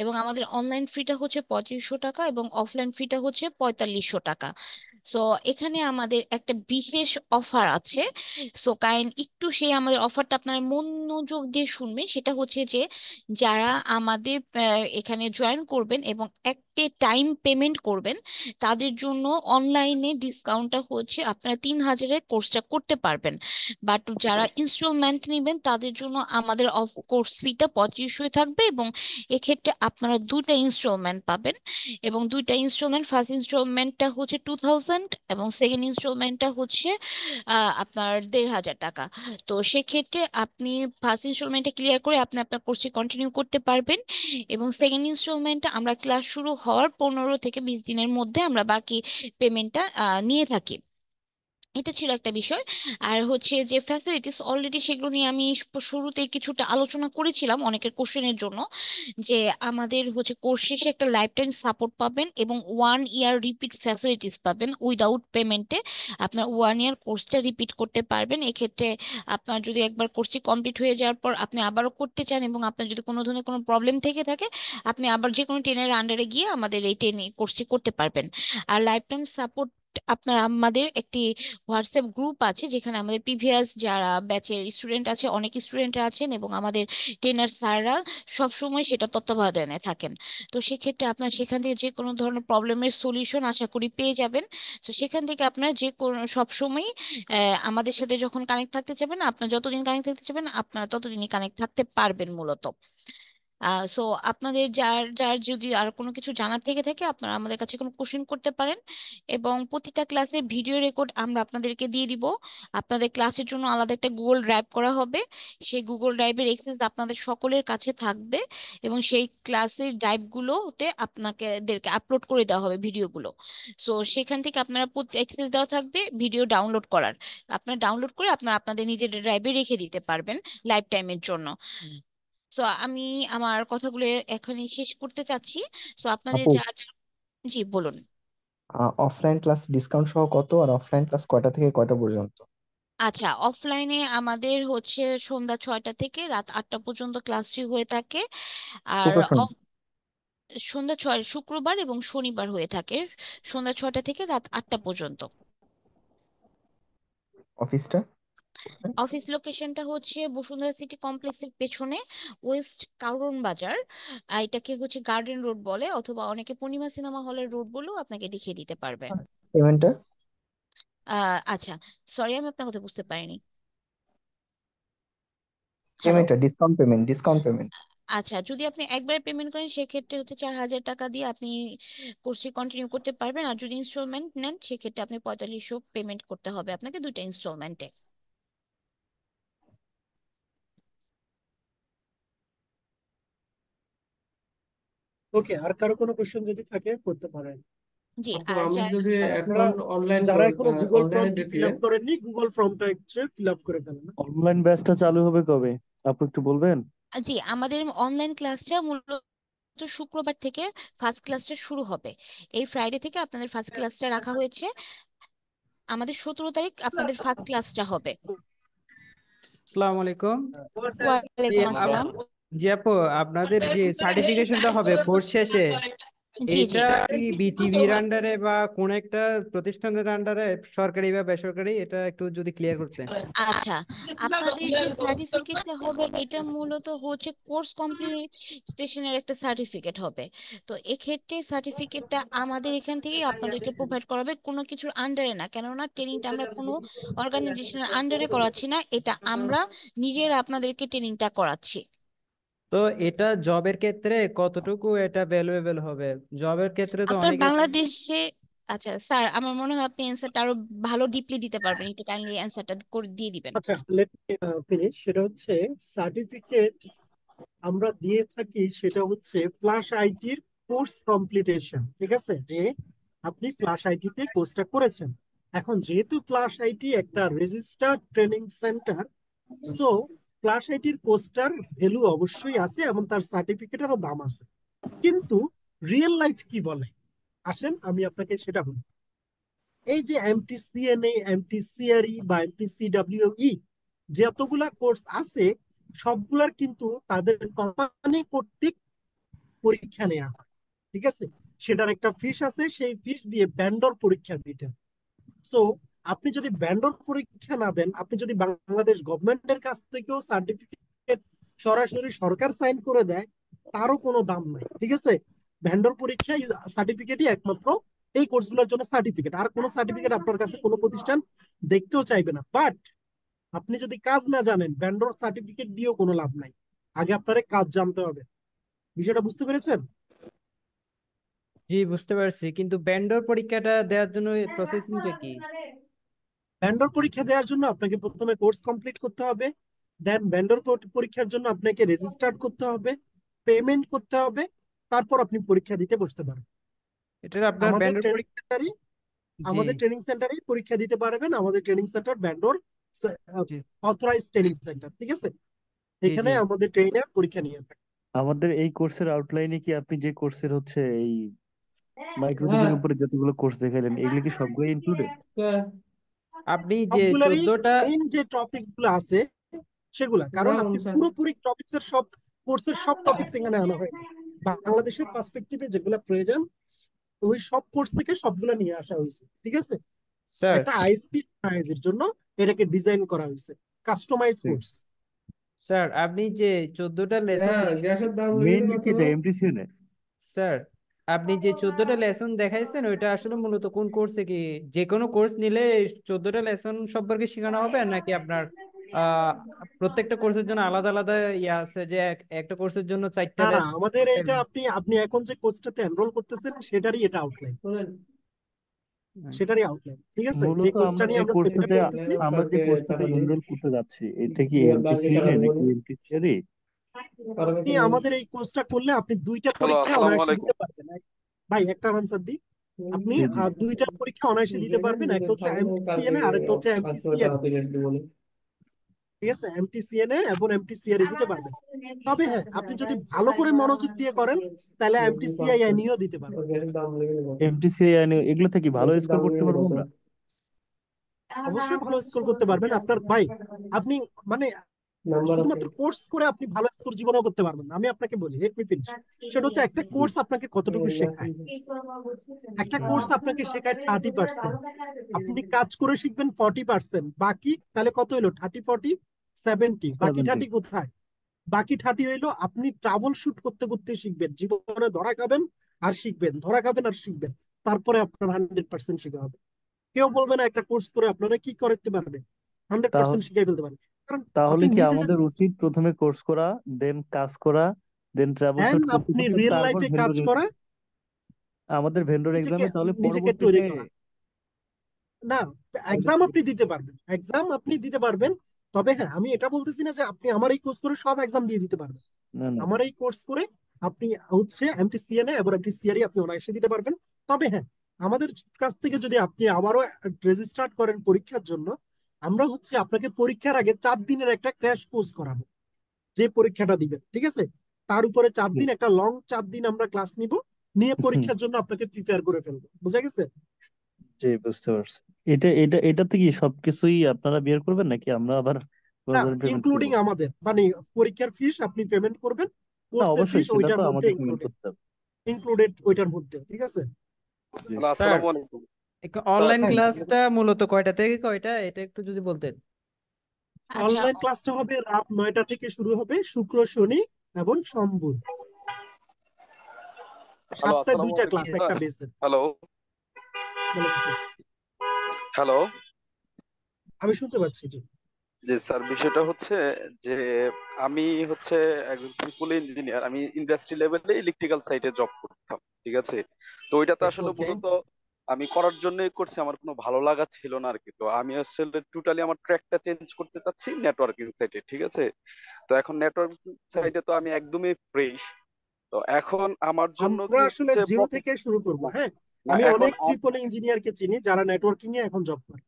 এবং আমাদের অনলাইন ফিটা হচ্ছে 2500 টাকা এবং অফলাইন ফিটা হচ্ছে 4500 টাকা। সো এখানে আমাদের একটা বিশেষ অফার আছে। সো একটু সেই আমাদের অফারটা আপনারা মনোযোগ দিয়ে শুনবেন। সেটা হচ্ছে যে যারা আমাদের এখানে জয়েন করবেন এবং একটা টাইম পেমেন্ট করবেন, তাদের জন্য অনলাইনে ডিসকাউন্টটা হচ্ছে আপনারা 3000-এর কোর্সটা করতে পারবেন। বাট যারা ইনস্টলমেন্ট নেবেন তাদের জন্য আমাদের অফ কোর্স ফিটা 2500 থাকবে, এবং এক্ষেত্রে আপনারা দুইটা ইনস্টলমেন্ট পাবেন। এবং দুইটা ইনস্টলমেন্ট, ফার্স্ট ইনস্টলমেন্টটা হচ্ছে 2000 এবং সেকেন্ড ইনস্টলমেন্টটা হচ্ছে আপনার 1500 টাকা। তো সেক্ষেত্রে আপনি ফার্স্ট ইনস্টলমেন্টটা ক্লিয়ার করে আপনি আপনার কোর্সটি কন্টিনিউ করতে পারবেন, এবং সেকেন্ড ইনস্টলমেন্টটা আমরা ক্লাস শুরু হওয়ার 15 থেকে 20 দিনের মধ্যে আমরা বাকি পেমেন্টটা নিয়ে থাকি। এটা ছিল একটা বিষয়। আর হচ্ছে যে ফ্যাসিলিটিস, অলরেডি সেগুলো নিয়ে আমি শুরুতে কিছুটা আলোচনা করেছিলাম অনেকের কোশ্চেনের জন্য, যে আমাদের হচ্ছে কোর্স শেষে একটা লাইফ টাইম সাপোর্ট পাবেন এবং 1 ইয়ার রিপিট ফ্যাসিলিটিস পাবেন উইদাউট পেমেন্টে। আপনার 1 ইয়ার কোর্সটা রিপিট করতে পারবেন। এক্ষেত্রে আপনার যদি একবার কোর্সটি কমপ্লিট হয়ে যাওয়ার পর আপনি আবারও করতে চান এবং আপনার যদি কোনো ধরনের কোনো প্রবলেম থেকে থাকে, আপনি আবার যে কোনো টেনের আন্ডারে গিয়ে আমাদের এই কোর্সটি করতে পারবেন। আর লাইফ টাইম সাপোর্ট আপনার আমাদের একটি হোয়াটসঅ্যাপ গ্রুপ আছে, যেখানে আমাদের প্রিভিয়াস যারা ব্যাচের স্টুডেন্ট আছে, অনেক স্টুডেন্টরা আছেন, এবং আমাদের ট্রেনার স্যাররা সবসময় সেটা তত্ত্বাবধানে থাকেন। তো সেক্ষেত্রে আপনার সেখান থেকে যে কোনো ধরনের প্রবলেমের সলিউশন আশা করি পেয়ে যাবেন। তো সেখান থেকে আপনার যে কোনো সবসময় আমাদের সাথে যখন কানেক্ট থাকতে চাবেন, আপনার যতদিন কানেক্ট থাকতে চাবেন আপনারা ততদিনই কানেক্ট থাকতে পারবেন মূলত। সো আপনাদের যার যার যদি আর কোনো কিছু জানার থেকে থাকে আপনারা আমাদের কাছে কোনো কোশ্চেন করতে পারেন, এবং প্রতিটা ক্লাসের ভিডিও রেকর্ড আমরা আপনাদেরকে দিয়ে দিব। আপনাদের ক্লাসের জন্য আলাদা একটা গুগল ড্রাইভ করা হবে, সেই গুগল ড্রাইভের অ্যাক্সেস আপনাদের সকলের কাছে থাকবে, এবং সেই ক্লাসের ড্রাইভগুলোতে আপনাদেরকে আপলোড করে দেওয়া হবে ভিডিওগুলো। সো সেখান থেকে আপনারা অ্যাক্সেস দেওয়া থাকবে ভিডিও ডাউনলোড করার। আপনারা ডাউনলোড করে আপনারা আপনাদের নিজের ড্রাইভে রেখে দিতে পারবেন লাইফ টাইমের জন্য। তো আমি আমার কথাগুলো এখনই শেষ করতে চাচ্ছি। তো আপনাদের আপু, যা জি বলুন। অফলাইন ক্লাস ডিসকাউন্ট সহ কত, আর অফলাইন ক্লাস কয়টা থেকে কয়টা পর্যন্ত? আচ্ছা, অফলাইনে আমাদের হচ্ছে সন্ধ্যা 6টা থেকে রাত 8টা পর্যন্ত ক্লাসটি হয়ে থাকে। আর শুক্র শনি সন্ধ্যা 6 শুক্রবার এবং শনিবার হয়ে থাকে সন্ধ্যা 6টা থেকে রাত 8টা পর্যন্ত। অফিসটা কোথায়? অফিস লোকেশনটা হচ্ছে বসুন্ধরা সিটি কমপ্লেক্সের পেছনে, ওয়েস্ট কারওয়ান বাজার। এটাকে হচ্ছে গার্ডেন রোড বলে, অথবা অনেকে পূর্ণিমা সিনেমা হলের রোড বলেও আপনাকে দেখিয়ে দিতে পারবে। পেমেন্টটা? আচ্ছা, সরি আমি আপনার কথা বুঝতে পারিনি। হ্যালো। পেমেন্টটা ডিসকাউন্ট পেমেন্ট। আচ্ছা, যদি আপনি একবারে পেমেন্ট করেন সেক্ষেত্রে হচ্ছে 4,000 টাকা দিয়ে আপনি কোর্সটি কন্টিনিউ করতে পারবেন, আর যদি ইনস্টলমেন্ট নেন সেক্ষেত্রে আপনি 4500 পেমেন্ট করতে হবে আপনাকে দুইটা ইনস্টলমেন্টে। ওকে, আর কারো কোনো কোশ্চেন যদি থাকে করতে পারেন। জি, আপু আর আমি যারা যদি আপনারা এখন অনলাইন যারা এখনো গুগল অনলাইনে ফর্মটি ফিল দেখলে আপ করেননি, গুগল ফর্মটা একটু ফিল আপ করে ফেলেন। অনলাইন ব্যাচটা চালু হবে কবে আপু একটু বলবেন? জি, আমাদের অনলাইন ক্লাসটা মূলত শুক্রবার থেকে ফার্স্ট ক্লাসটা শুরু হবে। এই ফ্রাইডে থেকে আপনাদের ফার্স্ট ক্লাসটা রাখা হয়েছে। আমাদের 17 তারিখ আপনাদের ফার্স্ট ক্লাসটা হবে। আসসালামু আলাইকুম। ওয়ালাইকুম আসসালাম। জি আপু, আপনাদের যে সার্টিফিকেশনটা হবে কোর্স শেষে, জি জি। এটা কি বিটিভির আন্ডারে বা কোন একটা প্রতিষ্ঠানের আন্ডারে, সরকারি বা বেসরকারি, এটা একটু যদি ক্লিয়ার করতেন। আচ্ছা, আপনাদের যে সার্টিফিকেটটা হবে এটা মূলত হচ্ছে কোর্স কমপ্লিটেশনের একটা সার্টিফিকেট হবে। তো এক্ষেত্রে সার্টিফিকেটটা আমাদের এখান থেকেই আপনাদেরকে প্রোভাইড করা হবে, কোনো কিছুর আন্ডারে না, কেননা ট্রেনিংটা আমরা কোনো অর্গানাইজেশনের আন্ডারে করাচ্ছি না, এটা আমরা নিজেরা আপনাদেরকে ট্রেনিংটা করাচ্ছি। তো এটা জবের ক্ষেত্রে কতটুকু এটা ভ্যালুয়েবল হবে? জবের ক্ষেত্রে তো আপনার অনেকে বাংলাদেশে, আচ্ছা স্যার, আমার মনে হয় আপনি অ্যান্সারটা আরো ভালো ডিপলি দিতে পারবেন, একটু কাইন্ডলি অ্যান্সারটা করে দিয়ে দিবেন। আচ্ছা, লেট ফিনিশ। সেটা হচ্ছে সার্টিফিকেট আমরা দিয়ে থাকি, সেটা হচ্ছে ফ্ল্যাশ আইটির কোর্স কমপ্লিটেশন। ঠিক আছে, যে আপনি ফ্ল্যাশ আইটিতে কোর্সটা করেছেন। এখন যেহেতু ফ্ল্যাশ আইটি একটা registered training centre, so Flash আইটির কোর্সটার ভ্যালু অবশ্যই আছে এবং তার সার্টিফিকেটেরও দাম আছে। কিন্তু রিয়েল লাইফ কি বলে, আসেন আমি আপনাকে সেটা বলি। এই যে এমটিসিএনএ, এমটিসিআরই বা এমটিসিডব্লিউই, যতগুলা কোর্স আছে সবগুলার কিন্তু তাদের কোম্পানি কর্তৃক পরীক্ষা নেওয়া হয়। ঠিক আছে, সেটার একটা ফিস আছে, সেই ফিস দিয়ে ভেন্ডর পরীক্ষা দিতে হয়। সো আপনি যদি ভেন্ডর পরীক্ষা না দেন, আপনি যদি বাংলাদেশ গভর্নমেন্টের কাছ থেকেও সার্টিফিকেট সরাসরি সরকার সাইন করে দেয়, তারও কোনো দাম নাই। ঠিক আছে, ভেন্ডর পরীক্ষা সার্টিফিকেটই একমাত্র এই কোর্সগুলোর জন্য সার্টিফিকেট। আর কোনো সার্টিফিকেট আপনার কাছে কোনো প্রতিষ্ঠান দেখতেও চাইবে না। বাট আপনি যদি কাজ না জানেন, ভেন্ডর সার্টিফিকেট দিয়েও কোনো লাভ নাই। আগে আপনারে কাজ জানতে হবে। বিষয়টা বুঝতে পেরেছেন? জি বুঝতে পারছি, কিন্তু ভেন্ডর পরীক্ষাটা দেওয়ার জন্য প্রসেসিংটা কি? ভেন্ডর পরীক্ষা দেওয়ার জন্য আপনাকে প্রথমে কোর্স কমপ্লিট করতে হবে, দেন ভেন্ডর পরীক্ষার জন্য আপনাকে রেজিস্টার করতে হবে, পেমেন্ট করতে হবে, তারপর আপনি পরীক্ষা দিতে বসতে পারবেন। এটা আপনার আমাদের ভেন্ডর ট্রেনিং পরীক্ষা? সেন্টারে জি আমাদের ট্রেনিং সেন্টারে পরীক্ষা দিতে পারবেন। আমাদের ট্রেনিং সেন্টার ভেন্ডর জি অথরাইজ ট্রেনিং সেন্টার। ঠিক আছে, জি এখানে জি আমাদের ট্রেনার পরীক্ষা নিয়ে থাকে। আমাদের এই কোর্সের আউটলাইনে কি আপনি যে কোর্সের হচ্ছে এই মাইক্রোডিবিং উপরে যতগুলো কোর্স দেখাইলেন এগুলো কি সবগুলো ইনক্লুডেড? আপনি যে সবগুলারই 14টা, মেইন যে টপিকস গুলো আছে সেগুলা, কারণ আপনি পুরোপুরি টপিকস এর সব কোর্সের সব টপিকস এখানে আনা হয়নি। বাংলাদেশের পার্সপেক্টিভে যেগুলো প্রয়োজন ওই সব কোর্স থেকে সবগুলো নিয়ে আসা হয়েছে, ঠিক আছে? স্যার একটা আইএসপি এর জন্য এটাকে ডিজাইন করা হয়েছে, কাস্টমাইজ ঠিক। কোর্স। স্যার আপনি যে 14টা লেসন হ্যাঁ, গ্যাসের দাম লেগে মেইনলি কি কত? এটা এমটিসিএন এ? স্যার আপনি যে 14টা লেসন দেখাইছেন ওইটা আসলে মূলত কোন কোর্সে কি যে কোনো কোর্স নিলে 14টা লেসন সম্পর্কে শেখানো হবে নাকি আপনার আহ প্রত্যেকটা কোর্সের জন্য আলাদা আলাদা ইয়ে আছে যে একটা কোর্সের জন্য 4টা না না, লেসন? আমাদের এইটা আপনি আপনি এখন যে কোর্সটাতে এনরোল করতেছেন সেটারই এটা আউটলাইন, শুনেন, সেটারই আউটলাইন, ঠিক আছে? যে মূলত কোর্সটা নিয়ে আমরা সেমিনার করতেছি, আমরা যে কোর্সটাতে টাকা দিই, এনরোল করতে যাচ্ছি এটা কি বাকি এমটিসিএন টাকা এ দেবো নাকি না, এমটিসিএন এ? আপনি আমাদের এই কোর্সটা করলে আপনি দুইটা হ্যালো, পরীক্ষা আসসালামু অনায়াসে আলাইকুম। দিতে পারবেন। ভাই একটা আনসার দিই, আপনি জি জি। দুইটা পরীক্ষা অনায়াসে দিতে পারবেন, একটা হচ্ছে এমটিসিএন এ আর একটা হচ্ছে 500 টাকা এমটিসিআর, হাতে রেট দেবো না। ঠিক আছে? এমটিসিএন এ এবং এমটিসিআর এ দিতে পারবেন। তবে হ্যাঁ, আপনি যদি ভালো করে মনোযোগ দিয়ে করেন তাহলে এমটিসিআই নিয়েও দিতে পারবেন। গ্যাসের দাম লেগে কত? এমটিসিএন এগুলো থেকে ভালো গ্যাসের স্কোর দাম করতে লেগে পারবো কত? আমরা? অবশ্যই ভালো স্কোর করতে পারবেন আপনার ভাই। আপনি মানে নাম্বার আছে? শুধুমাত্র কোর্স করে আপনি ভালো স্কোর জীবনেও করতে পারবেন না। আমি আপনাকে বলি, লেট মি ফিনিশ। সেটা হচ্ছে একটা জি। কোর্স আপনাকে কতটুকু শেখায়। একটা কোর্স আপনাকে শেখায় 30%, আপনি কাজ করে শিখবেন 40%, বাকি তাহলে কত হইলো? 30 40 70, বাকি 70। 30 কোথায়? বাকি 30 হইলো আপনি ট্রাভেল শুট করতে করতে শিখবেন, জীবনে ধরা খাবেন আর শিখবেন, ধরা খাবেন আর শিখবেন, তারপরে আপনার 100% শিখা হবে। কেউ বলবে না একটা কোর্স করে আপনারা কি করতে পারবে, 100% শিখে ফেলতে পারবে, কারণ তাহলে আপনি কি নিজে আমাদের উচিত প্রথমে কোর্স করা, দেন কাজ করা, দেন ট্রাভেল দেন শুট করতে আপনি করতে রিয়েল তারপর লাইফে কাজ ভেন্ডর, করা, আমাদের ভেন্ডর নিজেকে এক্সামে তাহলে নিজেকে তৈরি পরবর্তীতে? করা। না, এক্সাম আপনি দিতে পারবেন, এক্সাম আপনি দিতে পারবেন। তবে হ্যাঁ, আমি এটা বলতেছি না যে আপনি আমার এই কোর্স করে সব এক্সাম দিয়ে দিতে পারবেন। না না। আমার এই কোর্স করে আপনি হচ্ছে এমটিসিএনএ এবং এমটিসিআরই আপনি অনায়াসে দিতে পারবেন। তবে হ্যাঁ, আমাদের কাছ থেকে যদি আপনি আবারও রেজিস্টার করেন পরীক্ষার জন্য, আমরা হচ্ছে আপনাকে পরীক্ষার আগে 4 দিনের একটা ক্র্যাশ কোর্স করাবো, যে পরীক্ষাটা দিবেন, ঠিক আছে? তার উপরে 4 দিন, একটা লং 4 দিন আমরা ক্লাস নিব, নিয়ে পরীক্ষার জন্য আপনাকে প্রিপেয়ার করে ফেলবো, বুঝা গেছে? জি, বুঝতে পারছি। এটাতে কি সবকিছুই আপনারা বিয়ার করবেন নাকি আমরা আবার না, আলাদা পেমেন্ট করবো? ইনক্লুডিং আমাদের মানে পরীক্ষার ফিস আপনি পেমেন্ট করবেন, না কোর্সের অবশ্যই ফিস সেটা ওইটার তো মধ্যে আমাদের পেমেন্ট ইনক্লুডেড, করতে হবে। ওইটার মধ্যে, ঠিক আছে? জি। হ্যালো, স্যার আসসালামু আলাইকুম। স্যার অনলাইন হ্যাঁ, ক্লাসটা মূলত কয়টা থেকে কয়টা এটা একটু যদি বলতেন। আচ্ছা, অনলাইন ক্লাসটা হবে রাত 9টা থেকে শুরু হবে, শুক্র শনি এবং সোমবার, হ্যালো, 7টায় আসসালামু 2টা আলাইকুম ক্লাস, স্যার। একটা বেসের। হ্যালো, বলেন স্যার, হ্যালো। আমি শুনতে পাচ্ছি জি। জি স্যার, বিষয়টা হচ্ছে যে আমি হচ্ছে একজন ট্রিপল ইঞ্জিনিয়ার, আমি ইন্ডাস্ট্রি লেভেলে ইলেকট্রিক্যাল সাইটে জব করতাম, ঠিক আছে? তো ওইটাতে আসলে ওকে, মূলত আমি করার জন্যই করছি, আমার কোনো ভালো লাগা ছিল না আর কি। তো আমি আসলে টোটালি আমার ট্র্যাকটা চেঞ্জ করতে চাচ্ছি নেটওয়ার্কিং সাইটে, ঠিক আছে? তো এখন নেটওয়ার্কিং সাইটে তো আমি একদমই ফ্রেশ। তো এখন আমার জন্য আমরা কি আসলে হচ্ছে জিরো থেকে শুরু করব। হ্যাঁ, না আমি এখন অনেক ট্রিপল ইঞ্জিনিয়ারকে চিনি যারা নেটওয়ার্কিং এ এখন জব করে।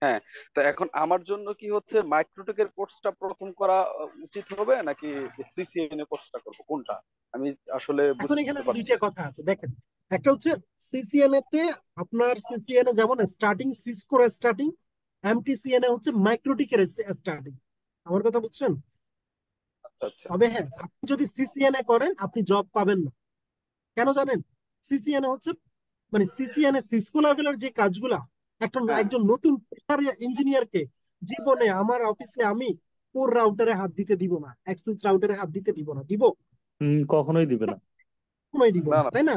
হ্যাঁ, তো এখন আমার জন্য কি হচ্ছে মাইক্রোটেকের কোর্সটা প্রথম করা উচিত হবে নাকি সিসিএন এর কোর্সটা করব, কোনটা? আমি আসলে এখন এখানে বুঝতে পারছি দুইটা না। কথা আছে, দেখেন। একটা হচ্ছে সিসিএনএ তে, আপনার সিসিএনএ যেমন স্টার্টিং সিসকোর স্টার্টিং, এমটিসিএনএ হচ্ছে মাইক্রোটিকের স্টার্টিং, আমার কথা বুঝছেন? আচ্ছা আচ্ছা। তবে হ্যাঁ, আপনি যদি সিসিএনএ করেন আপনি জব পাবেন না। কেন জানেন? সিসিএনএ হচ্ছে মানে সিসিএনএ সিসকো লেভেলের যে কাজগুলা, হ্যাঁ, একজন নতুন ইঞ্জিনিয়ারকে জীবনে আমার অফিসে আমি কোর রাউটারে হাত দিতে দিব না, অ্যাক্সেস রাউটারে হাত দিতে দিব না, দিব? কখনোই দিবে না। সময় দিব না না, না। তাই না?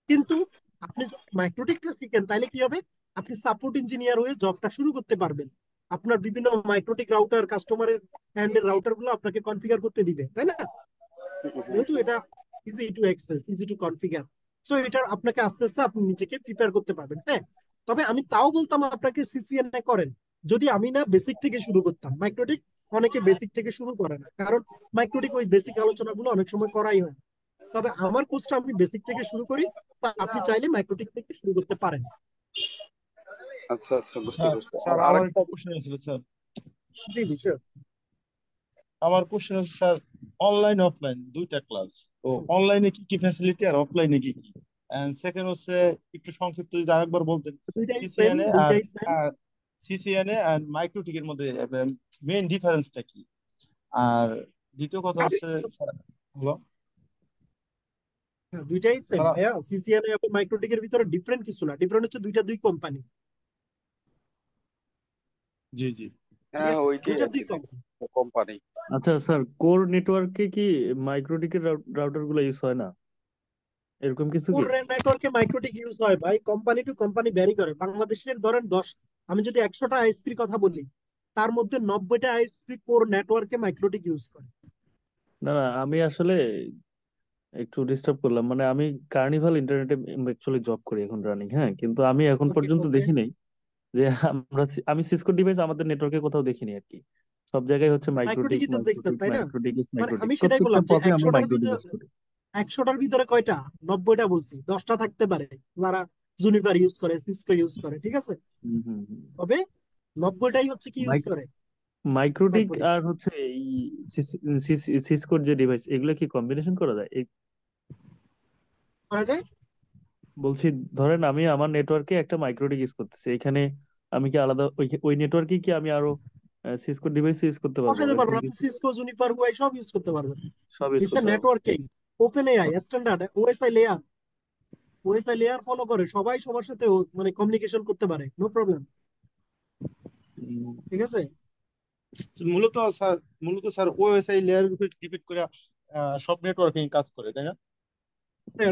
কিন্তু আপনি যদি মাইক্রোটেকটা শিখেন তাহলে কি হবে? আপনি সাপোর্ট ইঞ্জিনিয়ার হয়ে জবটা শুরু করতে পারবেন। আপনার বিভিন্ন মাইক্রোটেক রাউটার, কাস্টমারের হ্যান্ডের রাউটার গুলো আপনাকে কনফিগার করতে দিবে, তাই না? যেহেতু এটা easy to access, easy to configure, so এটা আপনাকে আস্তে আস্তে আপনি নিজেকে প্রিপেয়ার করতে পারবেন। হ্যাঁ, তবে আমি তাও বলতাম আপনাকে সিসিএনএ করেন। যদি আমি না বেসিক থেকে শুরু করতাম, মাইক্রোটেক অনেকে বেসিক থেকে শুরু করে না, কারণ মাইক্রোটেক ওই বেসিক আলোচনাগুলো অনেক সময় করাই হয় না। তবে আমার কোর্সটা আমি বেসিক থেকে শুরু করি, বা আপনি চাইলে মাইক্রোটেক থেকে শুরু করতে পারেন। আচ্ছা আচ্ছা, বুঝতে স্যার পারছি। স্যার আর আমার আরেকটা একটা কোশ্চেন ছিল স্যার। জি জি শিওর। আমার কোশ্চেন হচ্ছে স্যার, অনলাইন অফলাইন দুইটা ক্লাস, তো অনলাইনে কি কি ফ্যাসিলিটি আর অফলাইনে কি কি? এন্ড সেকেন্ড হচ্ছে একটু সংক্ষিপ্ত যদি আরেকবার বলতেন, দুইটাই সেম, সিসিএনএ আর দুইটাই সেম। সিসিএনএ আর মাইক্রোটিকের মধ্যে মেইন ডিফারেন্সটা কি? আর দ্বিতীয় কথা আরে হচ্ছে স্যার, হ্যালো হ্যাঁ, দুইটাই সেম স্যার ভাইয়া। সিসিএনএ এবং মাইক্রোটিকের ভিতরে ডিফারেন্ট কিছু না, ডিফারেন্ট হচ্ছে দুইটা দুই কোম্পানি। জি জি ঠিক হ্যাঁ আছে, ওইটাই দুইটা আর দুই কি, কোম্পানি। কোম্পানি। আচ্ছা স্যার, কোর নেটওয়ার্কে কি মাইক্রোটিকের রাউটার গুলো ইউজ হয় না, এরকম কিছু কোর কি? নেটওয়ার্কে মাইক্রোটিক ইউজ হয় ভাই, কোম্পানি টু কোম্পানি ভ্যারি করে। বাংলাদেশের ধরেন 10, আমি যদি 100টা আইএসপির কথা বলি, তার মধ্যে 90টা আইএসপি কোর নেটওয়ার্কে মাইক্রোটিক ইউজ করে। না না, আমি আসলে একটু ডিস্টার্ব করলাম, মানে আমি কার্নিভাল ইন্টারনেটে অ্যাকচুয়ালি জব করি এখন রানিং, হ্যাঁ, কিন্তু আমি এখন ওকে পর্যন্ত ওকে। দেখি নাই যে আমি সিসকো ডিভাইস আমাদের নেটওয়ার্কে কোথাও দেখিনি আর কি। সব জায়গায় হচ্ছে মাইক্রোটিক মাইক্রোটিকই তো দেখছেন মাইক্রোটিক তাই না? মাইক্রোটিক ইস মানে মাইক্রোটিক, আমি সেটাই প্রত্যেকটা বললাম যে পথে আমরা 100টার মাইক্রোটিক ভিতরে, ইউজ করি। 100টার ভিতরে কয়টা, 90টা বলছি, 10টা থাকতে পারে যারা জুনিপার ইউজ করে, সিসকো ইউজ করে, ঠিক আছে। হুম হুম হুম। তবে 90টাই হচ্ছে কি ইউজ করে মাইক্রোটিক মাইক্রোটিক। আর হচ্ছে এই সিসকোর যে ডিভাইস, এগুলো কি কম্বিনেশন করা যায়? করা যায়। বলছি, ধরেন আমি আমার নেটওয়ার্কে একটা মাইক্রোটিক ইউজ করতেছি, এখানে আমি কি আলাদা ওই ওই নেটওয়ার্কে কি আমি আরো সিসকো ডিভাইস ইউজ করতে পারবো, বসাতে এরকম পারবেন আপনি, কিছু? সিসকো, জুনিপার, হুয়াই সব ইউজ করতে পারবেন। সব ইউজ ইটস এ করতে পারবো। Networking, open AI standard, OSI layer, OSI layer follow করে, সবাই সবার সাথে মানে কমিউনিকেশন করতে পারে, নো প্রবলেম। উম, ঠিক আছে। মূলত স্যার মূলত ওএসআই লেয়ারের উপর ডিপেন্ড করে সব নেটওয়ার্কিং কাজ করে, তাই না?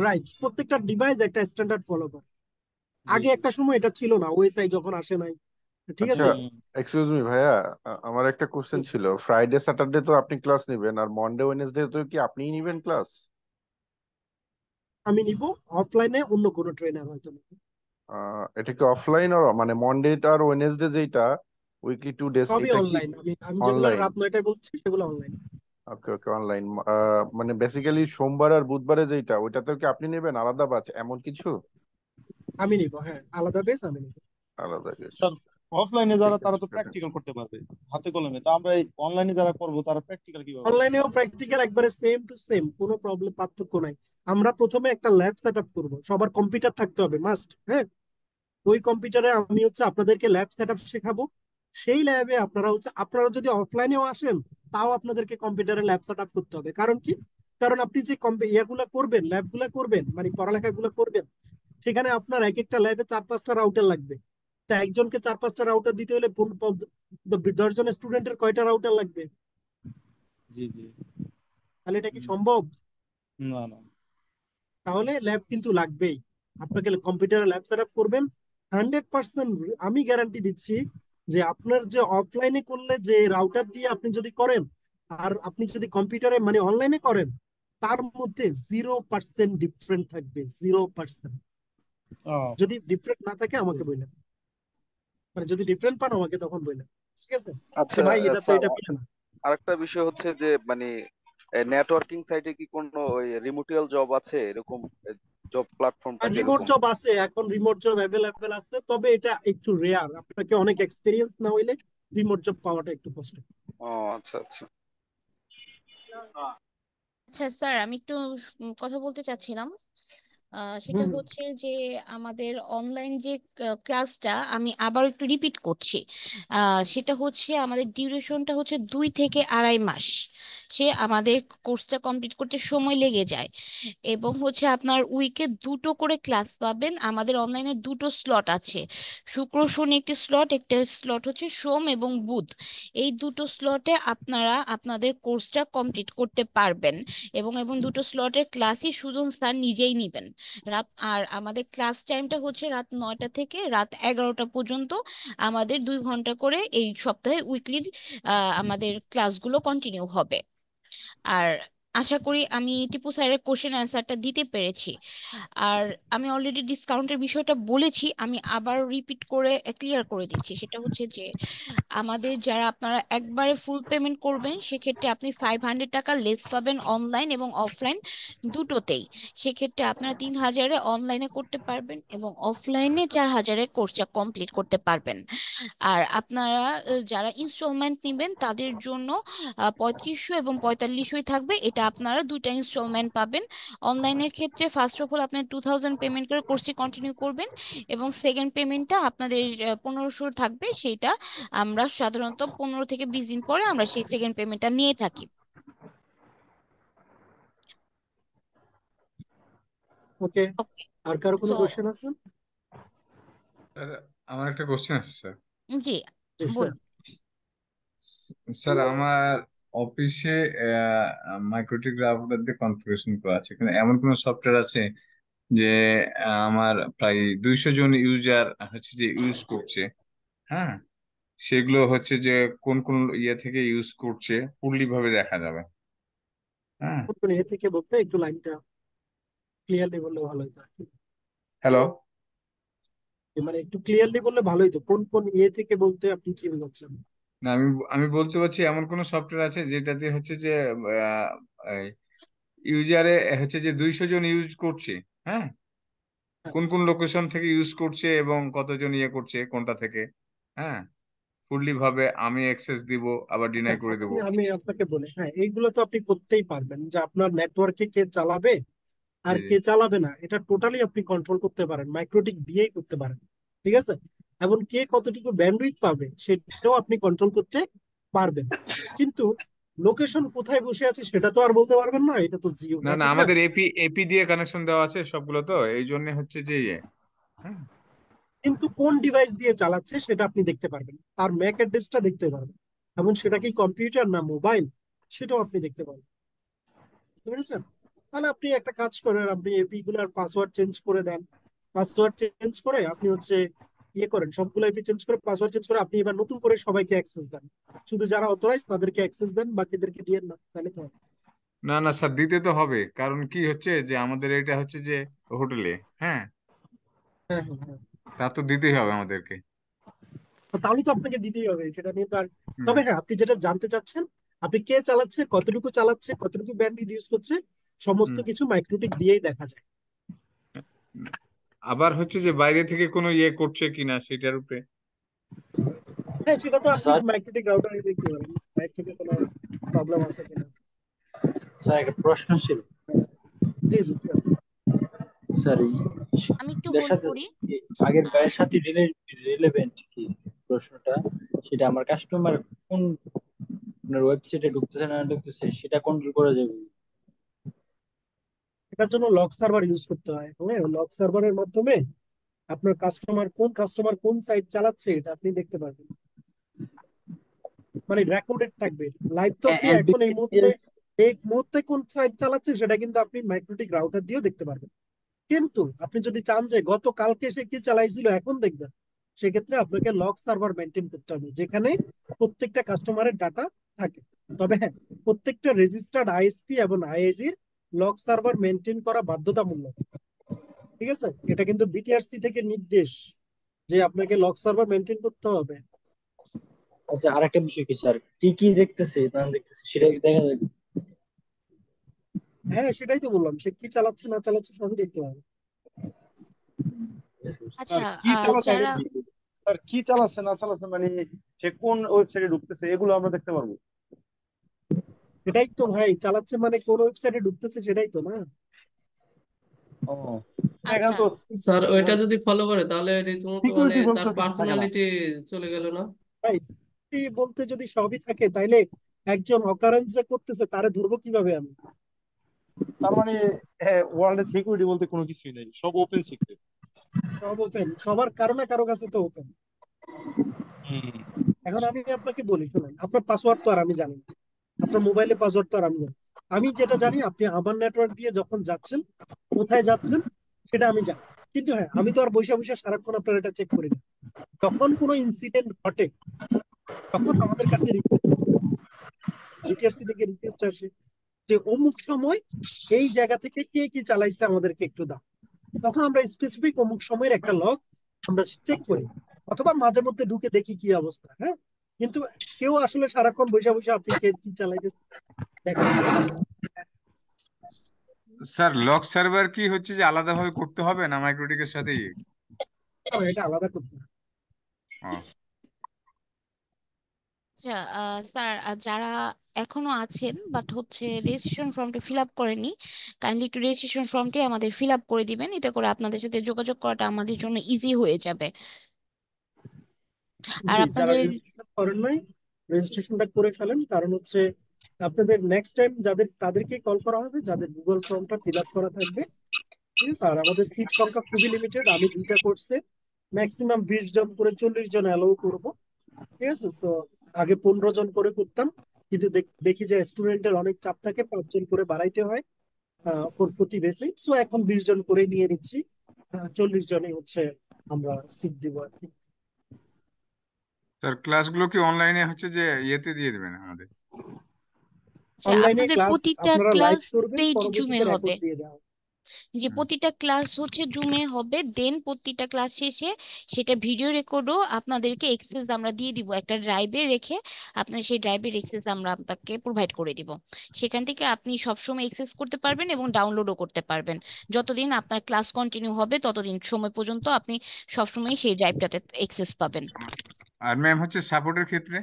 রাইট, প্রত্যেকটা ডিভাইস একটা স্ট্যান্ডার্ড ফলো করে। জি আগে জি। একটা সময় এটা ছিল না, ওএসআই যখন আসে নাই, ঠিক আচ্ছা, আছে। এক্সকিউজ মি ভাইয়া, আমার একটা কোশ্চেন ছিল। ফ্রাইডে স্যাটারডে তো আপনি ক্লাস নেবেন, আর মন্ডে ওয়েনেসডে তো কি আপনিই নিবেন ক্লাস? আমি নিব, অফলাইনে অন্য কোনো ট্রেনার হয়তো নিব। এটা কি অফলাইন, আর মানে মন্ডে আর ওয়েনেসডে যেটা উইকলি 2 ডেজ, সবই এটা কি অনলাইন, আমি আমি যেগুলো অনলাইন? রাত 9টায় বলছি সেগুলো অনলাইন। ওকে ওকে, অনলাইন। মানে বেসিক্যালি সোমবার আর বুধবারে যেটা, ওইটাতেও কি আপনি নেবেন আলাদা ব্যাচ এমন কিছু? আমি নিব, হ্যাঁ, আলাদা বেস আমি নিব। আলাদা কিছু। স্যার অফলাইনে ঠিক যারা তারা আছে তো সেটা। প্র্যাকটিক্যাল করতে পারবে হাতে কলমে, তো আমরা এই অনলাইনে যারা করবো তারা প্র্যাকটিক্যাল কিভাবে করবো? অনলাইনেও প্র্যাকটিক্যাল একবারে সেম টু সেম, কোনো প্রবলেম, পার্থক্য নাই। আমরা প্রথমে একটা ল্যাব সেট আপ করবো, সবার কম্পিউটার থাকতে হবে মাস্ট, হ্যাঁ। ওই কম্পিউটারে আমি হচ্ছে আপনাদেরকে ল্যাব সেট আপ শেখাবো। সেই ল্যাবে আপনারা হচ্ছে, আপনারা যদি অফলাইনেও আসেন, তাও আপনাদেরকে কম্পিউটারে ল্যাব সেট আপ করতে হবে। কারণ কি, কারণ আপনি যে ইয়াগুলা করবেন, ল্যাবগুলা করবেন, মানে পড়ালেখাগুলো করবেন, সেখানে আপনার এক একটা ল্যাবে 4-5টা রাউটার লাগবে। তা একজনকে 4-5টা রাউটার দিতে হলে 10জন স্টুডেন্টের কয়টা রাউটার লাগবে? জি জি। তাহলে এটা কি সম্ভব? না না। তাহলে ল্যাব কিন্তু লাগবেই। আপনাকে কম্পিউটারে ল্যাব সেট আপ করবেন, 100% আমি গ্যারান্টি দিচ্ছি যে আপনার যে অফলাইনে করলে যে রাউটার দিয়ে আপনি যদি করেন, আর আপনি যদি কম্পিউটারে মানে অনলাইনে করেন, তার মধ্যে 0% ডিফারেন্ট থাকবে, 0%। ও যদি ডিফারেন্ট না থাকে আমাকে বললেন, মানে যদি ডিফারেন্ট পান আমাকে তখন বললেন, ঠিক আছে, যে আচ্ছা ভাই এটা তো স্যার, এটা পেলে না। আরেকটা বিষয় হচ্ছে যে মানে নেটওয়ার্কিং সাইটে কি কোনো ওই রিমোটিয়াল জব আছে, এরকম জব প্ল্যাটফর্মটা আর রিমোট কিরকম? জব আছে, এখন রিমোট জব অ্যাভেলেবেল আছে, তবে এটা একটু রেয়ার, আপনাকে অনেক এক্সপিরিয়েন্স না হইলে রিমোট জব পাওয়াটা একটু কষ্ট। ও আচ্ছা আচ্ছা। আচ্ছা স্যার, আমি একটু কথা বলতে চাচ্ছিলাম। সেটা হুম। হচ্ছে যে আমাদের অনলাইন যে ক্লাসটা আমি আবার একটু রিপিট করছি। সেটা হচ্ছে আমাদের ডিউরেশনটা হচ্ছে 2 থেকে 2.5 মাস। সে আমাদের কোর্সটা কমপ্লিট করতে সময় লেগে যায়। এবং হচ্ছে আপনার উইকে 2টো করে ক্লাস পাবেন। আমাদের অনলাইনে 2টো স্লট আছে, শুক্র শনি একটি স্লট, একটা স্লট হচ্ছে সোম এবং বুধ। এই 2টো স্লটে আপনারা আপনাদের কোর্সটা কমপ্লিট করতে পারবেন। এবং এবং 2টো স্লটের ক্লাসই সুজন স্যার নিজেই নিবেন। আর আমাদের ক্লাস টাইমটা হচ্ছে রাত 9টা থেকে রাত 11টা পর্যন্ত। আমাদের 2 ঘন্টা করে এই সপ্তাহে উইকলি আমাদের ক্লাসগুলো কন্টিনিউ হবে। আর আশা করি আমি টিপু স্যারের কোশ্চেন অ্যান্সারটা দিতে পেরেছি। আর আমি অলরেডি ডিসকাউন্টের বিষয়টা বলেছি, আমি আবার রিপিট করে ক্লিয়ার করে দিচ্ছি। সেটা হচ্ছে যে আমাদের যারা আপনারা একবারে ফুল পেমেন্ট করবেন, সেক্ষেত্রে আপনি 500 টাকা লেস পাবেন অনলাইন এবং অফলাইন দুটোতেই। সেক্ষেত্রে আপনারা 3,000-এ অনলাইনে করতে পারবেন এবং অফলাইনে 4,000-এ কোর্সটা কমপ্লিট করতে পারবেন। আর আপনারা যারা ইনস্টলমেন্ট নেবেন তাদের জন্য 3500 এবং 4500 থাকবে। এটা আপনারা 2টা ইনস্টলমেন্ট পাবেন। অনলাইনের ক্ষেত্রে ফার্স্ট অফ অল আপনার 2000 পেমেন্ট করে কোর্সটি কন্টিনিউ করবেন, এবং সেকেন্ড পেমেন্টটা আপনাদের 1500 থাকবে। সেইটা আমরা সাধারণত 15 থেকে 20 দিন পরে আমরা সেই সেকেন্ড পেমেন্টটা নিয়ে থাকি। ওকে, ওকে, আর কারো কোনো সো কোশ্চেন আছে? স্যার আমার একটা কোশ্চেন আছে স্যার। জি জি স্যার। বলুন। স্যার আমার অফিসে মাইক্রোটিক রাউটার দিয়ে কনফিগারেশন করা আছে, কিন্তু এমন কোন সফটওয়্যার আছে যে আমার প্রায় 200 জন ইউজার হচ্ছে যে ইউজ করছে, হ্যাঁ, সেগুলো হচ্ছে যে কোন কোন ইয়ে থেকে ইউজ করছে পুরলি ভাবে দেখা যাবে। হ্যাঁ, কোন এ থেকে বলতে একটু লাইনটা ক্লিয়ারলি বললে ভালো হতো আর কি। হ্যালো। মানে একটু ক্লিয়ারলি বললে ভালো হতো, কোন কোন ইয়ে থেকে বলতে আপনি কি বোঝাচ্ছেন? না, আমি আমি বলতে পারছি এমন কোন সফটওয়্যার আছে যেটাতে হচ্ছে যে ইউজারে হচ্ছে যে 200 জন ইউজ করছে, হ্যাঁ, হ্যাঁ, কোন কোন লোকেশন থেকে ইউজ করছে এবং কতজন ইয়ে করছে কোনটা থেকে, হ্যাঁ, ফুললি ভাবে আমি অ্যাক্সেস দিব আবার ডিনাই হ্যাঁ, করে দেব। আমি আপনাকে বলি, হ্যাঁ এইগুলো তো আপনি করতেই পারবেন, যে আপনার নেটওয়ার্কে কে চালাবে আর জি জি। কে চালাবে না এটা টোটালি আপনি কন্ট্রোল করতে পারেন, মাইক্রোটিক দিয়েই করতে পারেন। ঠিক আছে? এবং কে কতটুকু ব্যান্ডউইথ পাবে সেটাও আপনি কন্ট্রোল করতে পারবেন। কিন্তু লোকেশন কোথায় বসে আছে সেটা তো আর বলতে পারবেন না, এটা তো জিও না না, না, ঠিক না? আমাদের এপি এপি দিয়ে কানেকশন দেওয়া আছে সবগুলো, তো এই জন্য হচ্ছে যে ইয়ে, হ্যাঁ। কিন্তু কোন ডিভাইস দিয়ে চালাচ্ছে সেটা আপনি দেখতে পারবেন, তার ম্যাক অ্যাড্রেসটা দেখতে পারবেন, এবং সেটা কি কম্পিউটার না মোবাইল সেটাও আপনি দেখতে পারবেন। বুঝতে পেরেছেন? তাহলে আপনি একটা কাজ করেন, আপনি এপি গুলার পাসওয়ার্ড চেঞ্জ করে দেন। পাসওয়ার্ড চেঞ্জ করে আপনি হচ্ছে ইয়ে করেন, সবগুলো এপি চেঞ্জ করে পাসওয়ার্ড চেঞ্জ করে আপনি এবার নতুন করে সবাইকে অ্যাক্সেস দেন। শুধু যারা অথরাইজ তাদেরকে অ্যাক্সেস দেন, বাকিদেরকে দিয়েন না, তাহলে তো হবে। না না স্যার, দিতে তো হবে, কারণ কি হচ্ছে যে আমাদের এটা হচ্ছে যে হোটেলে, হ্যাঁ, হ্যাঁ, হ্যাঁ, হ্যাঁ। তা তো দিতেই হবে আমাদেরকে। তো তাহলে তো আপনাকে দিতেই হবে, সেটা নিয়ে তো আর। হুম, তবে হ্যাঁ, আপনি যেটা জানতে চাচ্ছেন, আপনি কে চালাচ্ছে, কতটুকু ব্যান্ড ইউজ করছে, সমস্ত হুম। কিছু মাইক্রোটিক দিয়েই দেখা যায়। আবার হচ্ছে যে বাইরে থেকে কোনো ইয়ে করছে কিনা সেটার উপরে। হ্যাঁ, সেটা তো আপনি স্যার মাইক্রোটিক রাউটারে দেখতে পারেন বাইরে থেকে কোনো প্রবলেম আছে কিনা। স্যার একটা প্রশ্ন ছিল। আচ্ছা, জি জি sure. স্যার আমি একটু এর হোল্ড সাথে করি। আগের আহ, গায়ের সাথে রিলেভেন্ট কি প্রশ্নটা, সেটা আমার কাস্টমার কোন আপনার ওয়েবসাইটে ঢুকতেছে না ঢুকতেছে সেটা কন্ট্রোল করা যাবে? এটার জন্য লগ সার্ভার ইউজ করতে হয়, হ্যাঁ লগ সার্ভারের মাধ্যমে আপনার কাস্টমার কোন সাইট চালাচ্ছে এটা আপনি দেখতে পারবেন, মানে রেকর্ডেড থাকবে। লাইভ তো আপনি এখন এই মুহূর্তে কোন সাইট চালাচ্ছে সেটা কিন্তু আপনি মাইক্রোটিক রাউটার দিয়েও দেখতে পারবেন। কিন্তু আপনি যদি চান যে গতকালকে সে কি চালাইছিল এখন দেখবেন, সেক্ষেত্রে আপনাকে লগ সার্ভার মেনটেন করতে হবে, যেখানে প্রত্যেকটা কাস্টমারের ডাটা থাকে। তবে হ্যাঁ, প্রত্যেকটা রেজিস্টার্ড আইএসপি এবং আইএসির লগ সার্ভার মেনটেন করা বাধ্যতামূলক। ঠিক আছে? এটা কিন্তু বিটিআরসি থেকে নির্দেশ যে আপনাকে লগ সার্ভার মেনটেন করতে হবে। আচ্ছা, আরেকটা বিষয় কি স্যার, কি কি দেখতেছে না দেখতেছে সেটা কি দেখা যাবে? হ্যাঁ, সেটাই তো বললাম, সে কি চালাচ্ছে না চালাচ্ছে সবই দেখতে হবে। আচ্ছা, স্যার কি চালাচ্ছে যারা স্যার কি চালাচ্ছে না চালাচ্ছে মানে সে কোন ওয়েবসাইটে ঢুকতেছে এগুলো আমরা দেখতে পারবো? সেটাই তো ভাই, চালাচ্ছে মানে কোন ওয়েবসাইটে ঢুকতেছে সেটাই তো না। ও, এখানে আচ্ছা তো স্যার ওইটা যদি ফলো করে তাহলে রীতিমতো মানে সিকিউরিটি বলতে তার কিছু থাকে না। পার্সোনালিটি চলে গেল না? ভাই, security বলতে যদি সবই থাকে তাইলে একজন অকারেন্স যে করতেছে তারে ধরবো কিভাবে আমি? তার মানে ওয়ার্ল্ডে সিকিউরিটি বলতে কোনো কিছুই নেই, সব ওপেন সিক্রেট। সব ওপেন, সবার কারো না কারো কাছে তো ওপেন। এখন আমি আপনাকে বলি শুনেন, আপনার পাসওয়ার্ড তো আর আমি জানি না, আপনার মোবাইলে পাসওয়ার্ড তো আর আমি জানি না। আমি যেটা জানি, আপনি আমার নেটওয়ার্ক দিয়ে যখন যাচ্ছেন, কোথায় যাচ্ছেন সেটা আমি জানি। কিন্তু হ্যাঁ, আমি তো আর বসে বসে সারাক্ষণ আপনার এটা চেক করি না। যখন কোনো ইনসিডেন্ট ঘটে তখন আমাদের কাছে রিকোয়েস্ট আসে, বিটিআরসি থেকে রিকোয়েস্ট আসে যে অমুক সময় এই জায়গা থেকে কে কি চালাইছে আমাদেরকে একটু দাও। তখন আমরা স্পেসিফিক অমুক সময়ের একটা লগ আমরা চেক করি, অথবা মাঝে মধ্যে ঢুকে দেখি কি অবস্থা। হ্যাঁ, কিন্তু কেউ আসলে সারাক্ষণ বসে বসে আপনি কে কি চালাইতেছে দেখার জন্য না। স্যার লগ সার্ভার কি হচ্ছে যে আলাদাভাবে করতে হবে না মাইক্রোটিকের সাথেই? এটা আলাদা করতে হবে। ও, আচ্ছা, স্যার, যারা এখনো আছেন বাট হচ্ছে রেজিস্ট্রেশন ফর্মটা ফিল আপ করেনি, কাইন্ডলি একটু রেজিস্ট্রেশন ফর্মটি আমাদের ফিল আপ করে দিবেন, এতে করে আপনাদের সাথে যোগাযোগ করাটা আমাদের জন্য ইজি হয়ে যাবে। আর জি, যারা আপনাদের রেজিস্ট্রেশন করেন নাই রেজিস্ট্রেশনটা করে ফেলেন, কারণ হচ্ছে আপনাদের নেক্সট টাইম যাদের তাদেরকে কল করা হবে যাদের গুগল ফর্মটা ফিল আপ করা থাকবে। ঠিক আছে। আর আমাদের সিট সংখ্যা খুবই লিমিটেড, আমি 2টা কোর্সে ম্যাক্সিমাম 20 জন করে 40 জন অ্যালাউ করব। ঠিক আছে। সো আগে 15 জন করে করতাম, কিন্তু দেখি যে স্টুডেন্টের অনেক চাপ থাকে, 5 জন করে বাড়াইতে হয় প্রতি বেসে। সো এখন 20 জন করে নিয়ে নিচ্ছি, 40 জনই হচ্ছে আমরা সিট দিব আর কি। স্যার ক্লাসগুলো কি অনলাইনে হচ্ছে যে ইয়েতে দিয়ে দেবেন আমাদের? অনলাইনে আপনাদের ক্লাস প্রতিটা আপনারা লাইভ ক্লাস করবেন, পেজ জুমে পরবর্তীতে হবে, রেকর্ড দিয়ে দেওয়া হবে। যে প্রতিটা ক্লাস হচ্ছে জুমে হবে, দেন প্রতিটা ক্লাস শেষে সেটা ভিডিও রেকর্ডও আপনাদেরকে এক্সেস আমরা দিয়ে দিব একটা ড্রাইভে রেখে। আপনার সেই ড্রাইভের এক্সেস আমরা আপনাকে প্রোভাইড করে দিব, সেখান থেকে আপনি সবসময় এক্সেস করতে পারবেন এবং ডাউনলোডও করতে পারবেন। যতদিন আপনার ক্লাস কন্টিনিউ হবে ততদিন সময় পর্যন্ত আপনি সবসময় সেই ড্রাইভটাতে এক্সেস পাবেন। আর ম্যাম হচ্ছে সাপোর্টের ক্ষেত্রে?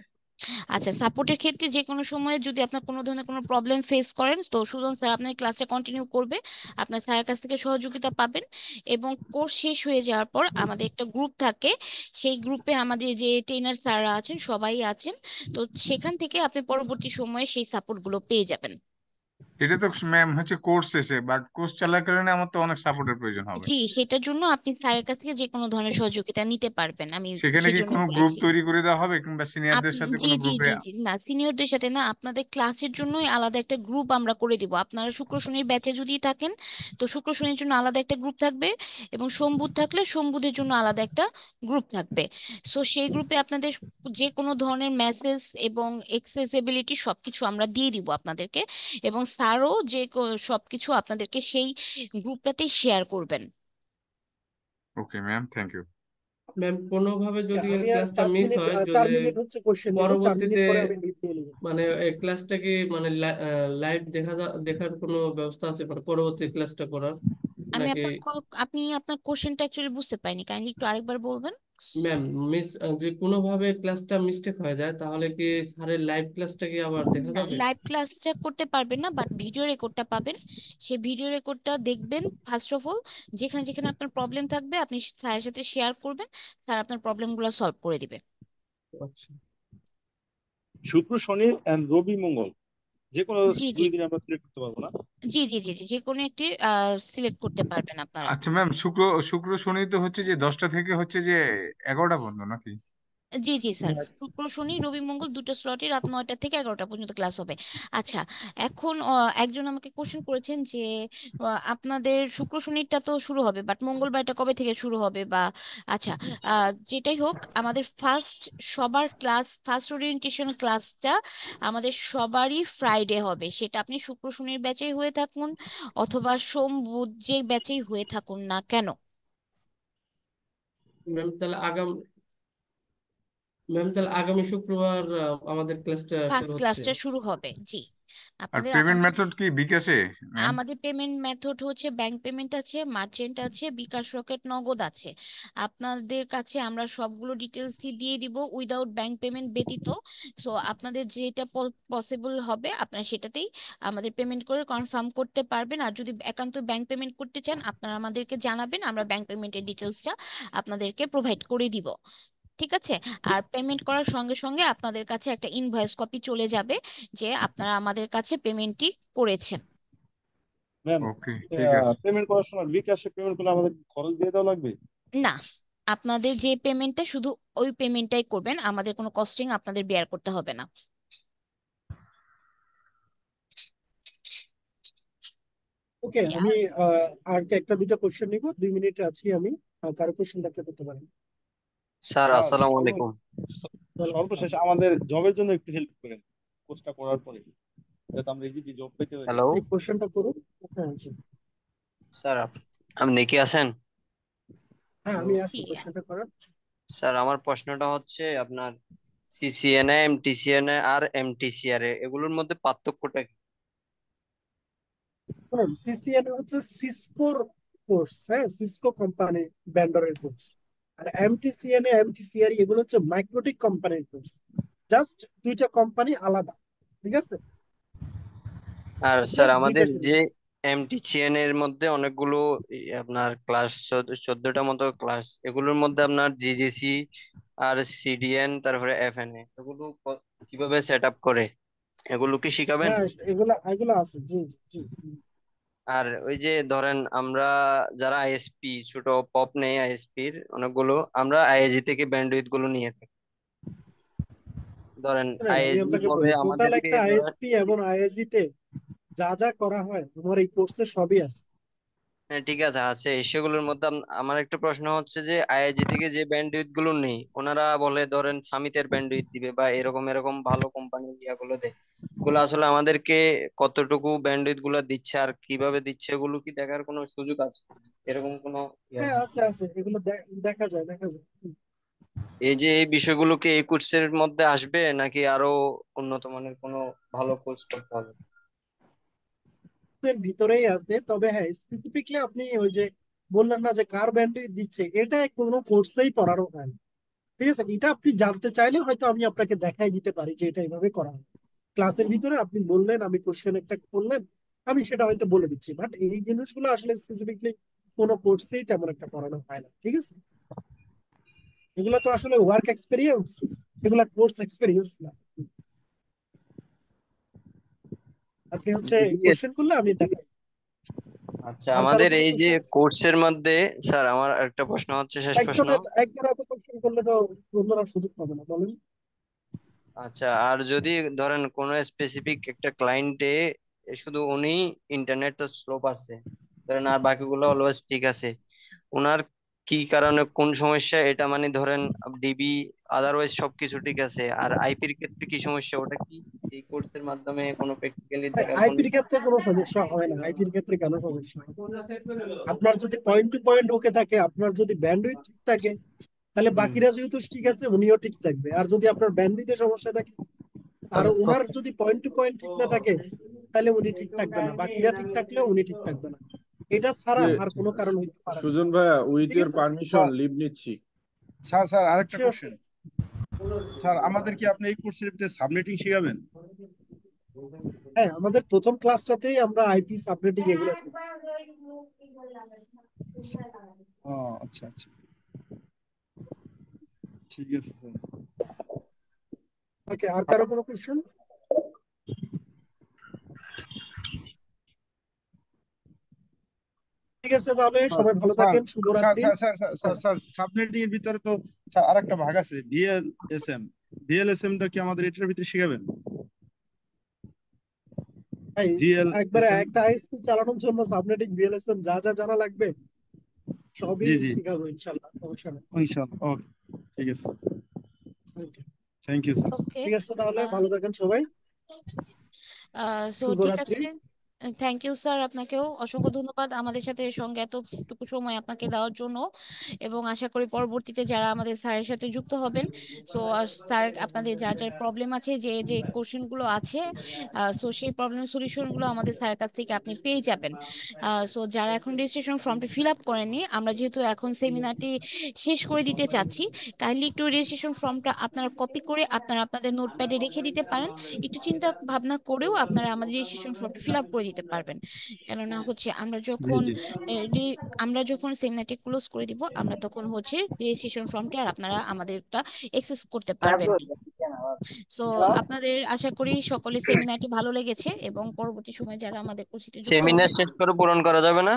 আচ্ছা, সাপোর্টের ক্ষেত্রে যে কোনো সময় যদি আপনার কোনো ধরনের কোনো প্রবলেম ফেস করেন, তো সুজন স্যার আপনার ক্লাসটা কন্টিনিউ করবে, আপনার স্যারের কাছ থেকে সহযোগিতা পাবেন। এবং কোর্স শেষ হয়ে যাওয়ার পর আমাদের একটা গ্রুপ থাকে, সেই গ্রুপে আমাদের যে ট্রেনার স্যাররা আছেন সবাই আছেন, তো সেখান থেকে আপনি পরবর্তী সময়ে সেই সাপোর্টগুলো পেয়ে যাবেন। এটা তো ম্যাম হচ্ছে কোর্স শেষে, বাট কোর্স চলাকালীন আমার তো অনেক সাপোর্টের প্রয়োজন হবে। জি, সেটার জন্য আপনি স্যারের কাছ থেকে যে কোনো ধরনের সহযোগিতা নিতে পারবেন, আমি সেখানে কি সেজন্য কোনো গ্রুপ বলেছি। তৈরি করে দেওয়া হবে কিংবা সিনিয়রদের সাথে জি কোনো জি গ্রুপে? জি জি, না, সিনিয়রদের সাথে না, আপনাদের ক্লাসের জন্যই আলাদা একটা গ্রুপ আমরা করে দিব। আপনারা শুক্র শনির ব্যাচে যদি থাকেন, তো শুক্র শনির জন্য আলাদা একটা গ্রুপ থাকবে, এবং সোম বুধ থাকলে সোম বুধের জন্য আলাদা একটা গ্রুপ থাকবে। সো সেই গ্রুপে আপনাদের যে কোনো ধরনের মেসেজ এবং এক্সেসিবিলিটি সবকিছু আমরা দিয়ে দিব আপনাদেরকে, এবং স্যারও সবকিছু আপনাদেরকে সেই গ্রুপটাতেই শেয়ার করবেন। Okay ma'am, thank you. Ma'am কোনোভাবে যদি আমি আর ক্লাসটা 5 মিস মিনিট হয়, 4 যদি মিনিট হচ্ছে কোশ্চেন নিব, 4 মিনিট পরবর্তীতে পরে আমি লিভ নিয়ে নিব। মানে এই ক্লাসটা কি মানে লাইভ দেখার কোনো ব্যবস্থা আছে, মানে পরবর্তী ক্লাসটা করার আমি নাকি? আপনি আপনার কোশ্চেনটা অ্যাকচুয়ালি বুঝতে পারিনি, কাইন্ডলি একটু আরেকবার বলবেন। ম্যাম যে কোনোভাবে ক্লাসটা মিস্টেক হয়ে যায়, তাহলে কি স্যারের লাইভ ক্লাসটা কি আবার দেখা না, যাবে? লাইভ ক্লাসটা করতে পারবেন না, বাট ভিডিও রেকর্ডটা পাবেন। সেই ভিডিও রেকর্ডটা দেখবেন ফার্স্ট অফ অল, যেখানে যেখানে আপনার প্রবলেম থাকবে আপনি স্যারের সাথে শেয়ার করবেন, স্যার আপনার প্রবলেমগুলো সলভ করে দিবে। আচ্ছা, শুক্র শনি এন্ড রবি মঙ্গল যে কোনো জি জি 2 দিন আমরা সিলেক্ট করতে পারবো না? জি জি জি জি, যে কোনো একটি সিলেক্ট করতে পারবেন আপনারা। আচ্ছা ম্যাম, শুক্র শুক্র শনি তো হচ্ছে যে 10টা থেকে হচ্ছে যে 11টা পর্যন্ত নাকি? জি জি স্যার, শুক্র শনি রবি মঙ্গল দুটো স্লটে রাত 9টা থেকে 11টা পর্যন্ত ক্লাস হবে। আচ্ছা, এখন একজন আমাকে কোশ্চেন করেছেন যে আপনাদের শুক্র শনিটা তো শুরু হবে, বাট মঙ্গলবারটা কবে থেকে শুরু হবে, বা আচ্ছা, যেটাই হোক, আমাদের সবার ক্লাস ফার্স্ট ওরিয়েন্টেশন ক্লাসটা আমাদের সবারই ফ্রাইডে হবে, সেটা আপনি শুক্র শনির ব্যাচেই হয়ে থাকুন অথবা সোম বুধ যে ব্যাচেই হয়ে থাকুন না কেন। ম্যাম তাহলে আগামী শুক্রবার আমাদের ক্লাসটা শুরু ফার্স্ট হচ্ছে। ক্লাসটা শুরু হবে, জি। আর আপনাদের পেমেন্ট আগামী মেথড কি বিকাশে ম্যাম? আমাদের পেমেন্ট মেথড হচ্ছে ব্যাংক পেমেন্ট আছে, মার্চেন্ট আছে, বিকাশ, রকেট, নগদ আছে। আপনাদের কাছে আমরা সবগুলো ডিটেলসই দিয়ে দিব উইদাউট ব্যাংক পেমেন্ট ব্যতীত। সো আপনাদের যেটা পসিবল হবে আপনারা সেটাতেই আমাদের পেমেন্ট করে কনফার্ম করতে পারবেন। আর যদি একান্ত ব্যাংক পেমেন্ট করতে চান আপনারা আমাদেরকে জানাবেন, আমরা ব্যাংক পেমেন্টের ডিটেলসটা আপনাদেরকে প্রোভাইড করে দিব। ঠিক আছে। আর পেমেন্ট করার সঙ্গে সঙ্গে আপনাদের কাছে একটা ইনভয়েস কপি চলে যাবে যে আপনারা আমাদের কাছে পেমেন্টটি করেছেন। ম্যাম, ওকে, ঠিক আছে। পেমেন্ট করার সময় বিকাশে পেমেন্ট করলে আমাদের খরচ দিয়ে দেওয়া লাগবে? না, আপনাদের যে পেমেন্টটা শুধু ওই পেমেন্টটাই করবেন, আমাদের কোনো কস্টিং আপনাদের বেয়ার করতে হবে না। ওকে, জি, আমি আর একটা দুইটা কোশ্চেন নিব, 2 মিনিট আছি আমি। কারো কোশ্চেন থাকলে করতে পারেন। স্যার স্যার আসসালামু আলাইকুম। সর্বশেষ আমাদের জবের জন্য একটু হেল্প করেন, কোর্সটা করার পরে যাতে আমরা ইজিলি জব পেতে পারি। হ্যালো এই কোশ্চেনটা করুন। হ্যাঁ জি। স্যার, আপনি কি আছেন? হ্যাঁ হ্যালো আমি আছি, জি, কোশ্চেনটা করার। স্যার আমার প্রশ্নটা হচ্ছে আপনার সিসিএনএ, এমটিসিএনএ আর এমটিসিআর এগুলোর মধ্যে পার্থক্যটা কি? সিসিএন হচ্ছে সিসকোর কোর্স, হ্যাঁ, সিসকো কোম্পানি ভেন্ডরের কোর্স। আর এমটিসিএন এমটিসিআর এগুলো হচ্ছে মাইক্রোটিক কোম্পানির কোর্স। জাস্ট দুইটা কোম্পানি আলাদা, ঠিক আছে। আর স্যার জাস্ট দুইটা আমাদের শুরু। যে এমটিসিএন এর মধ্যে অনেকগুলো আপনার ক্লাস 14টা মতো ক্লাস, এগুলোর মধ্যে আপনার জিজিসি আর সিডিএন তারপরে এফএনএ এগুলো কিভাবে সেট আপ করে এগুলো কি শিখাবেন? হ্যাঁ, এগুলা এগুলা আছে, জি জি জি। আর ওই যে ধরেন আমরা যারা আইএসপি ছোট পপ নেই আইএসপির অনেকগুলো আমরা আইএজি থেকে ব্যান্ডউইথ গুলো নিয়ে থাকি। ধরেন না, আমি আইএজি আপনাকে বলে বলি টোটাল আমাদেরকে একটা ধরেন আইএসপি এবং আইএসজি তে যা যা করা হয় তোমার এই কোর্সে সবই আছে। হ্যাঁ ঠিক আছে আছে সেগুলোর মধ্যে আমার একটা প্রশ্ন হচ্ছে যে আইআইজি থেকে যে ব্যান্ডউইথ গুলো নেই ওনারা বলে ধরেন সামিতের ব্যান্ডউইথ দিবে বা এরকম এরকম ভালো কোম্পানি ইয়াগুলো দেয়, ওগুলো আসলে আমাদেরকে কতটুকু ব্যান্ডউইথ গুলো দিচ্ছে আর কিভাবে দিচ্ছে এগুলো কি দেখার কোনো সুযোগ আছে? এরকম কোনো ইয়ে হ্যাঁ আছে? আছে আছে, এগুলো দেখা যায় দেখা যায়। এই যে এই বিষয়গুলো কি এই কোর্সের মধ্যে আসবে নাকি আরো উন্নত মানের কোনো ভালো কোর্স করতে হবে? এর ভিতরেই আছে, তবে হ্যাঁ স্পেসিফিকলি আপনি ওই যে বললেন না যে কার ব্যান্ডে দিচ্ছে, এটা কোনো কোর্সেই পড়ানো হয় না। ঠিক আছে, এটা আপনি জানতে চাইলে হয়তো আমি আপনাকে দেখাই দিতে পারি যে এটা এভাবে করা হয়। ক্লাসের ভিতরে আপনি বললেন, আমি কোশ্চেন একটা করলেন, আমি সেটা হয়তো বলে দিচ্ছি, বাট এই জিনিসগুলো আসলে স্পেসিফিকলি কোনো কোর্সেই তেমন একটা পড়ানো হয় না। ঠিক আছে, এগুলো তো আসলে ওয়ার্ক এক্সপেরিয়েন্স, এগুলা কোর্স এক্সপেরিয়েন্স না। আপনি হচ্ছে যদি কোশ্চেন করলে আমি দেখাই। আচ্ছা আর কারো আমাদের কোনো এই যে কোশ্চেন? কোর্সের মধ্যে স্যার আমার একটা প্রশ্ন হচ্ছে, শেষ প্রশ্ন। একজন এত কোশ্চেন করলে তো অন্যরা সুযোগ পাবে না, বলেন। আচ্ছা আর যদি ধরেন কোনো স্পেসিফিক একটা ক্লায়েন্টে শুধু উনি ইন্টারনেটটা স্লো পাচ্ছে ধরেন আর বাকিগুলো অলওয়েজ ঠিক আছে, ওনার কি কারণে কোন সমস্যা এটা মানে ধরেন ডিবি আদারওয়াইজ সবকিছু ঠিক আছে আর আইপির ক্ষেত্রে কি সমস্যা ওটা কি এই কোর্সের মাধ্যমে কোনো প্র্যাকটিক্যালি দেখার কোনো? আইপির ক্ষেত্রে কোনো সমস্যা হয় না। আইপির ক্ষেত্রে কেন সমস্যা হয়? আপনার যদি পয়েন্ট টু পয়েন্ট ওকে থাকে, আপনার যদি ব্যান্ডউইথ ঠিক থাকে, তাহলে বাকিরা যেহেতু ঠিক আছে উনিও ঠিক থাকবে। আর যদি আপনার ব্যান্ডউইথে সমস্যা থাকে আর ওনার যদি পয়েন্ট টু পয়েন্ট ঠিক না থাকে, তাহলে উনি ঠিক থাকবে না, বাকিরা ঠিক থাকলেও উনি ঠিক থাকবে না। এটা ছাড়া ইয়ে, আর কোনো কারণ হইতে পারে না। সুজন ভাইয়া, উইথ ঠিক ইউর আছে, পারমিশন লিভ নিচ্ছি। স্যার আরেকটা Sure, কোশ্চেন। স্যার আমাদের কি আপনি এই কোর্সের ভিতরে সাবনেটিং শিখাবেন? হ্যাঁ আমাদের প্রথম ক্লাসটাতেই আমরা আইপি সাবনেটিং এগুলো শিখি। ও আচ্ছা আচ্ছা, ঠিক আছে স্যার। ওকে, আর কারো কোনো কোশ্চেন? ঠিক আছে, তাহলে সবাই ভালো স্যার থাকেন, স্যার শুভরাত্রি। Sir sir sir sir sir subnetting এর ভিতরে তো স্যার আরেকটা ভাগ আছে, ডিএলএসএম। ডিএলএসএম টা কি আমাদের এটার ভিতরে শিখাবেন? ভাই, একবারে ডিএলএসএম। একটা আইএসপি চালানোর জন্য সাবনেটিং ভিএলএসএম যা যা জানা লাগবে সবই জি জি, শিখাবো ইনশাল্লাহ, সমস্যা নেই। ইনশাআল্লাহ। ওকে, ঠিক আছে sir, Okay, thank you sir. Okay. ঠিক আছে, তাহলে ভালো থাকেন সবাই, সো ঠিক শুভরাত্রি। আছে, থ্যাংক ইউ স্যার, আপনাকেও অসংখ্য ধন্যবাদ আমাদের সাথে সঙ্গে এতটুকু সময় আপনাকে দেওয়ার জন্য। এবং আশা করি পরবর্তীতে যারা আমাদের স্যারের সাথে যুক্ত হবেন, সো স্যার আপনাদের যার যার প্রবলেম আছে, যে যে কোশ্চেন গুলো আছে, সো সেই প্রবলেম সলিউশন গুলো আমাদের স্যারের কাছ থেকে আপনি পেয়ে যাবেন। সো যারা এখন রেজিস্ট্রেশন ফর্মটি ফিল আপ করেননি, আমরা যেহেতু এখন সেমিনারটি শেষ করে দিতে চাচ্ছি, কাইন্ডলি একটু রেজিস্ট্রেশন ফর্মটা আপনারা কপি করে আপনারা আপনাদের নোটপ্যাডে রেখে দিতে পারেন। একটু চিন্তা ভাবনা করেও আপনারা আমাদের রেজিস্ট্রেশন ফর্মটা ফিল আপ করে দিতে পারবেন। কেননা হচ্ছে জি জি, আমরা যখন সেমিনারটি ক্লোজ করে দিব, আমরা তখন হচ্ছে রেজিস্ট্রেশন ফর্মটি আর আপনারা আমাদেরটা অ্যাক্সেস করতে পারবেন। তো আপনাদের আশা করি সকলে সেমিনারটি ভালো লেগেছে এবং পরবর্তী সময় যারা আমাদের কোর্সে যুক্ত সেমিনার হবেন। শেষ করে পূরণ করা যাবে না?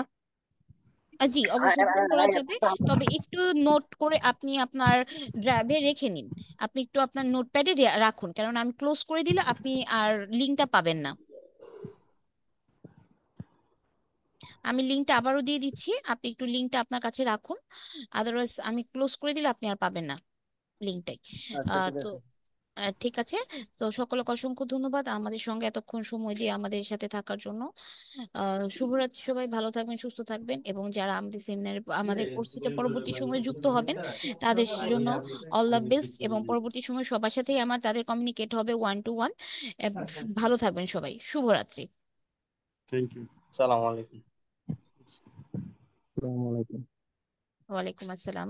জি অবশ্যই পূরণ করা যাবে, তবে একটু নোট করে আপনি আপনার ড্রাইভে রেখে নিন। আপনি একটু আপনার নোটপ্যাডে রাখুন, কারণ আমি ক্লোজ করে দিলে আপনি আর লিঙ্কটা পাবেন না। আমি লিঙ্কটা আবারও দিয়ে দিচ্ছি, আপনি একটু লিঙ্কটা আপনার কাছে রাখুন, আদারওয়াইজ আমি ক্লোজ করে দিলে আপনি আর পাবেন না লিঙ্কটাই। আচ্ছা ঠিক তো আছে। ঠিক আছে, তো সকলকে অসংখ্য ধন্যবাদ আমাদের সঙ্গে এতক্ষণ সময় দিয়ে আমাদের সাথে থাকার জন্য। শুভরাত্রি, সবাই ভালো থাকবেন, সুস্থ থাকবেন, এবং যারা আমাদের সেমিনারে আমাদের কোর্সটিতে পরবর্তী সময়ে যুক্ত হবেন তাদের জন্য অল দ্য বেস্ট, এবং পরবর্তী সময় সবার সাথেই তাদের কমিউনিকেট হবে 1 to 1। ভালো থাকবেন সবাই, শুভরাত্রি। Thank you. আসসালামু আলাইকুম। আসসালামু আলাইকুম। ওয়ালাইকুম আসসালাম।